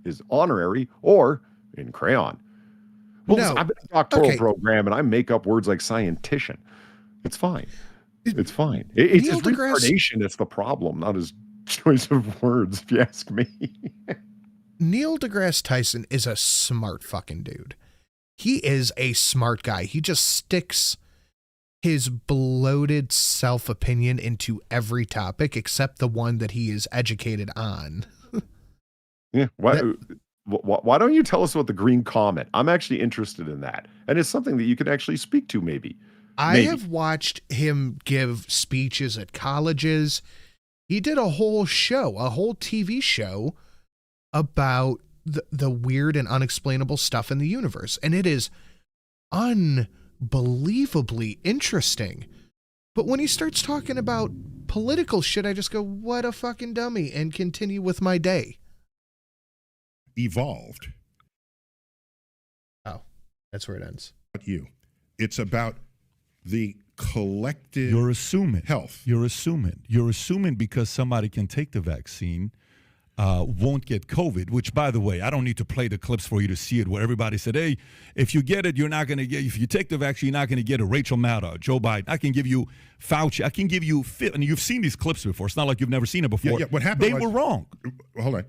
is honorary or in crayon. Well, listen, I've been in a doctoral program and I make up words like scientician. It's fine. It's fine. It's his reincarnation that's the problem, not his choice of words, if you ask me. Neil deGrasse Tyson is a smart fucking dude. He is a smart guy. He just sticks his bloated self-opinion into every topic except the one that he is educated on. Yeah. Why don't you tell us about the green comet? I'm actually interested in that. And it's something that you can actually speak to, maybe. I have watched him give speeches at colleges. He did a whole show, a whole TV show about the weird and unexplainable stuff in the universe. And it is unbelievably interesting. But when he starts talking about political shit, I just go, what a fucking dummy, and continue with my day. Evolved. Oh, that's where it ends. It's about the collective You're assuming health. You're assuming because somebody can take the vaccine, won't get COVID, which, by the way, I don't need to play the clips for you to see it, where everybody said, hey, if you get it, you're not going to get, if you take the vaccine, you're not going to get a Rachel Maddow, Joe Biden. I can give you Fauci. I can give you, and you've seen these clips before. It's not like you've never seen it before. Yeah, what happened They were wrong. Hold on.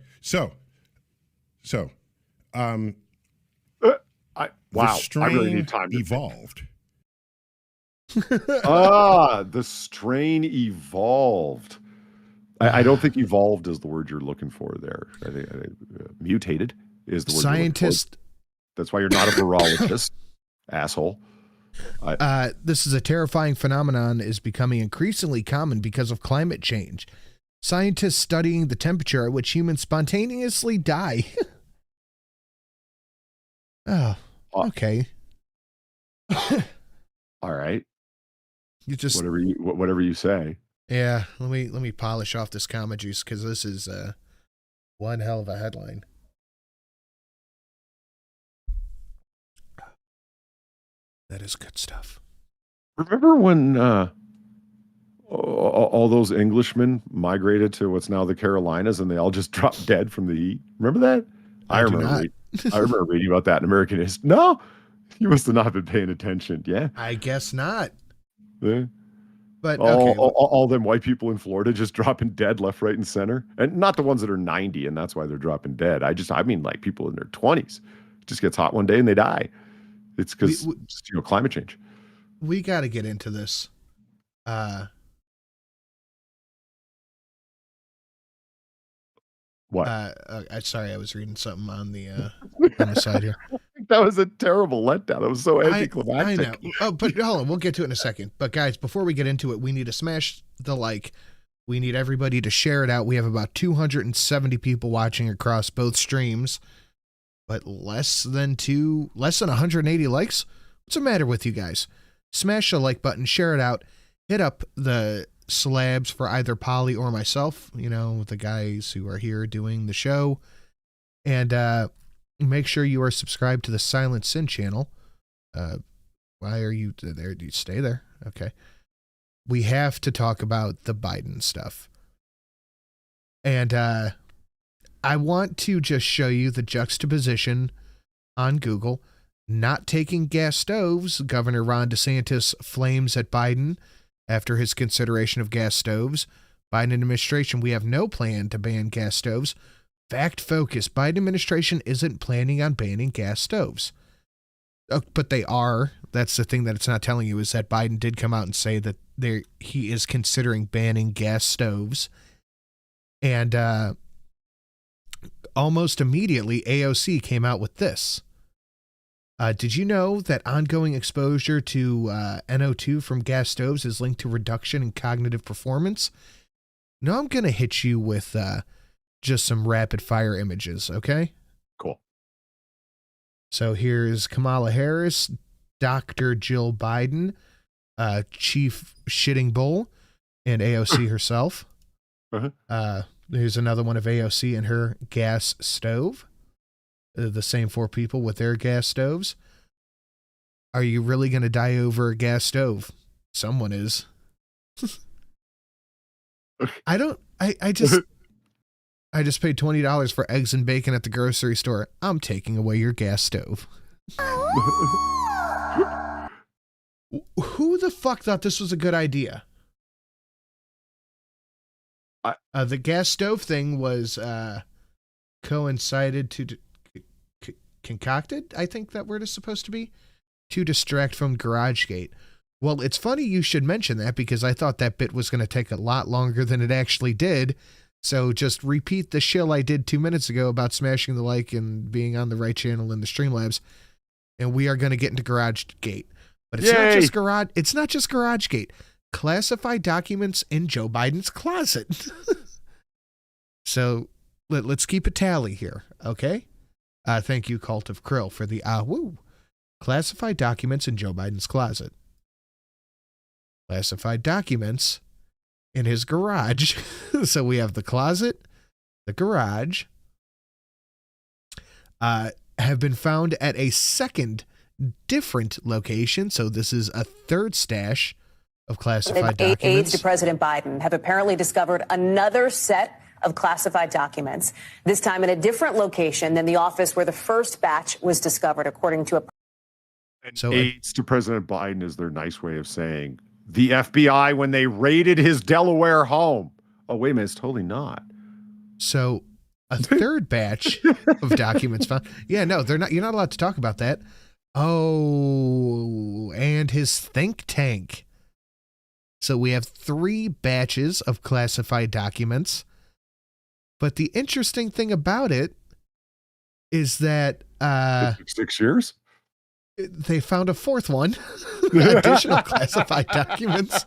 Wow, the strain I really need time to evolved. The strain evolved. I don't think evolved is the word you're looking for there. I think mutated is the word. Scientist. That's why you're not a virologist, asshole. This is a terrifying phenomenon is becoming increasingly common because of climate change. Scientists studying the temperature at which humans spontaneously die. Oh, okay. All right. You just whatever you say. Yeah, let me polish off this comma juice because this is one hell of a headline. That is good stuff. Remember when all those Englishmen migrated to what's now the Carolinas and they all just dropped dead from the heat? Remember that? I remember reading about that in American History. No, you must have not been paying attention. Yeah, I guess not. Yeah. But all them white people in Florida just dropping dead left, right, and center, and not the ones that are 90, and that's why they're dropping dead. I mean like people in their 20s. It just gets hot one day and they die. It's because climate change. We got to get into this. What? Sorry, I was reading something on the side here. That was a terrible letdown. That was so anticlimactic. I know. Oh, but hold on, we'll get to it in a second. But guys, before we get into it, we need to smash the like. We need everybody to share it out. We have about 270 people watching across both streams, but less than 180 likes. What's the matter with you guys? Smash the like button, share it out, hit up the slabs for either Polly or myself, the guys who are here doing the show, and make sure you are subscribed to the Silent Sin channel. Why are you there? Do you stay there? Okay. We have to talk about the Biden stuff. And I want to just show you the juxtaposition on Google. Not taking gas stoves, Governor Ron DeSantis flames at Biden after his consideration of gas stoves. Biden administration, we have no plan to ban gas stoves. Fact focus, Biden administration isn't planning on banning gas stoves. But they are. That's the thing that it's not telling you, is that Biden did come out and say that he is considering banning gas stoves. And almost immediately, AOC came out with this. Did you know that ongoing exposure to NO2 from gas stoves is linked to reduction in cognitive performance? Now I'm going to hit you with just some rapid fire images, okay? Cool. So here's Kamala Harris, Dr. Jill Biden, Chief Shitting Bull, and AOC herself. Here's another one of AOC and her gas stove. The same 4 people with their gas stoves. Are you really going to die over a gas stove? Someone is. I just paid $20 for eggs and bacon at the grocery store. I'm taking away your gas stove. Who the fuck thought this was a good idea? The gas stove thing was concocted, I think that word is supposed to be, to distract from GarageGate. Well, it's funny you should mention that because I thought that bit was going to take a lot longer than it actually did. So just repeat the shill I did 2 minutes ago about smashing the like and being on the right channel in the Streamlabs, and we are going to get into GarageGate. But it's not just GarageGate. Classified documents in Joe Biden's closet. So let's keep a tally here, okay? Thank you, Cult of Krill, for the Awoo. Classified documents in Joe Biden's closet. Classified documents in his garage. So we have the closet, the garage, have been found at a second different location. So this is a third stash of classified documents. Aides to President Biden have apparently discovered another set of classified documents, this time in a different location than the office where the first batch was discovered, according to a... So aides to President Biden is their nice way of saying the FBI when they raided his Delaware home. Oh, wait a minute, it's totally not. So a third batch of documents found. Yeah, no, they're not. You're not allowed to talk about that. Oh, and his think tank. So we have 3 batches of classified documents. But the interesting thing about it is that 6 years? They found a 4th one. Additional classified documents.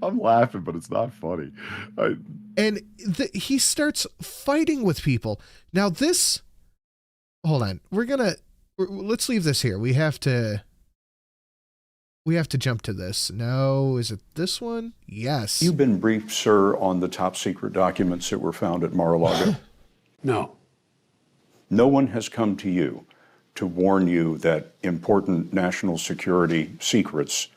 I'm laughing, but it's not funny. And he starts fighting with people. Now this, hold on. Let's leave this here. We have to jump to this. No, is it this one? Yes. You've been briefed, sir, on the top secret documents that were found at Mar-a-Lago? No. No one has come to you to warn you that important national security secrets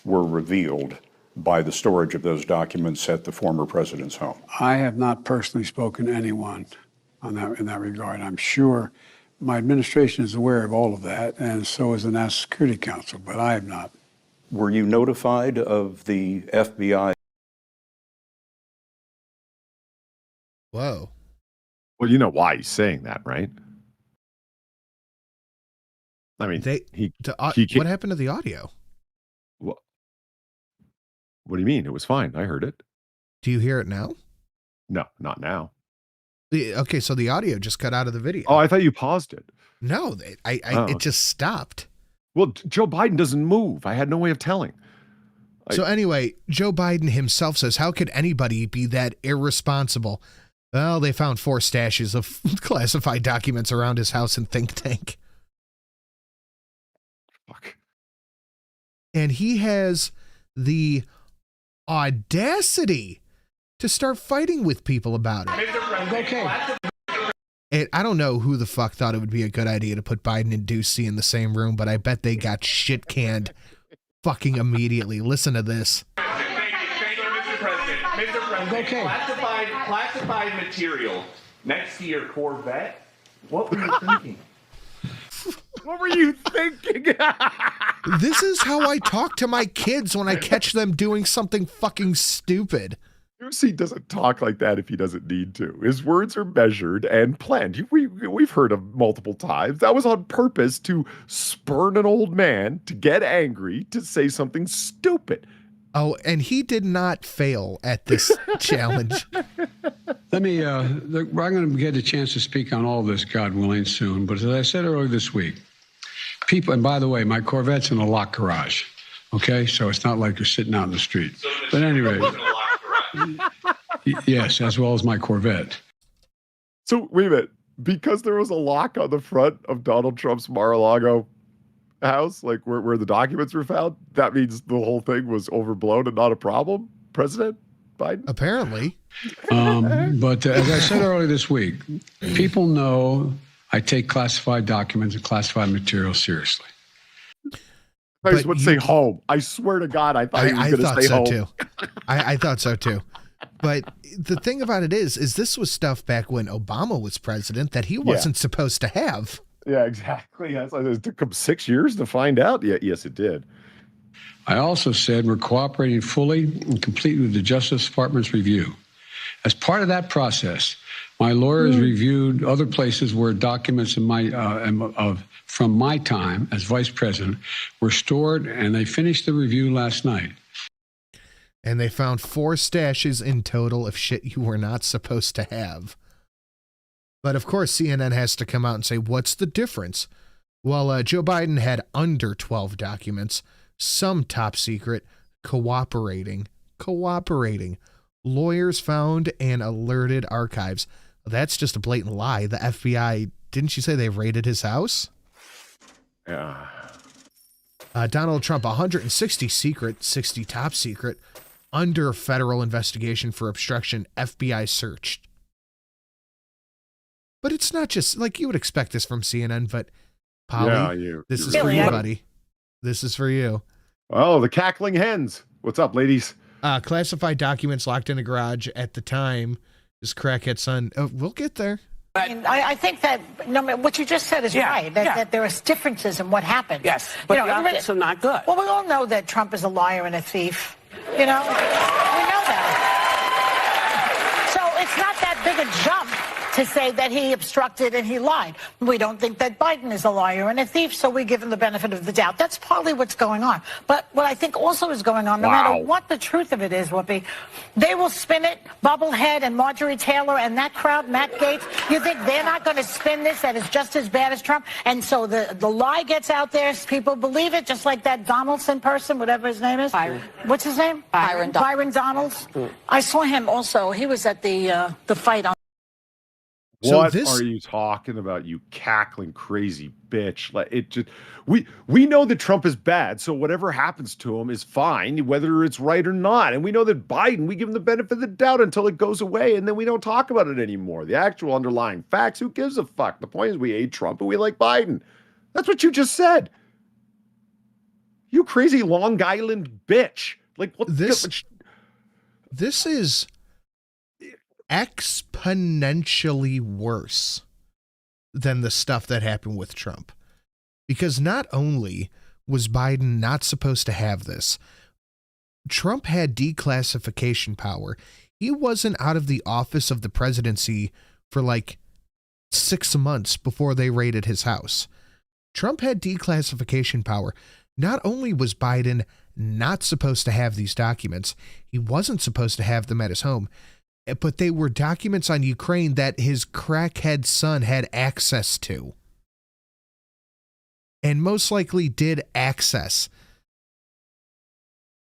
were revealed by the storage of those documents at the former president's home? I have not personally spoken to anyone in that regard. I'm sure my administration is aware of all of that, and so is the National Security Council, but I have not. Were you notified of the FBI? Whoa. Well, you know why he's saying that, right? I mean, what happened to the audio? What do you mean? It was fine. I heard it. Do you hear it now? No, not now. Okay, so the audio just cut out of the video. Oh, I thought you paused it. No, it just stopped. Well, Joe Biden doesn't move. I had no way of telling. So anyway, Joe Biden himself says, how could anybody be that irresponsible? Well, they found 4 stashes of classified documents around his house and think tank. Fuck. And he has the audacity to start fighting with people about it. Okay. And I don't know who the fuck thought it would be a good idea to put Biden and Ducey in the same room, but I bet they got shit canned fucking immediately. Listen to this. Thank you, Mr. President. Mr. President, classified material next to your Corvette. What were you thinking? What were you thinking? This is how I talk to my kids when I catch them doing something fucking stupid. Ducey doesn't talk like that if he doesn't need to. His words are measured and planned. We've heard of multiple times. That was on purpose to spurn an old man to get angry, to say something stupid. Oh, and he did not fail at this challenge. Let me, I'm going to get a chance to speak on all this, God willing, soon. But as I said earlier this week, people, and by the way, my Corvette's in a locked garage. Okay, so it's not like you're sitting out in the street. But anyway, yes, as well as my Corvette. So wait a minute, because there was a lock on the front of Donald Trump's Mar-a-Lago house, like where the documents were found, that means the whole thing was overblown and not a problem, President Biden? Apparently. But as I said earlier this week, people know I take classified documents and classified material seriously. I just would say home. I swear to God, I thought he was going to say home. Too. I thought so too. But the thing about it is this was stuff back when Obama was president that he wasn't supposed to have. Yeah, exactly. It took him 6 years to find out. Yeah, yes, it did. I also said we're cooperating fully and completely with the Justice Department's review. As part of that process, my lawyers reviewed other places where documents in from my time as vice president were stored, and they finished the review last night. And they found 4 stashes in total of shit you were not supposed to have. But of course, CNN has to come out and say, what's the difference? Well, Joe Biden had under 12 documents, some top secret, cooperating. Lawyers found and alerted archives. That's just a blatant lie. The FBI, didn't you say they raided his house? Yeah. Donald Trump, 160 secret, 60 top secret, under federal investigation for obstruction, FBI searched. But it's not just, like, you would expect this from CNN, but Polly, this is for you, buddy. This is for you. Oh, the cackling hens. What's up, ladies? Classified documents locked in a garage at the time. His crackhead son. We'll get there. I think that what you just said is right, that there are differences in what happened. Yes, but the optics are not good. Well, we all know that Trump is a liar and a thief. You know? We know that. So it's not that big a jump to say that he obstructed and he lied. We don't think that Biden is a liar and a thief, so we give him the benefit of the doubt. That's partly what's going on. But what I think also is going on, no matter what the truth of it is, Whoopi, they will spin it, Bubblehead and Marjorie Taylor and that crowd, Matt Gaetz, you think they're not going to spin this, that it's just as bad as Trump? And so the lie gets out there, people believe it, just like that Donaldson person, whatever his name is. Byron. What's his name? Byron Donalds. I saw him also. He was at the fight on. What are you talking about, you cackling crazy bitch? Like, it just we know that Trump is bad, so whatever happens to him is fine, whether it's right or not. And we know that Biden, we give him the benefit of the doubt until it goes away, and then we don't talk about it anymore. The actual underlying facts, who gives a fuck? The point is we hate Trump and we like Biden. That's what you just said. You crazy Long Island bitch. Like, what this is exponentially worse than the stuff that happened with Trump. Because not only was Biden not supposed to have this, Trump had declassification power. He wasn't out of the office of the presidency for like 6 months before they raided his house. Trump had declassification power. Not only was Biden not supposed to have these documents, he wasn't supposed to have them at his home, but they were documents on Ukraine that his crackhead son had access to. And most likely did access.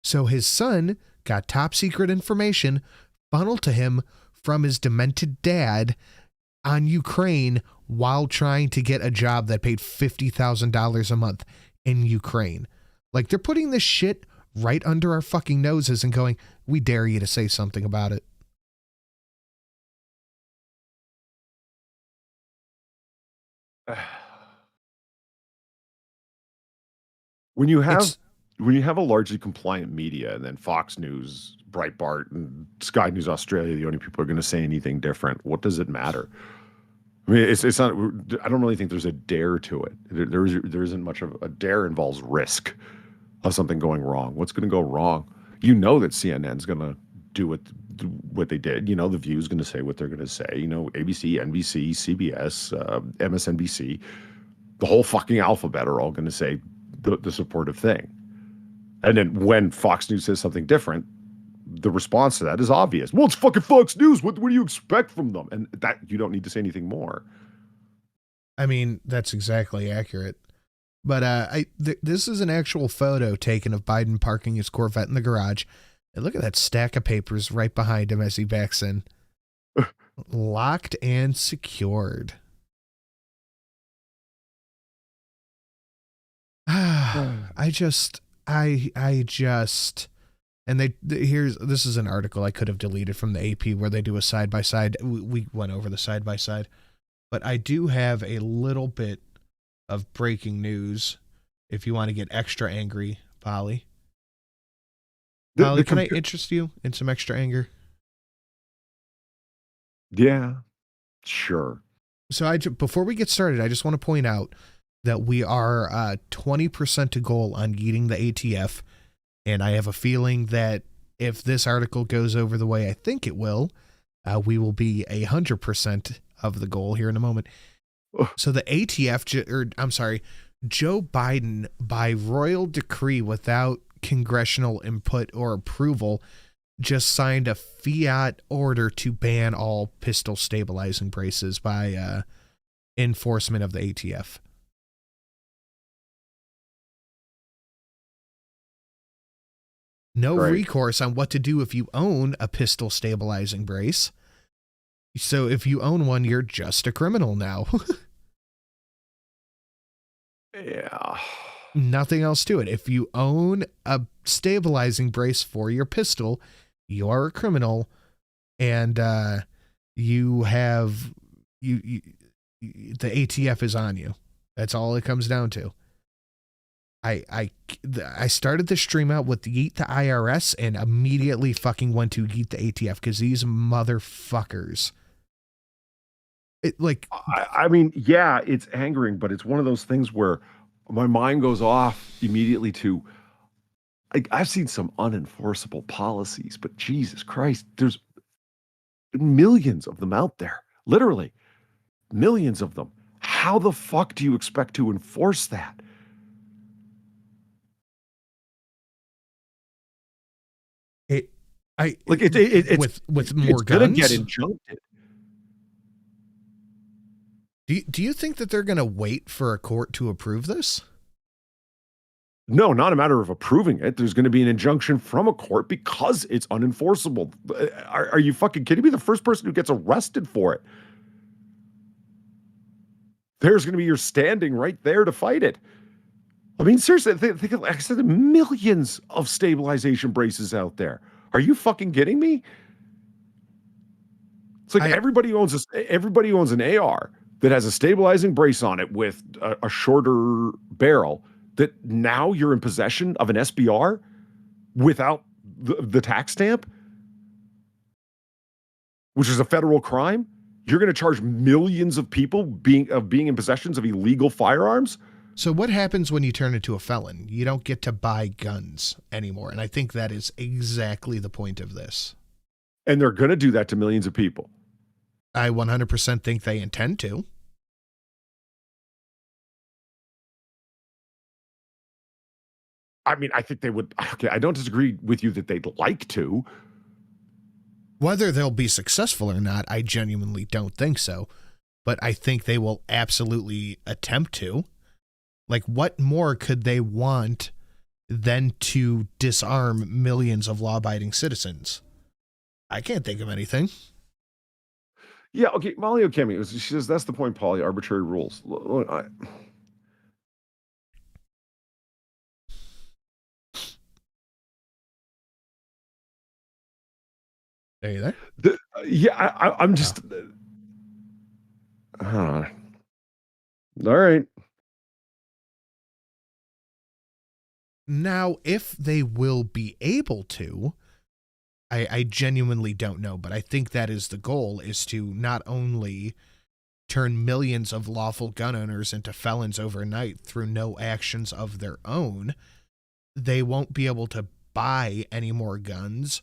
So his son got top secret information funneled to him from his demented dad on Ukraine while trying to get a job that paid $50,000 a month in Ukraine. Like, they're putting this shit right under our fucking noses and going, we dare you to say something about it. When you have a largely compliant media, and then Fox News, Breitbart, and Sky News Australia, the only people who are going to say anything different, what does it matter? I mean, it's not. I don't really think there's a dare to it. There isn't much of a dare. Involves risk of something going wrong. What's going to go wrong? You know that CNN's going to do what they did. You know, The View's going to say what they're going to say. You know, ABC, NBC, CBS, MSNBC, the whole fucking alphabet are all going to say the supportive thing. And then when Fox News says something different, the response to that is obvious. Well, it's fucking Fox News. What do you expect from them? And that you don't need to say anything more. I mean, that's exactly accurate. But this is an actual photo taken of Biden parking his Corvette in the garage. And look at that stack of papers right behind him as he backs in. Locked and secured. I just, and this is an article I could have deleted from the AP where they do a side by side. We went over the side by side, but I do have a little bit of breaking news. If you want to get extra angry, Polly. Polly, can I interest you in some extra anger? Yeah, sure. So before we get started, I just want to point out that we are 20% to goal on eating the ATF. And I have a feeling that if this article goes over the way I think it will, we will be 100% of the goal here in a moment. So the ATF, Joe Biden, by royal decree without congressional input or approval, just signed a fiat order to ban all pistol stabilizing braces by enforcement of the ATF. No recourse on what to do if you own a pistol stabilizing brace. So if you own one, you're just a criminal now. Yeah. Nothing else to it. If you own a stabilizing brace for your pistol, you're a criminal, and the ATF is on you. That's all it comes down to. I started the stream out with Yeet the IRS and immediately fucking went to Yeet the ATF because these motherfuckers. I mean, yeah, it's angering, but it's one of those things where my mind goes off immediately to, I've seen some unenforceable policies, but Jesus Christ, there's millions of them out there, literally millions of them. How the fuck do you expect to enforce that? It's with more guns. Gonna get injuncted. Do you think that they're going to wait for a court to approve this? No, not a matter of approving it. There's going to be an injunction from a court because it's unenforceable. Are you fucking kidding me? The first person who gets arrested for it, there's going to be your standing right there to fight it. I mean, seriously, think like I said, millions of stabilization braces out there. Are you fucking kidding me? It's like everybody owns an AR that has a stabilizing brace on it with a shorter barrel, that now you're in possession of an SBR without the tax stamp, which is a federal crime. You're going to charge millions of people being in possession of illegal firearms. So what happens when you turn into a felon? You don't get to buy guns anymore. And I think that is exactly the point of this. And they're going to do that to millions of people. I 100% think they intend to. I mean, I think they would. Okay, I don't disagree with you that they'd like to. Whether they'll be successful or not, I genuinely don't think so. But I think they will absolutely attempt to. Like, what more could they want than to disarm millions of law-abiding citizens? I can't think of anything. Yeah, okay, Molly Okemi, she says, that's the point, Polly, arbitrary rules. Look, Are you there? I'm just... all right. Now, if they will be able to, I genuinely don't know, but I think that is the goal, is to not only turn millions of lawful gun owners into felons overnight through no actions of their own, they won't be able to buy any more guns,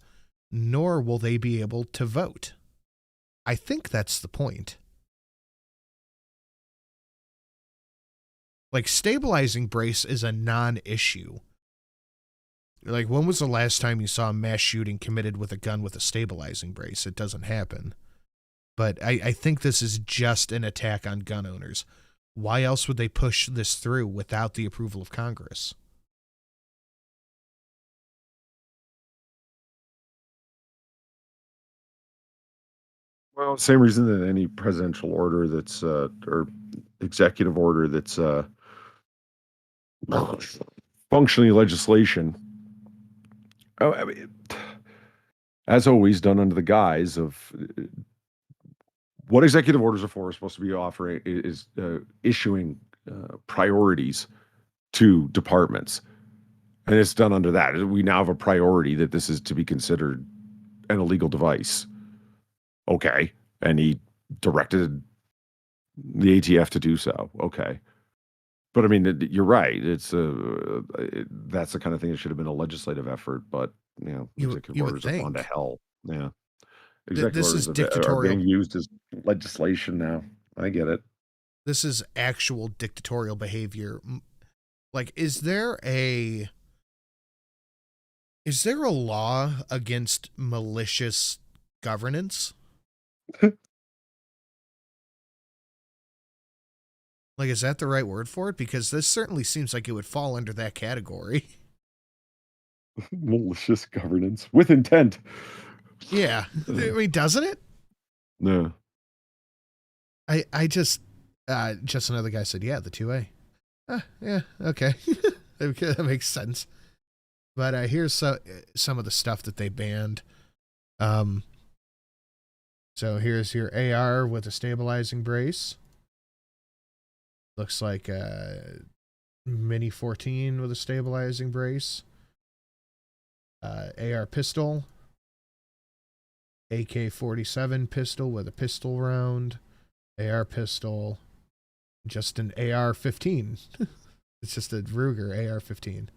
nor will they be able to vote. I think that's the point. Like, stabilizing brace is a non-issue Like, when was the last time you saw a mass shooting committed with a gun with a stabilizing brace? It doesn't happen. But I think this is just an attack on gun owners. Why else would they push this through without the approval of Congress? Well, same reason that any presidential order that's or executive order that's functionally legislation, I mean, as always, done under the guise of what executive orders are for, is supposed to be offering is issuing priorities to departments, and it's done under that. We now have a priority that this is to be considered an illegal device. Okay, and he directed the ATF to do so. Okay, but I mean, you're right. It's that's the kind of thing that should have been a legislative effort, but you know, executive orders have gone to hell. Yeah, executive This is orders are dictatorial. being used as legislation now. I get it. This is actual dictatorial behavior. Like, is there a law against malicious governance? Like, is that the right word for it? Because this certainly seems like it would fall under that category. Malicious governance with intent. Yeah. I mean, doesn't it? No. I just another guy said, yeah, the 2A. Yeah, okay. That makes sense. But here's some of the stuff that they banned. So here's your AR with a stabilizing brace. Looks like a Mini 14 with a stabilizing brace. AR pistol. AK-47 pistol with a pistol round. AR pistol. Just an AR-15. It's just a Ruger AR-15.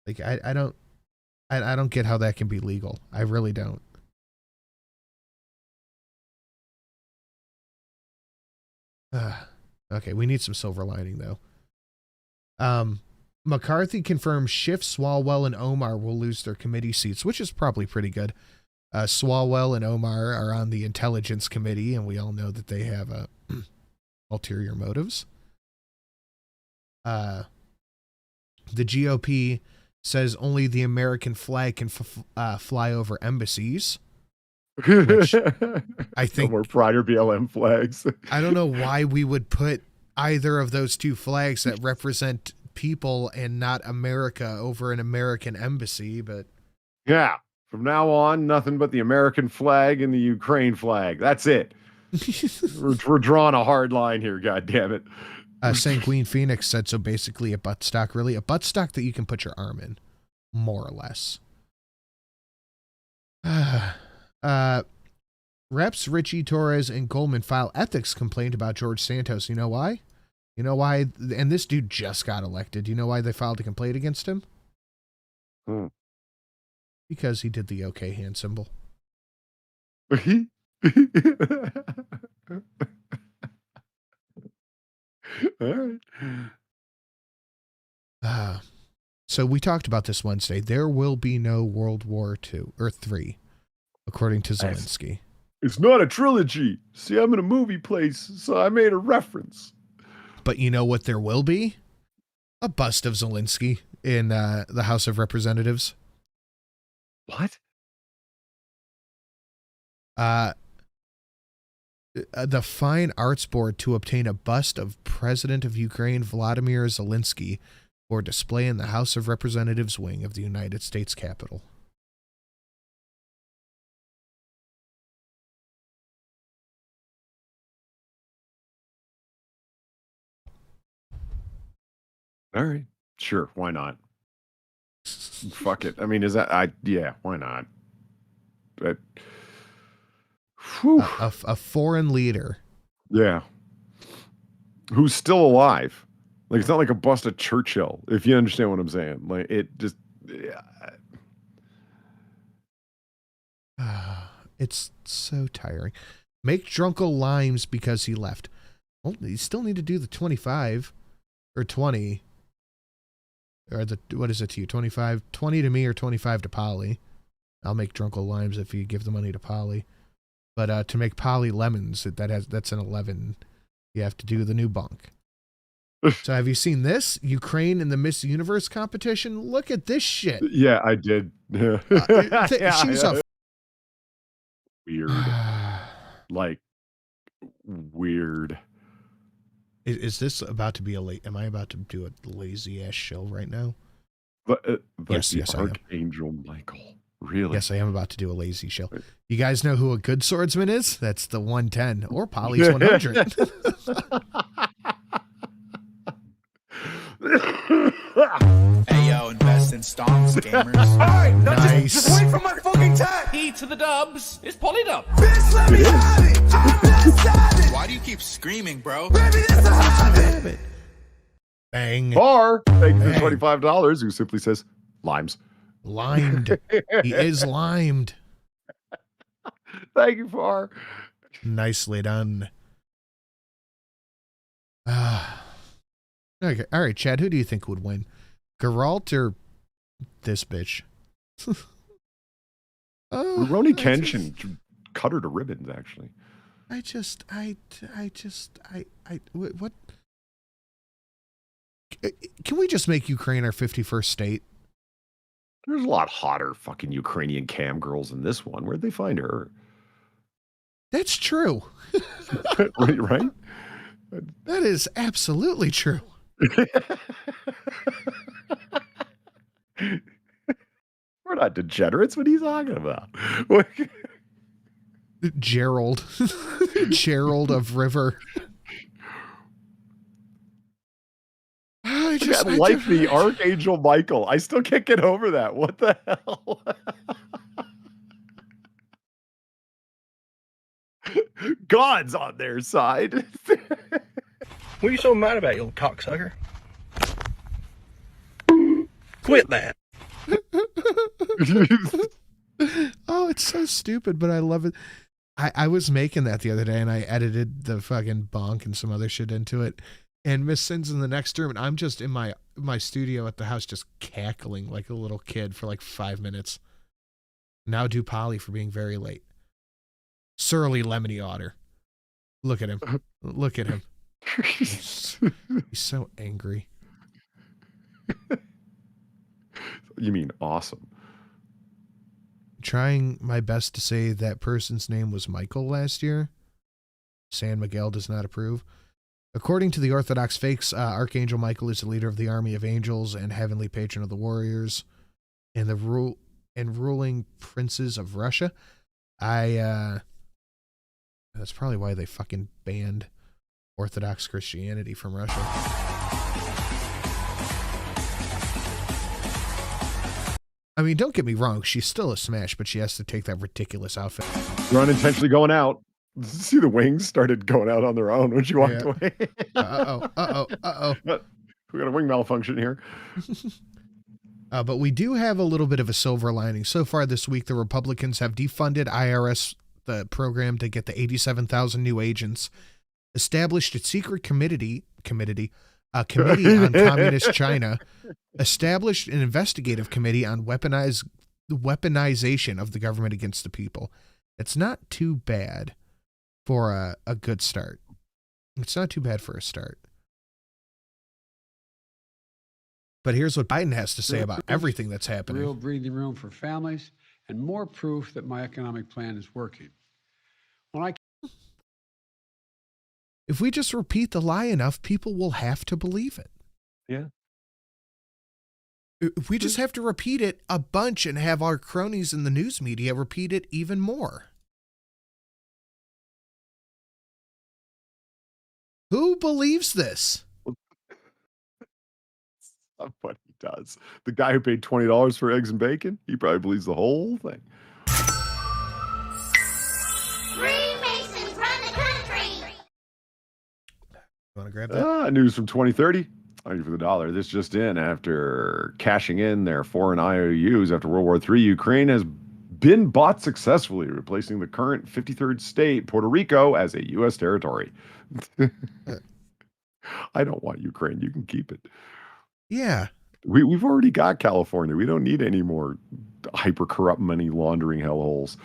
Like, I don't get how that can be legal. I really don't. Okay, we need some silver lining, though. McCarthy confirms Schiff, Swalwell, and Omar will lose their committee seats, which is probably pretty good. Swalwell and Omar are on the Intelligence Committee, and we all know that they have ulterior motives. The GOP says only the American flag can fly over embassies. Which I think no more Pride or BLM flags. I don't know why we would put either of those two flags that represent people and not America over an American embassy, but yeah, from now on, nothing but the American flag and the Ukraine flag. That's it. we're drawing a hard line here. God damn it. Sanguine Phoenix said, so basically a buttstock, really a buttstock that you can put your arm in, more or less. Reps Richie, Torres, and Goldman file ethics complaint about George Santos. You know why? You know why? And this dude just got elected. You know why they filed a complaint against him? Because he did the OK hand symbol. All right. So we talked about this Wednesday. There will be no World War II or III, according to Zelensky. It's not a trilogy. See, I'm in a movie place, so I made a reference. But you know what there will be? A bust of Zelensky in the House of Representatives. What? The Fine Arts Board to obtain a bust of President of Ukraine Volodymyr Zelensky for display in the House of Representatives wing of the United States Capitol. All right. Sure. Why not? Fuck it. I mean, yeah, why not? But a foreign leader. Yeah. Who's still alive. Like, it's not like a bust of Churchill, if you understand what I'm saying. Like, it just, yeah. It's so tiring. Make Drunkle limes because he left. Well, you still need to do the 25. or 20. Or what is it to you? 25, 20 to me or 25 to Polly. I'll make Drunkle Limes if you give the money to Polly. But to make Polly Lemons, that's an 11. You have to do the new bunk. So have you seen this? Ukraine in the Miss Universe competition? Look at this shit. Yeah, I did. She's a weird. Like, weird. Is this about to be am I about to do a lazy ass show right now? But yes, I am. Archangel Michael. Really? Yes, I am about to do a lazy show. You guys know who a good swordsman is? That's the 110 or Polly's 100. Hey, yo, invest in stonks, gamers. All right, no, nice. Just wait for my fucking time. E to the dubs. It's Polydub. Bitch, let me have it. I'm that savage. Why do you keep screaming, bro? Baby, that's a habit. Bang. Bar, thank you for $25, who simply says, limes. Limed. He is limed. Thank you, Far. Nicely done. Okay. All right, Chad, who do you think would win? Geralt or this bitch? Rurouni Kenshin cut her to ribbons, actually. What? Can we just make Ukraine our 51st state? There's a lot hotter fucking Ukrainian cam girls in this one. Where'd they find her? That's true. Right? That is absolutely true. We're not degenerates. What are you talking about? Gerald. Gerald of River. The Archangel Michael. I still can't get over that. What the hell? God's on their side. What are you so mad about, you little cocksucker? Quit that. Oh, it's so stupid, but I love it. I was making that the other day, and I edited the fucking bonk and some other shit into it. And Miss Sin's in the next room, and I'm just in my studio at the house just cackling like a little kid for like 5 minutes. Now do Polly for being very late. Surly lemony otter. Look at him. Look at him. He's so angry. You mean awesome. Trying my best to say that person's name was Michael last year. San Miguel does not approve. According to the Orthodox faiths, Archangel Michael is the leader of the army of angels and heavenly patron of the warriors and the ruling princes of Russia. That's probably why they fucking banned Orthodox Christianity from Russia. I mean, don't get me wrong, she's still a smash, but she has to take that ridiculous outfit. You're unintentionally going out. See, the wings started going out on their own when she walked away. Uh-oh. We got a wing malfunction here. But we do have a little bit of a silver lining. So far this week, the Republicans have defunded IRS, the program to get the 87,000 new agents, established a secret committee on communist China, established an investigative committee on weaponization of the government against the people. It's not too bad for a good start. It's not too bad for a start. But here's what Biden has to say about everything that's happening. Real breathing room for families and more proof that my economic plan is working. If we just repeat the lie enough, people will have to believe it. Yeah. If we just have to repeat it a bunch and have our cronies in the news media repeat it even more. Who believes this? That's what he does. The guy who paid $20 for eggs and bacon, he probably believes the whole thing. Freemasons run the country. You want to grab that? News from 2030. Thank you for the dollar. This just in. After cashing in their foreign IOUs after World War III, Ukraine has been bought successfully, replacing the current 53rd state, Puerto Rico, as a U.S. territory. I don't want Ukraine. You can keep it. Yeah. We've already got California. We don't need any more hyper corrupt money laundering hellholes.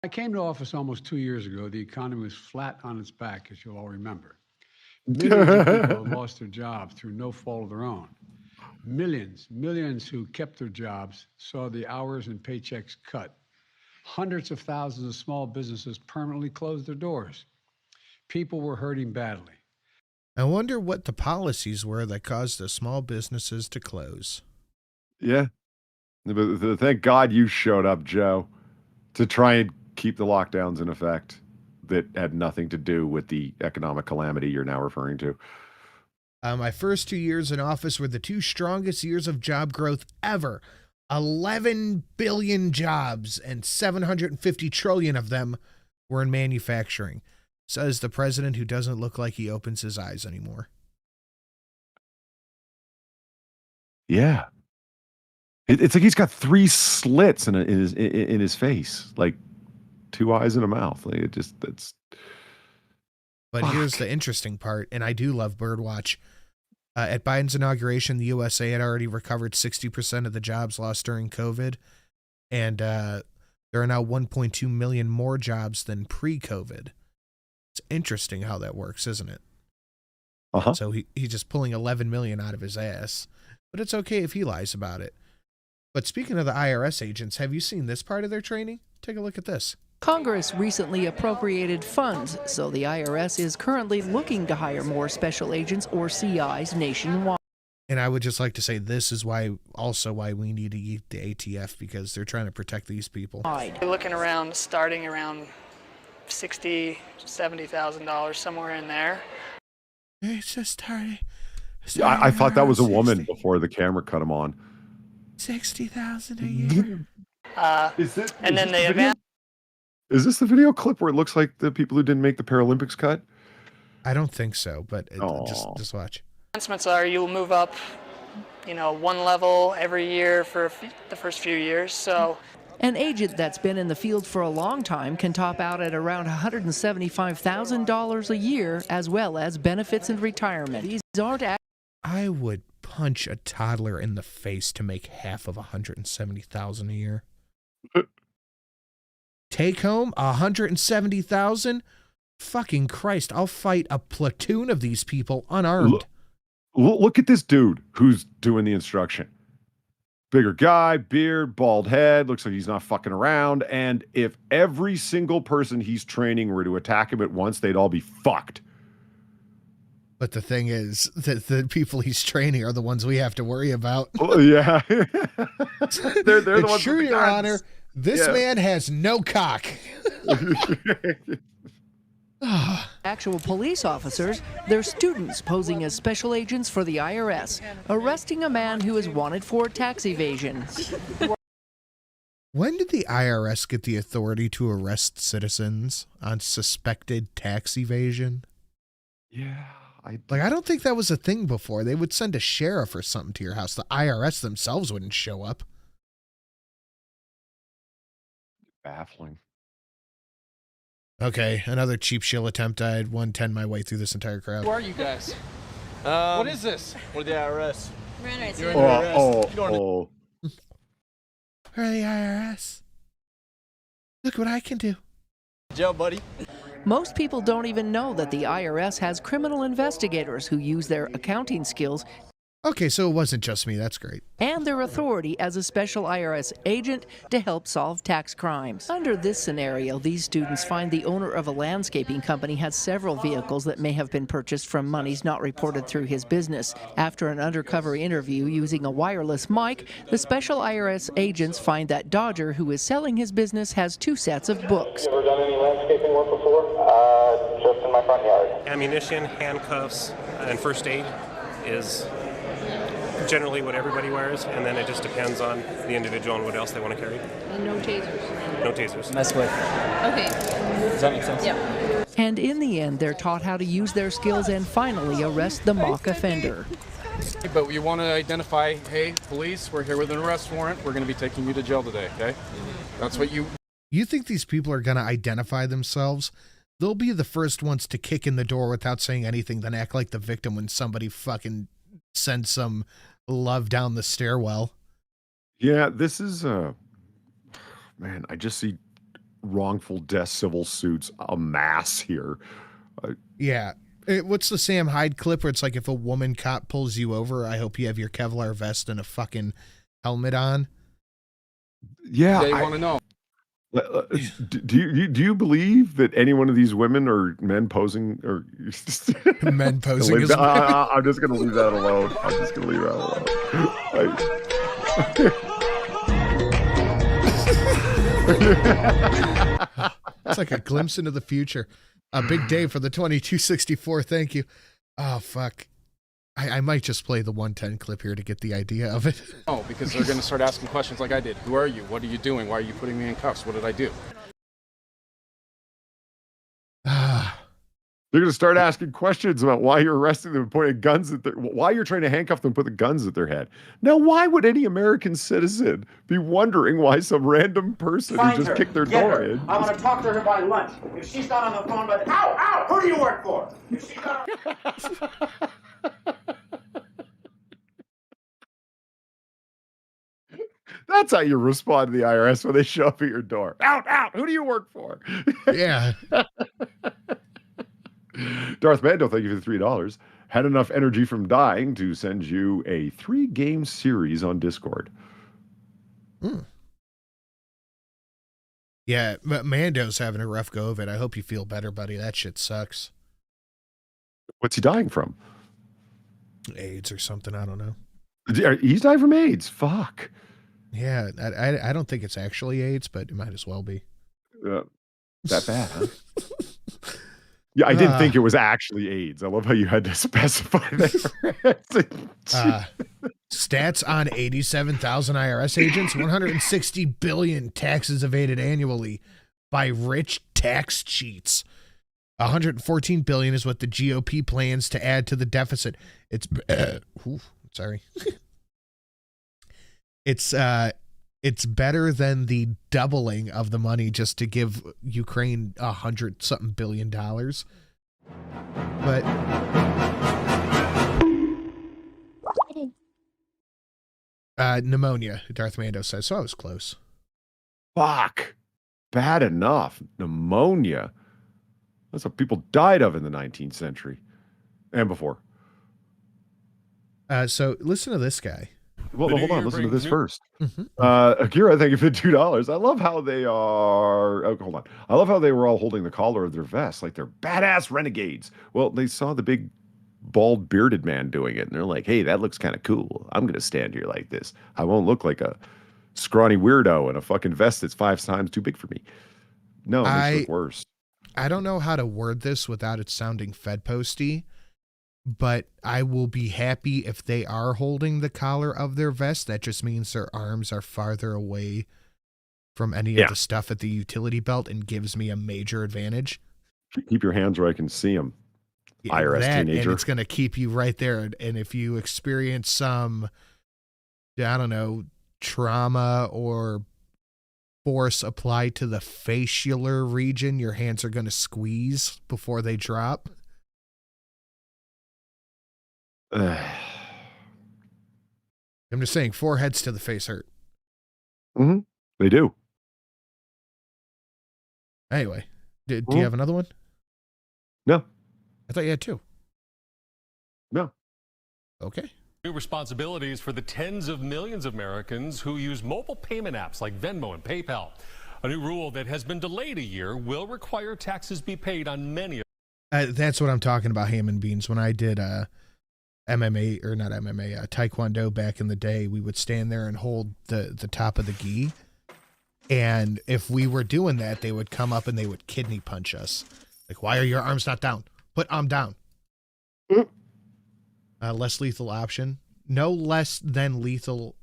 I came to office almost 2 years ago. The economy was flat on its back, as you'll all remember. Millions of people have lost their jobs through no fault of their own. Millions who kept their jobs saw the hours and paychecks cut. Hundreds of thousands of small businesses permanently closed their doors. People were hurting badly. I wonder what the policies were that caused the small businesses to close. Yeah. But thank God you showed up, Joe, to try and keep the lockdowns in effect that had nothing to do with the economic calamity you're now referring to. My first 2 years in office were the 2 strongest years of job growth ever. 11 billion jobs and 750 trillion of them were in manufacturing, says the president who doesn't look like he opens his eyes anymore. Yeah. It's like he's got 3 slits in his face, like 2 eyes and a mouth. Like that's. But here's the interesting part, and I do love birdwatch. At Biden's inauguration, the USA had already recovered 60% of the jobs lost during COVID, and there are now 1.2 million more jobs than pre-COVID. It's interesting how that works, isn't it? Uh-huh. So he's just pulling 11 million out of his ass, but it's okay if he lies about it. But speaking of the IRS agents, have you seen this part of their training? Take a look at this. Congress recently appropriated funds, so the IRS is currently looking to hire more special agents or CIs nationwide. And I would just like to say this is why we need to eat the ATF, because they're trying to protect these people. We're looking around, starting around $60,000, $70,000, somewhere in there. It's just starting. I thought that was a woman before the camera cut him on. 60,000 a year. And then the advance. Is this the video clip where it looks like the people who didn't make the Paralympics cut? I don't think so, but just watch. Advancements are you'll move up, 1 level every year for the first few years. So an agent that's been in the field for a long time can top out at around $175,000 a year, as well as benefits and retirement. These aren't. I would punch a toddler in the face to make half of $170,000 a year. Take home $170,000. Fucking Christ! I'll fight a platoon of these people unarmed. Look at this dude who's doing the instruction. Bigger guy, beard, bald head, looks like he's not fucking around. And if every single person he's training were to attack him at once, they'd all be fucked. But the thing is that the people he's training are the ones we have to worry about. Oh, yeah. they're the ones. True, Your Honor. This man has no cock. Actual police officers, they're students posing as special agents for the IRS, arresting a man who is wanted for tax evasion. When did the IRS get the authority to arrest citizens on suspected tax evasion? Yeah. I don't think that was a thing before. They would send a sheriff or something to your house. The IRS themselves wouldn't show up. Baffling. Okay, another cheap shill attempt. I had 110 my way through this entire crowd. Who are you guys? What is this? We're the IRS. We're in You're in the IRS. We're the IRS. Look what I can do. Joe, buddy. Most people don't even know that the IRS has criminal investigators who use their accounting skills. Okay, so it wasn't just me. That's great. And their authority as a special IRS agent to help solve tax crimes. Under this scenario, these students find the owner of a landscaping company has several vehicles that may have been purchased from monies not reported through his business. After an undercover interview using a wireless mic, the special IRS agents find that Dodger, who is selling his business, has 2 sets of books. You ever done any landscaping work before? Just in my front yard. Ammunition, handcuffs, and first aid is generally what everybody wears, and then it just depends on the individual and what else they want to carry. And no tasers. No tasers. Mess with. Okay. Does that make sense? Yep. And in the end, they're taught how to use their skills and finally arrest the mock offender. But you want to identify, hey, police, we're here with an arrest warrant. We're going to be taking you to jail today, okay? That's what you... You think these people are going to identify themselves? they'll be the first ones to kick in the door without saying anything, then act like the victim when somebody fucking sends some love down the stairwell. Yeah, this is man, I just see wrongful death civil suits a mass here. Yeah. What's the Sam Hyde clip where it's like, if a woman cop pulls you over, I hope you have your Kevlar vest and a fucking helmet on? Yeah, They want to know. Do you believe that any one of these women or men posing or men posing as I'm just gonna leave that alone. I'm just gonna leave that alone. It's like a glimpse into the future. Big Dave for the 2264. Thank you. Oh fuck. I might just play the 110 clip here to get the idea of it. Oh, because they're going to start asking questions like I did. Who are you? What are you doing? Why are you putting me in cuffs? What did I do? They're going to start asking questions about why you're arresting them and pointing guns at why you're trying to handcuff them and put the guns at their head. Now, why would any American citizen be wondering why some random person who just kicked their door in? I want to talk to her by lunch. If she's not on the phone by the... Ow! Ow! Who do you work for? If she's not on... That's how you respond to the IRS when they show up at your door. Out, out. Who do you work for? Yeah. Darth Mando, thank you for the $3. Had enough energy from dying to send you a 3-game series on Discord. Yeah, Mando's having a rough go of it. I hope you feel better, buddy. That shit sucks. What's he dying from? AIDS or something. I don't know. He's dying from AIDS. Fuck. Yeah, I don't think it's actually AIDS, but it might as well be. That bad, huh? Yeah, I didn't think it was actually AIDS. I love how you had to specify that. Stats on 87,000 IRS agents, 160 billion taxes evaded annually by rich tax cheats. 114 billion is what the GOP plans to add to the deficit. It's sorry. It's better than the doubling of the money just to give Ukraine $100-something billion. But pneumonia, Darth Mando says. So I was close. Fuck. Bad enough. Pneumonia. That's what people died of in the 19th century and before. So listen to this guy. Well, hold on. Listen to this first. Akira, thank you for $2. I love how they are. Oh, hold on. I love how they were all holding the collar of their vests like they're badass renegades. Well, they saw the big bald bearded man doing it, and they're like, "Hey, that looks kind of cool. I'm gonna stand here like this. I won't look like a scrawny weirdo in a fucking vest that's 5 times too big for me." No, it makes it look worse. I don't know how to word this without it sounding Fed posty. But I will be happy if they are holding the collar of their vest. That just means their arms are farther away from any of the stuff at the utility belt and gives me a major advantage. Keep your hands where I can see them. IRS teenager. And it's going to keep you right there. And if you experience some, I don't know, trauma or force applied to the facialar region, your hands are going to squeeze before they drop. I'm just saying, 4 heads to the face hurt. They do. Anyway, do you have another one? No. I thought you had 2. No. Okay. New responsibilities for the tens of millions of Americans who use mobile payment apps like Venmo and PayPal. A new rule that has been delayed a year will require taxes be paid on many of that's what I'm talking about, ham and beans. When I did MMA, or not MMA, Taekwondo back in the day, we would stand there and hold the top of the gi. And if we were doing that, they would come up and they would kidney punch us. Like, why are your arms not down? Put arm down. Less lethal option. No less than lethal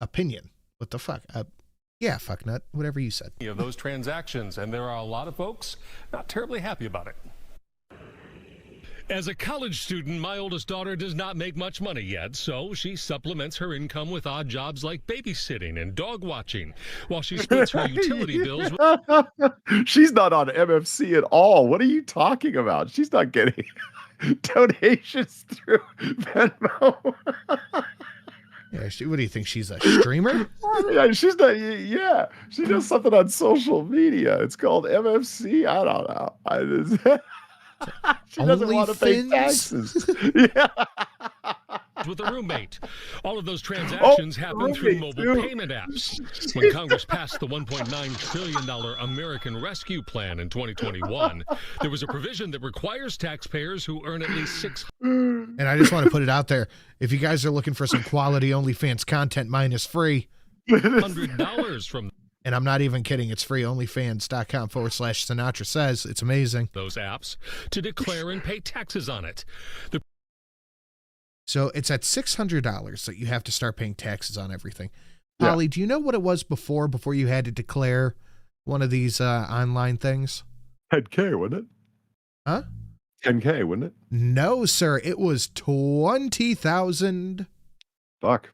opinion. What the fuck? Yeah, fuck nut. Whatever you said. of those transactions, and there are a lot of folks not terribly happy about it. As a college student, my oldest daughter does not make much money yet, so she supplements her income with odd jobs like babysitting and dog watching, while she splits her utility bills with... She's not on MFC at all. What are you talking about? She's not getting donations through Venmo. Yeah, what do you think? She's a streamer? Yeah, she's not. Yeah, she does something on social media. It's called MFC. I don't know. She doesn't want to pay taxes. Yeah. With a roommate. All of those transactions happen through mobile payment apps. When Congress passed the $1.9 trillion American Rescue Plan in 2021, there was a provision that requires taxpayers who earn at least And I just want to put it out there. If you guys are looking for some quality OnlyFans content, mine is free. $600 from... And I'm not even kidding. It's free. OnlyFans.com/Sinatra says. It's amazing. Those apps to declare and pay taxes on it. So it's at $600 that you have to start paying taxes on everything. Holly, do you know what it was before you had to declare one of these online things? 10K, wasn't it? Huh? 10K, wasn't it? No, sir. It was 20,000. Fuck.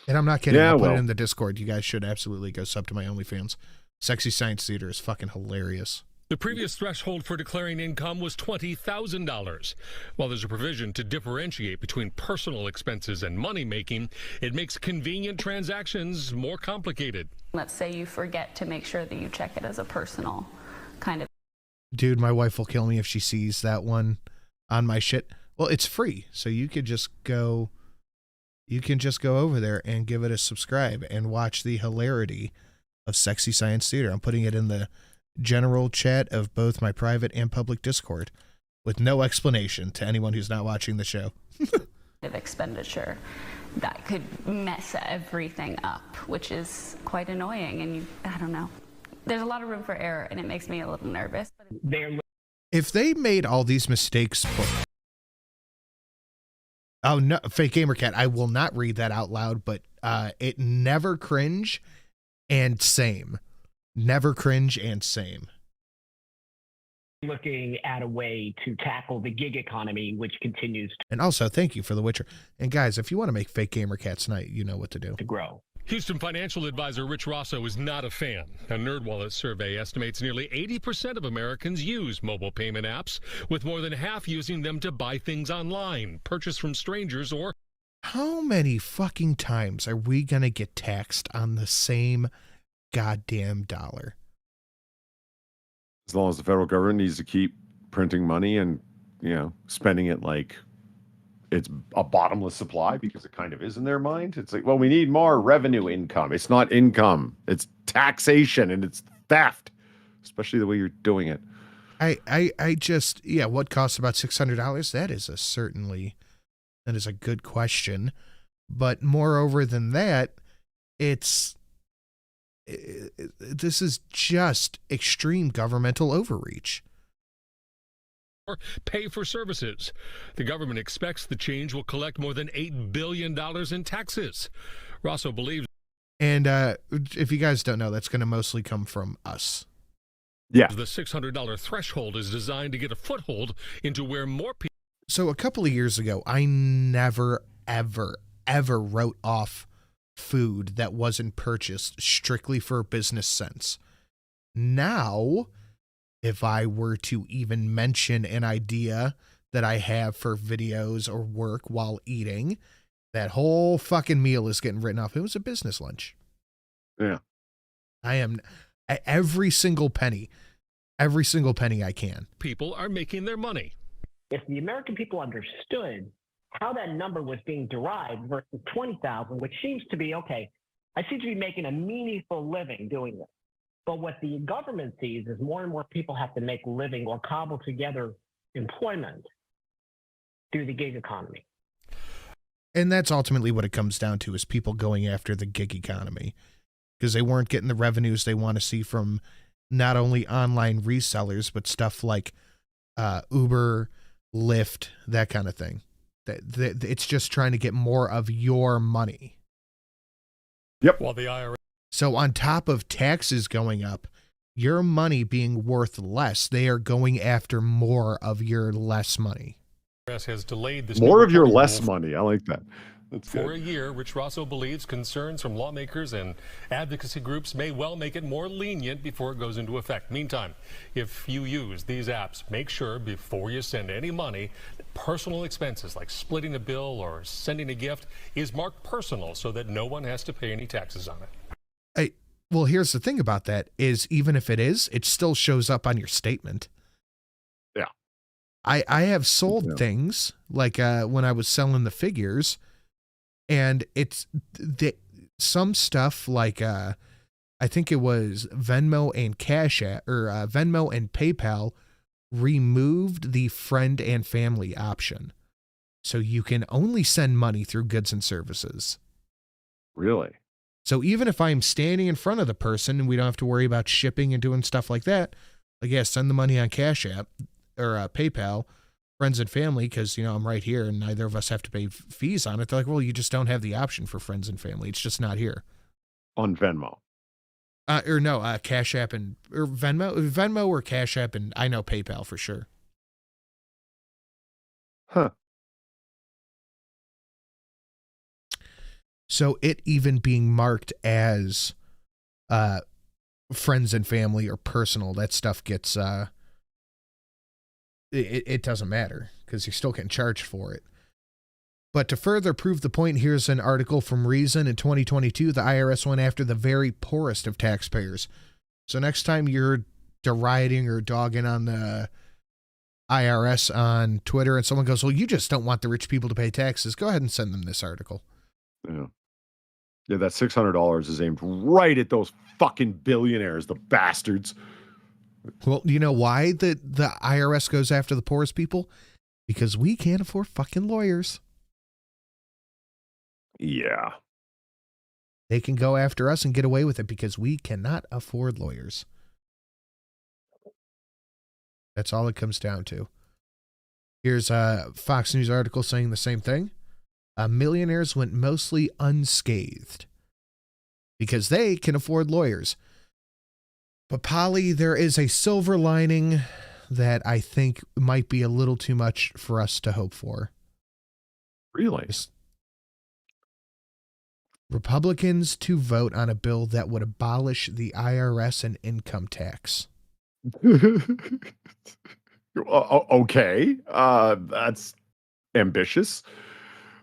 And I'm not kidding. Yeah, I'll put it in the Discord. You guys should absolutely go sub to my OnlyFans. Sexy Science Theater is fucking hilarious. The previous threshold for declaring income was $20,000. While there's a provision to differentiate between personal expenses and money making, it makes convenient transactions more complicated. Let's say you forget to make sure that you check it as a personal kind of. Dude, my wife will kill me if she sees that one on my shit. Well, it's free, so you could just go. You can just go over there and give it a subscribe and watch the hilarity of Sexy Science Theater. I'm putting it in the general chat of both my private and public Discord with no explanation to anyone who's not watching the show. Of expenditure that could mess everything up, which is quite annoying. And I don't know. There's a lot of room for error, and it makes me a little nervous. If they made all these mistakes... Oh, no, Fake Gamer Cat, I will not read that out loud, but it never cringe and same. Never cringe and same. Looking at a way to tackle the gig economy, which continues And also, thank you for The Witcher. And guys, if you want to make Fake Gamer Cat tonight, you know what to do. to grow. Houston financial advisor Rich Rosso is not a fan. A NerdWallet survey estimates nearly 80% of Americans use mobile payment apps, with more than half using them to buy things online, purchase from strangers, or... How many fucking times are we going to get taxed on the same goddamn dollar? As long as the federal government needs to keep printing money and, spending it like it's a bottomless supply, because it kind of is in their mind. It's like, well, we need more revenue income. It's not income. It's taxation and it's theft, especially the way you're doing it. I just, what costs about $600? That is a good question. But moreover than that, this is just extreme governmental overreach. Or pay for services. The government expects the change will collect more than $8 billion in taxes. Rosso believes. And if you guys don't know, that's going to mostly come from us. Yeah. The $600 threshold is designed to get a foothold into where more people. So a couple of years ago, I never, ever, ever wrote off food that wasn't purchased strictly for business sense. Now, if I were to even mention an idea that I have for videos or work while eating, that whole fucking meal is getting written off. It was a business lunch. Yeah. I am every single penny I can. People are making their money. If the American people understood how that number was being derived versus 20,000, which seems to be, okay, I seem to be making a meaningful living doing this. But what the government sees is more and more people have to make a living or cobble together employment through the gig economy. And that's ultimately what it comes down to, is people going after the gig economy, because they weren't getting the revenues they want to see from not only online resellers, but stuff like Uber, Lyft, that kind of thing. It's just trying to get more of your money. Yep. While the IRS. So on top of taxes going up, your money being worth less, they are going after more of your less money. Has delayed this More new of your reporting less rule money. I like that. That's for good. a year, which Rosso believes concerns from lawmakers and advocacy groups may well make it more lenient before it goes into effect. Meantime, if you use these apps, make sure before you send any money, personal expenses like splitting a bill or sending a gift is marked personal so that no one has to pay any taxes on it. Well, here's the thing about that is even if it is, it still shows up on your statement. Yeah. I have sold things like when I was selling the figures, and it's some stuff like I think it was Venmo and Cash App or Venmo and PayPal removed the friend and family option. So you can only send money through goods and services. Really? So even if I'm standing in front of the person and we don't have to worry about shipping and doing stuff like that, like, yeah, send the money on Cash App or PayPal, friends and family, because, I'm right here and neither of us have to pay fees on it. They're like, well, you just don't have the option for friends and family. It's just not here. On Venmo. Cash App or Venmo or Cash App, and I know PayPal for sure. Huh. So it even being marked as friends and family or personal, that stuff gets it doesn't matter because you're still getting charged for it. But to further prove the point, here's an article from Reason. In 2022, the IRS went after the very poorest of taxpayers. So next time you're deriding or dogging on the IRS on Twitter and someone goes, well, you just don't want the rich people to pay taxes, go ahead and send them this article. Yeah. Yeah, that $600 is aimed right at those fucking billionaires, the bastards. Well, you know why the IRS goes after the poorest people? Because we can't afford fucking lawyers. Yeah. They can go after us and get away with it because we cannot afford lawyers. That's all it comes down to. Here's a Fox News article saying the same thing. Millionaires went mostly unscathed because they can afford lawyers. But Polly, there is a silver lining that I think might be a little too much for us to hope for. Really? Republicans to vote on a bill that would abolish the IRS and income tax. Okay. That's ambitious.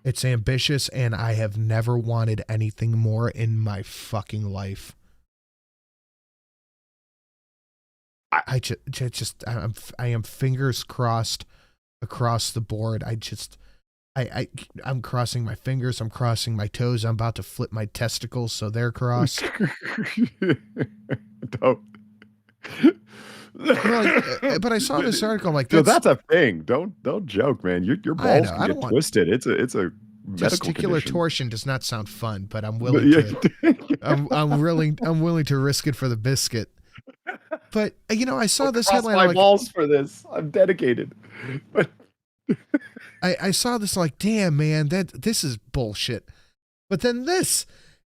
It's ambitious, and I have never wanted anything more in my fucking life. I am fingers crossed across the board. I'm crossing my fingers. I'm crossing my toes. I'm about to flip my testicles so they're crossed. Don't. But I saw this article. I'm like, that's a thing. Don't joke, man. Your balls can get twisted. It's a medical testicular condition. torsion does not sound fun, but I'm willing to. I'm willing to risk it for the biscuit. But I saw this headline. My balls for this. I'm dedicated. But I saw this like, damn, man, this is bullshit. But then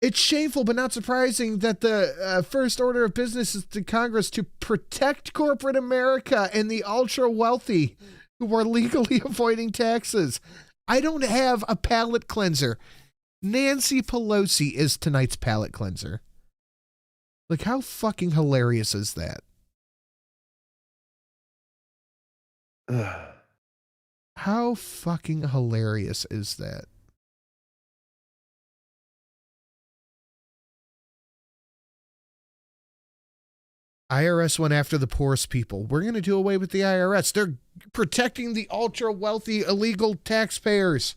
it's shameful but not surprising that the first order of business is to Congress to protect corporate America and the ultra wealthy who are legally avoiding taxes. I don't have a palate cleanser. Nancy Pelosi is tonight's palate cleanser. Like, how fucking hilarious is that? How fucking hilarious is that? IRS went after the poorest people. We're going to do away with the IRS. They're protecting the ultra wealthy illegal taxpayers.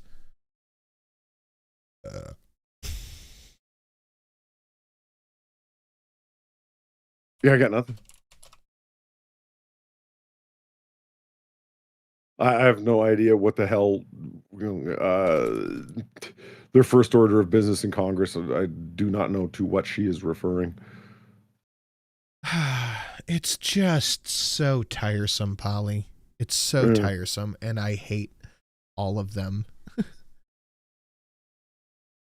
Yeah, I got nothing. I have no idea what the hell their first order of business in Congress. I do not know to what she is referring. It's just so tiresome, Polly. It's so tiresome, and I hate all of them.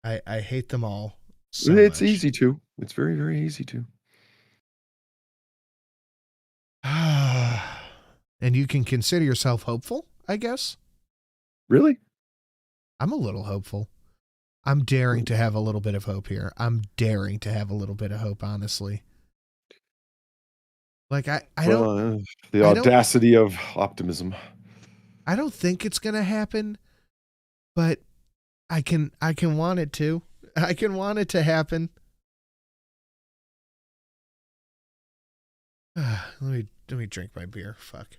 I hate them all so It's much. easy to. It's very, very easy to. And you can consider yourself hopeful, I guess. Really? I'm a little hopeful. I'm daring to have a little bit of hope here. I'm daring to have a little bit of hope, honestly. Like I don't the audacity of optimism. I don't think it's gonna happen, but I can want it to. I can want it to happen. Let me drink my beer. Fuck.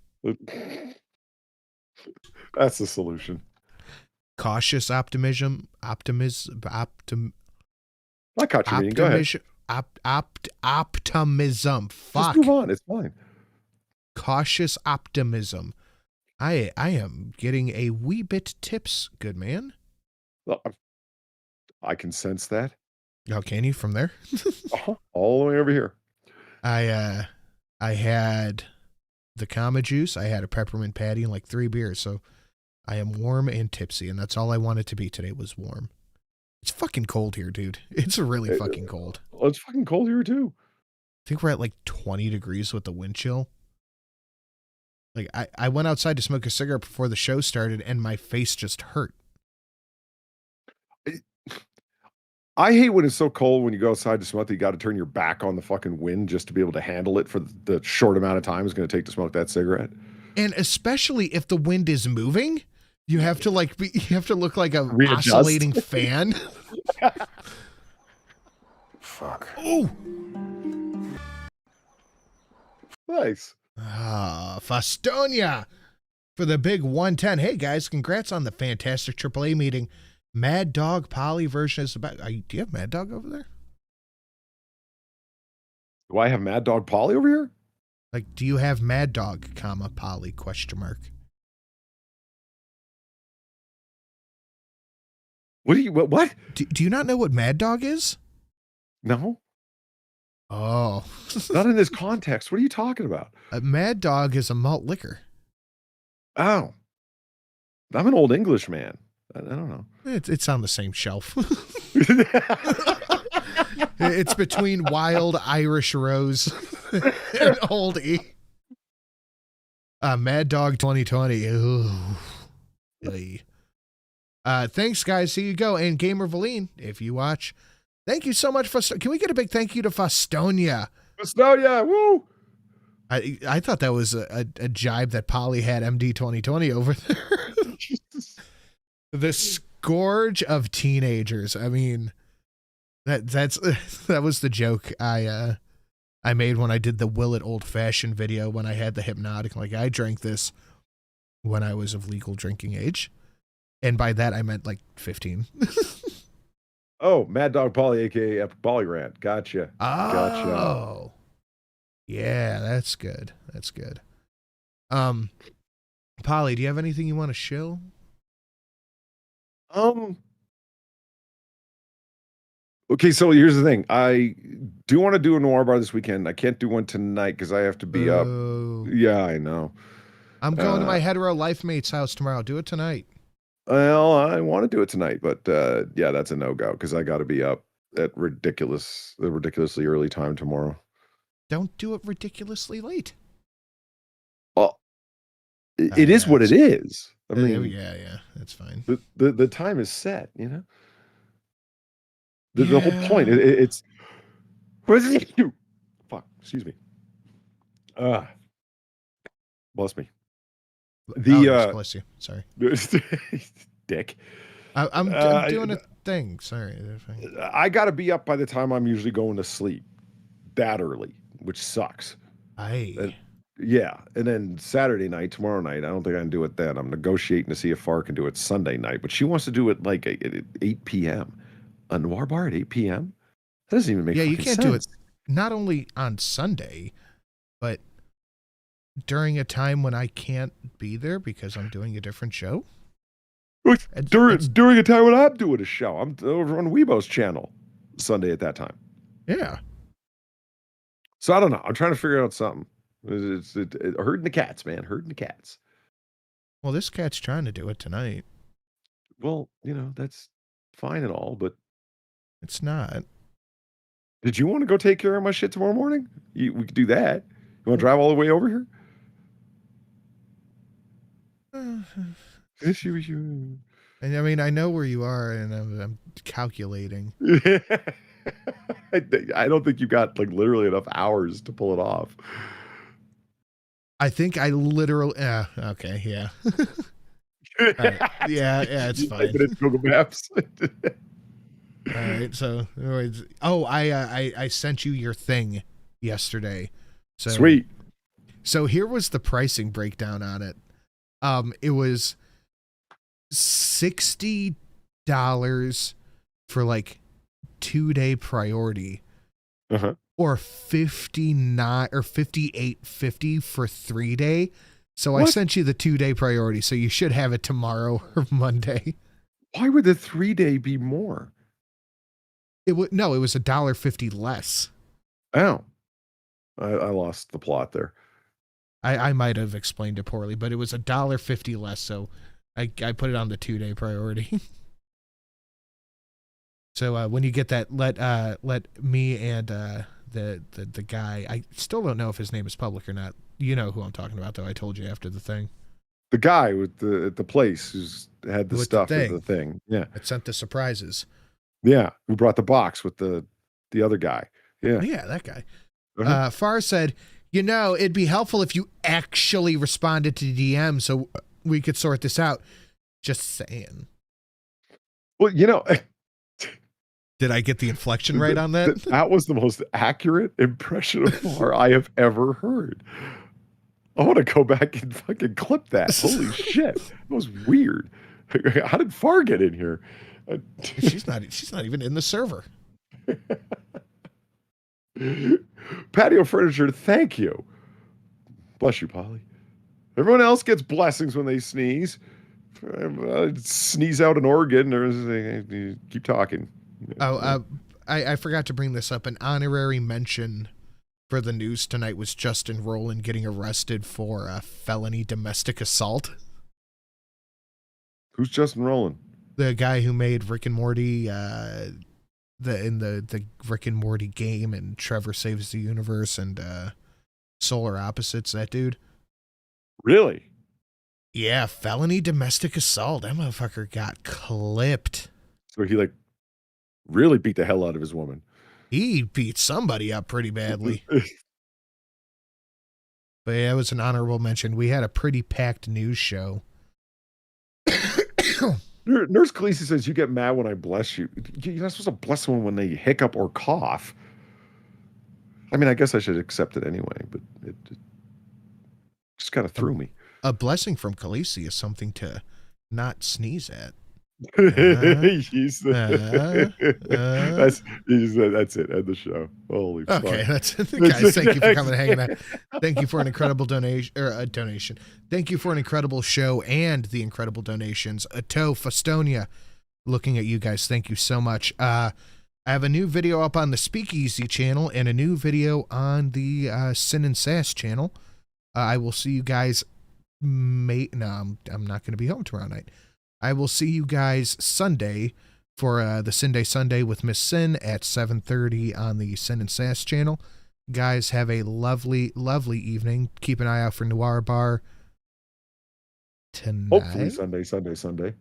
That's the solution. Cautious optimism. I caught you meeting. Go ahead. Optimism. Fuck. Just move on. It's fine. Cautious optimism. I am getting a wee bit tips, good man. Well, I can sense that. Oh, can you from there? All the way over here. I had the Kama juice. I had a peppermint patty and like 3 beers. So I am warm and tipsy, and that's all I wanted to be today was warm. It's fucking cold here, dude. It's really fucking cold. Well, it's fucking cold here too. I think we're at like 20 degrees with the wind chill. Like I went outside to smoke a cigarette before the show started, and my face just hurt. I hate when it's so cold when you go outside to smoke that you got to turn your back on the fucking wind just to be able to handle it for the short amount of time it's going to take to smoke that cigarette. And especially if the wind is moving, you have to look like a Readjust. oscillating fan. Fuck. Oh. Nice. Fastonia for the big 110. Hey guys, congrats on the fantastic AAA meeting. Mad Dog Polly version is about. Do you have Mad Dog over there? Do I have Mad Dog Polly over here? Like, do you have Mad Dog, Polly, question mark? What? Do you not know what Mad Dog is? No. Oh. Not in this context. What are you talking about? A Mad Dog is a malt liquor. Oh. I'm an old English man. I don't know. It's on the same shelf. It's between Wild Irish Rose and Old E. Mad Dog 2020. Ooh. Thanks, guys. Here you go. And Gamer Valine, if you watch, thank you so much. Can we get a big thank you to Fastonia? Fastonia, woo! I thought that was a jibe that Polly had MD 2020 over there. The scourge of teenagers. I mean, that was the joke I made when I did the Will It Old Fashioned video when I had the hypnotic. Like, I drank this when I was of legal drinking age. And by that, I meant like 15. Oh, Mad Dog Polly, a.k.a. Epic Polygrant. Gotcha. Gotcha. Oh. Yeah, that's good. That's good. Polly, do you have anything you want to show? Okay, so here's the thing. I do want to do a noir bar this weekend. I can't do one tonight because I have to be up. Yeah, I know. I'm going to my hetero life mate's house tomorrow. Do it tonight. Well, I want to do it tonight, but yeah, that's a no-go because I got to be up at ridiculously early time tomorrow. Don't do it ridiculously late. Well, it is what it is. I mean, yeah, that's fine. The time is set, you know. The whole point it's fuck. Excuse me. Bless me. Bless you. Sorry. Dick. I'm doing a thing. Sorry. I got to be up by the time I'm usually going to sleep. That early, which sucks. Yeah, and then Saturday night, tomorrow night, I don't think I can do it then. I'm negotiating to see if Far can do it Sunday night, but she wants to do it like at 8 p.m. A noir bar at 8 p.m.? That doesn't even make sense. Yeah, you can't do it not only on Sunday, but during a time when I can't be there because I'm doing a different show. During a time when I'm doing a show. I'm over on Weibo's channel Sunday at that time. Yeah. So I don't know. I'm trying to figure out something. It's herding the cats, man. Herding the cats. Well, this cat's trying to do it tonight. Well, you know, that's fine and all, but it's not. Did you want to go take care of my shit tomorrow morning? We could do that. You want to drive all the way over here? And I mean, I know where you are, and I'm calculating. I don't think you got like literally enough hours to pull it off. I think I literally. Okay, yeah. All right. Yeah, it's fine. Type it in Google Maps. All right, so anyways, I sent you your thing yesterday. So Sweet. So here was the pricing breakdown on it. It was $60 for like 2-day priority, or $59 or $58.50 for 3-day. So I sent you the 2-day priority, so you should have it tomorrow or Monday. Why would the 3-day be more? It was $1.50 less. Oh, I lost the plot there. I might have explained it poorly, but it was $1.50 less, so I put it on the 2-day priority. So when you get that, let me and the guy, I still don't know if his name is public or not. You know who I'm talking about, though. I told you after the thing. The guy with the place who's had the With stuff the in the thing. Yeah. It sent the surprises. Yeah. Who brought the box with the other guy. Yeah. Yeah, that guy. Far said, it'd be helpful if you actually responded to DM so we could sort this out. Just saying. Well, did I get the inflection right on that? That was the most accurate impression of Far I have ever heard. I want to go back and fucking clip that. Holy shit. That was weird. How did Far get in here? She's not even in the server. Patio furniture, thank you. Bless you, Polly. Everyone else gets blessings when they sneeze. Sneeze out an organ or keep talking. I forgot to bring this up. An honorary mention for the news tonight was Justin Rowland getting arrested for felony domestic assault. Who's Justin Rowland? The guy who made Rick and Morty, the Rick and Morty game, and Trevor Saves the Universe, and Solar Opposites. That dude. Really? Yeah, felony domestic assault. That motherfucker got clipped. So he really beat the hell out of his woman. He beat somebody up pretty badly. But yeah, it was an honorable mention. We had a pretty packed news show. Nurse Khaleesi says, you get mad when I bless you. You're not supposed to bless someone when they hiccup or cough. I mean, I guess I should accept it anyway, but it just kind of threw me. A blessing from Khaleesi is something to not sneeze at. That's it. End the show. Holy fuck. Okay, that's it. Guys, thank you for coming and hanging out. Thank you for an incredible donation. Thank you for an incredible show and the incredible donations. Ato Fastonia, looking at you guys. Thank you so much. I have a new video up on the Speakeasy channel and a new video on the Sin and Sass channel. I will see you guys. I'm not going to be home tomorrow night. I will see you guys Sunday for the Sin Day Sunday with Miss Sin at 7:30 on the Sin and Sass channel. Guys, have a lovely, lovely evening. Keep an eye out for Noir Bar tonight. Hopefully Sunday.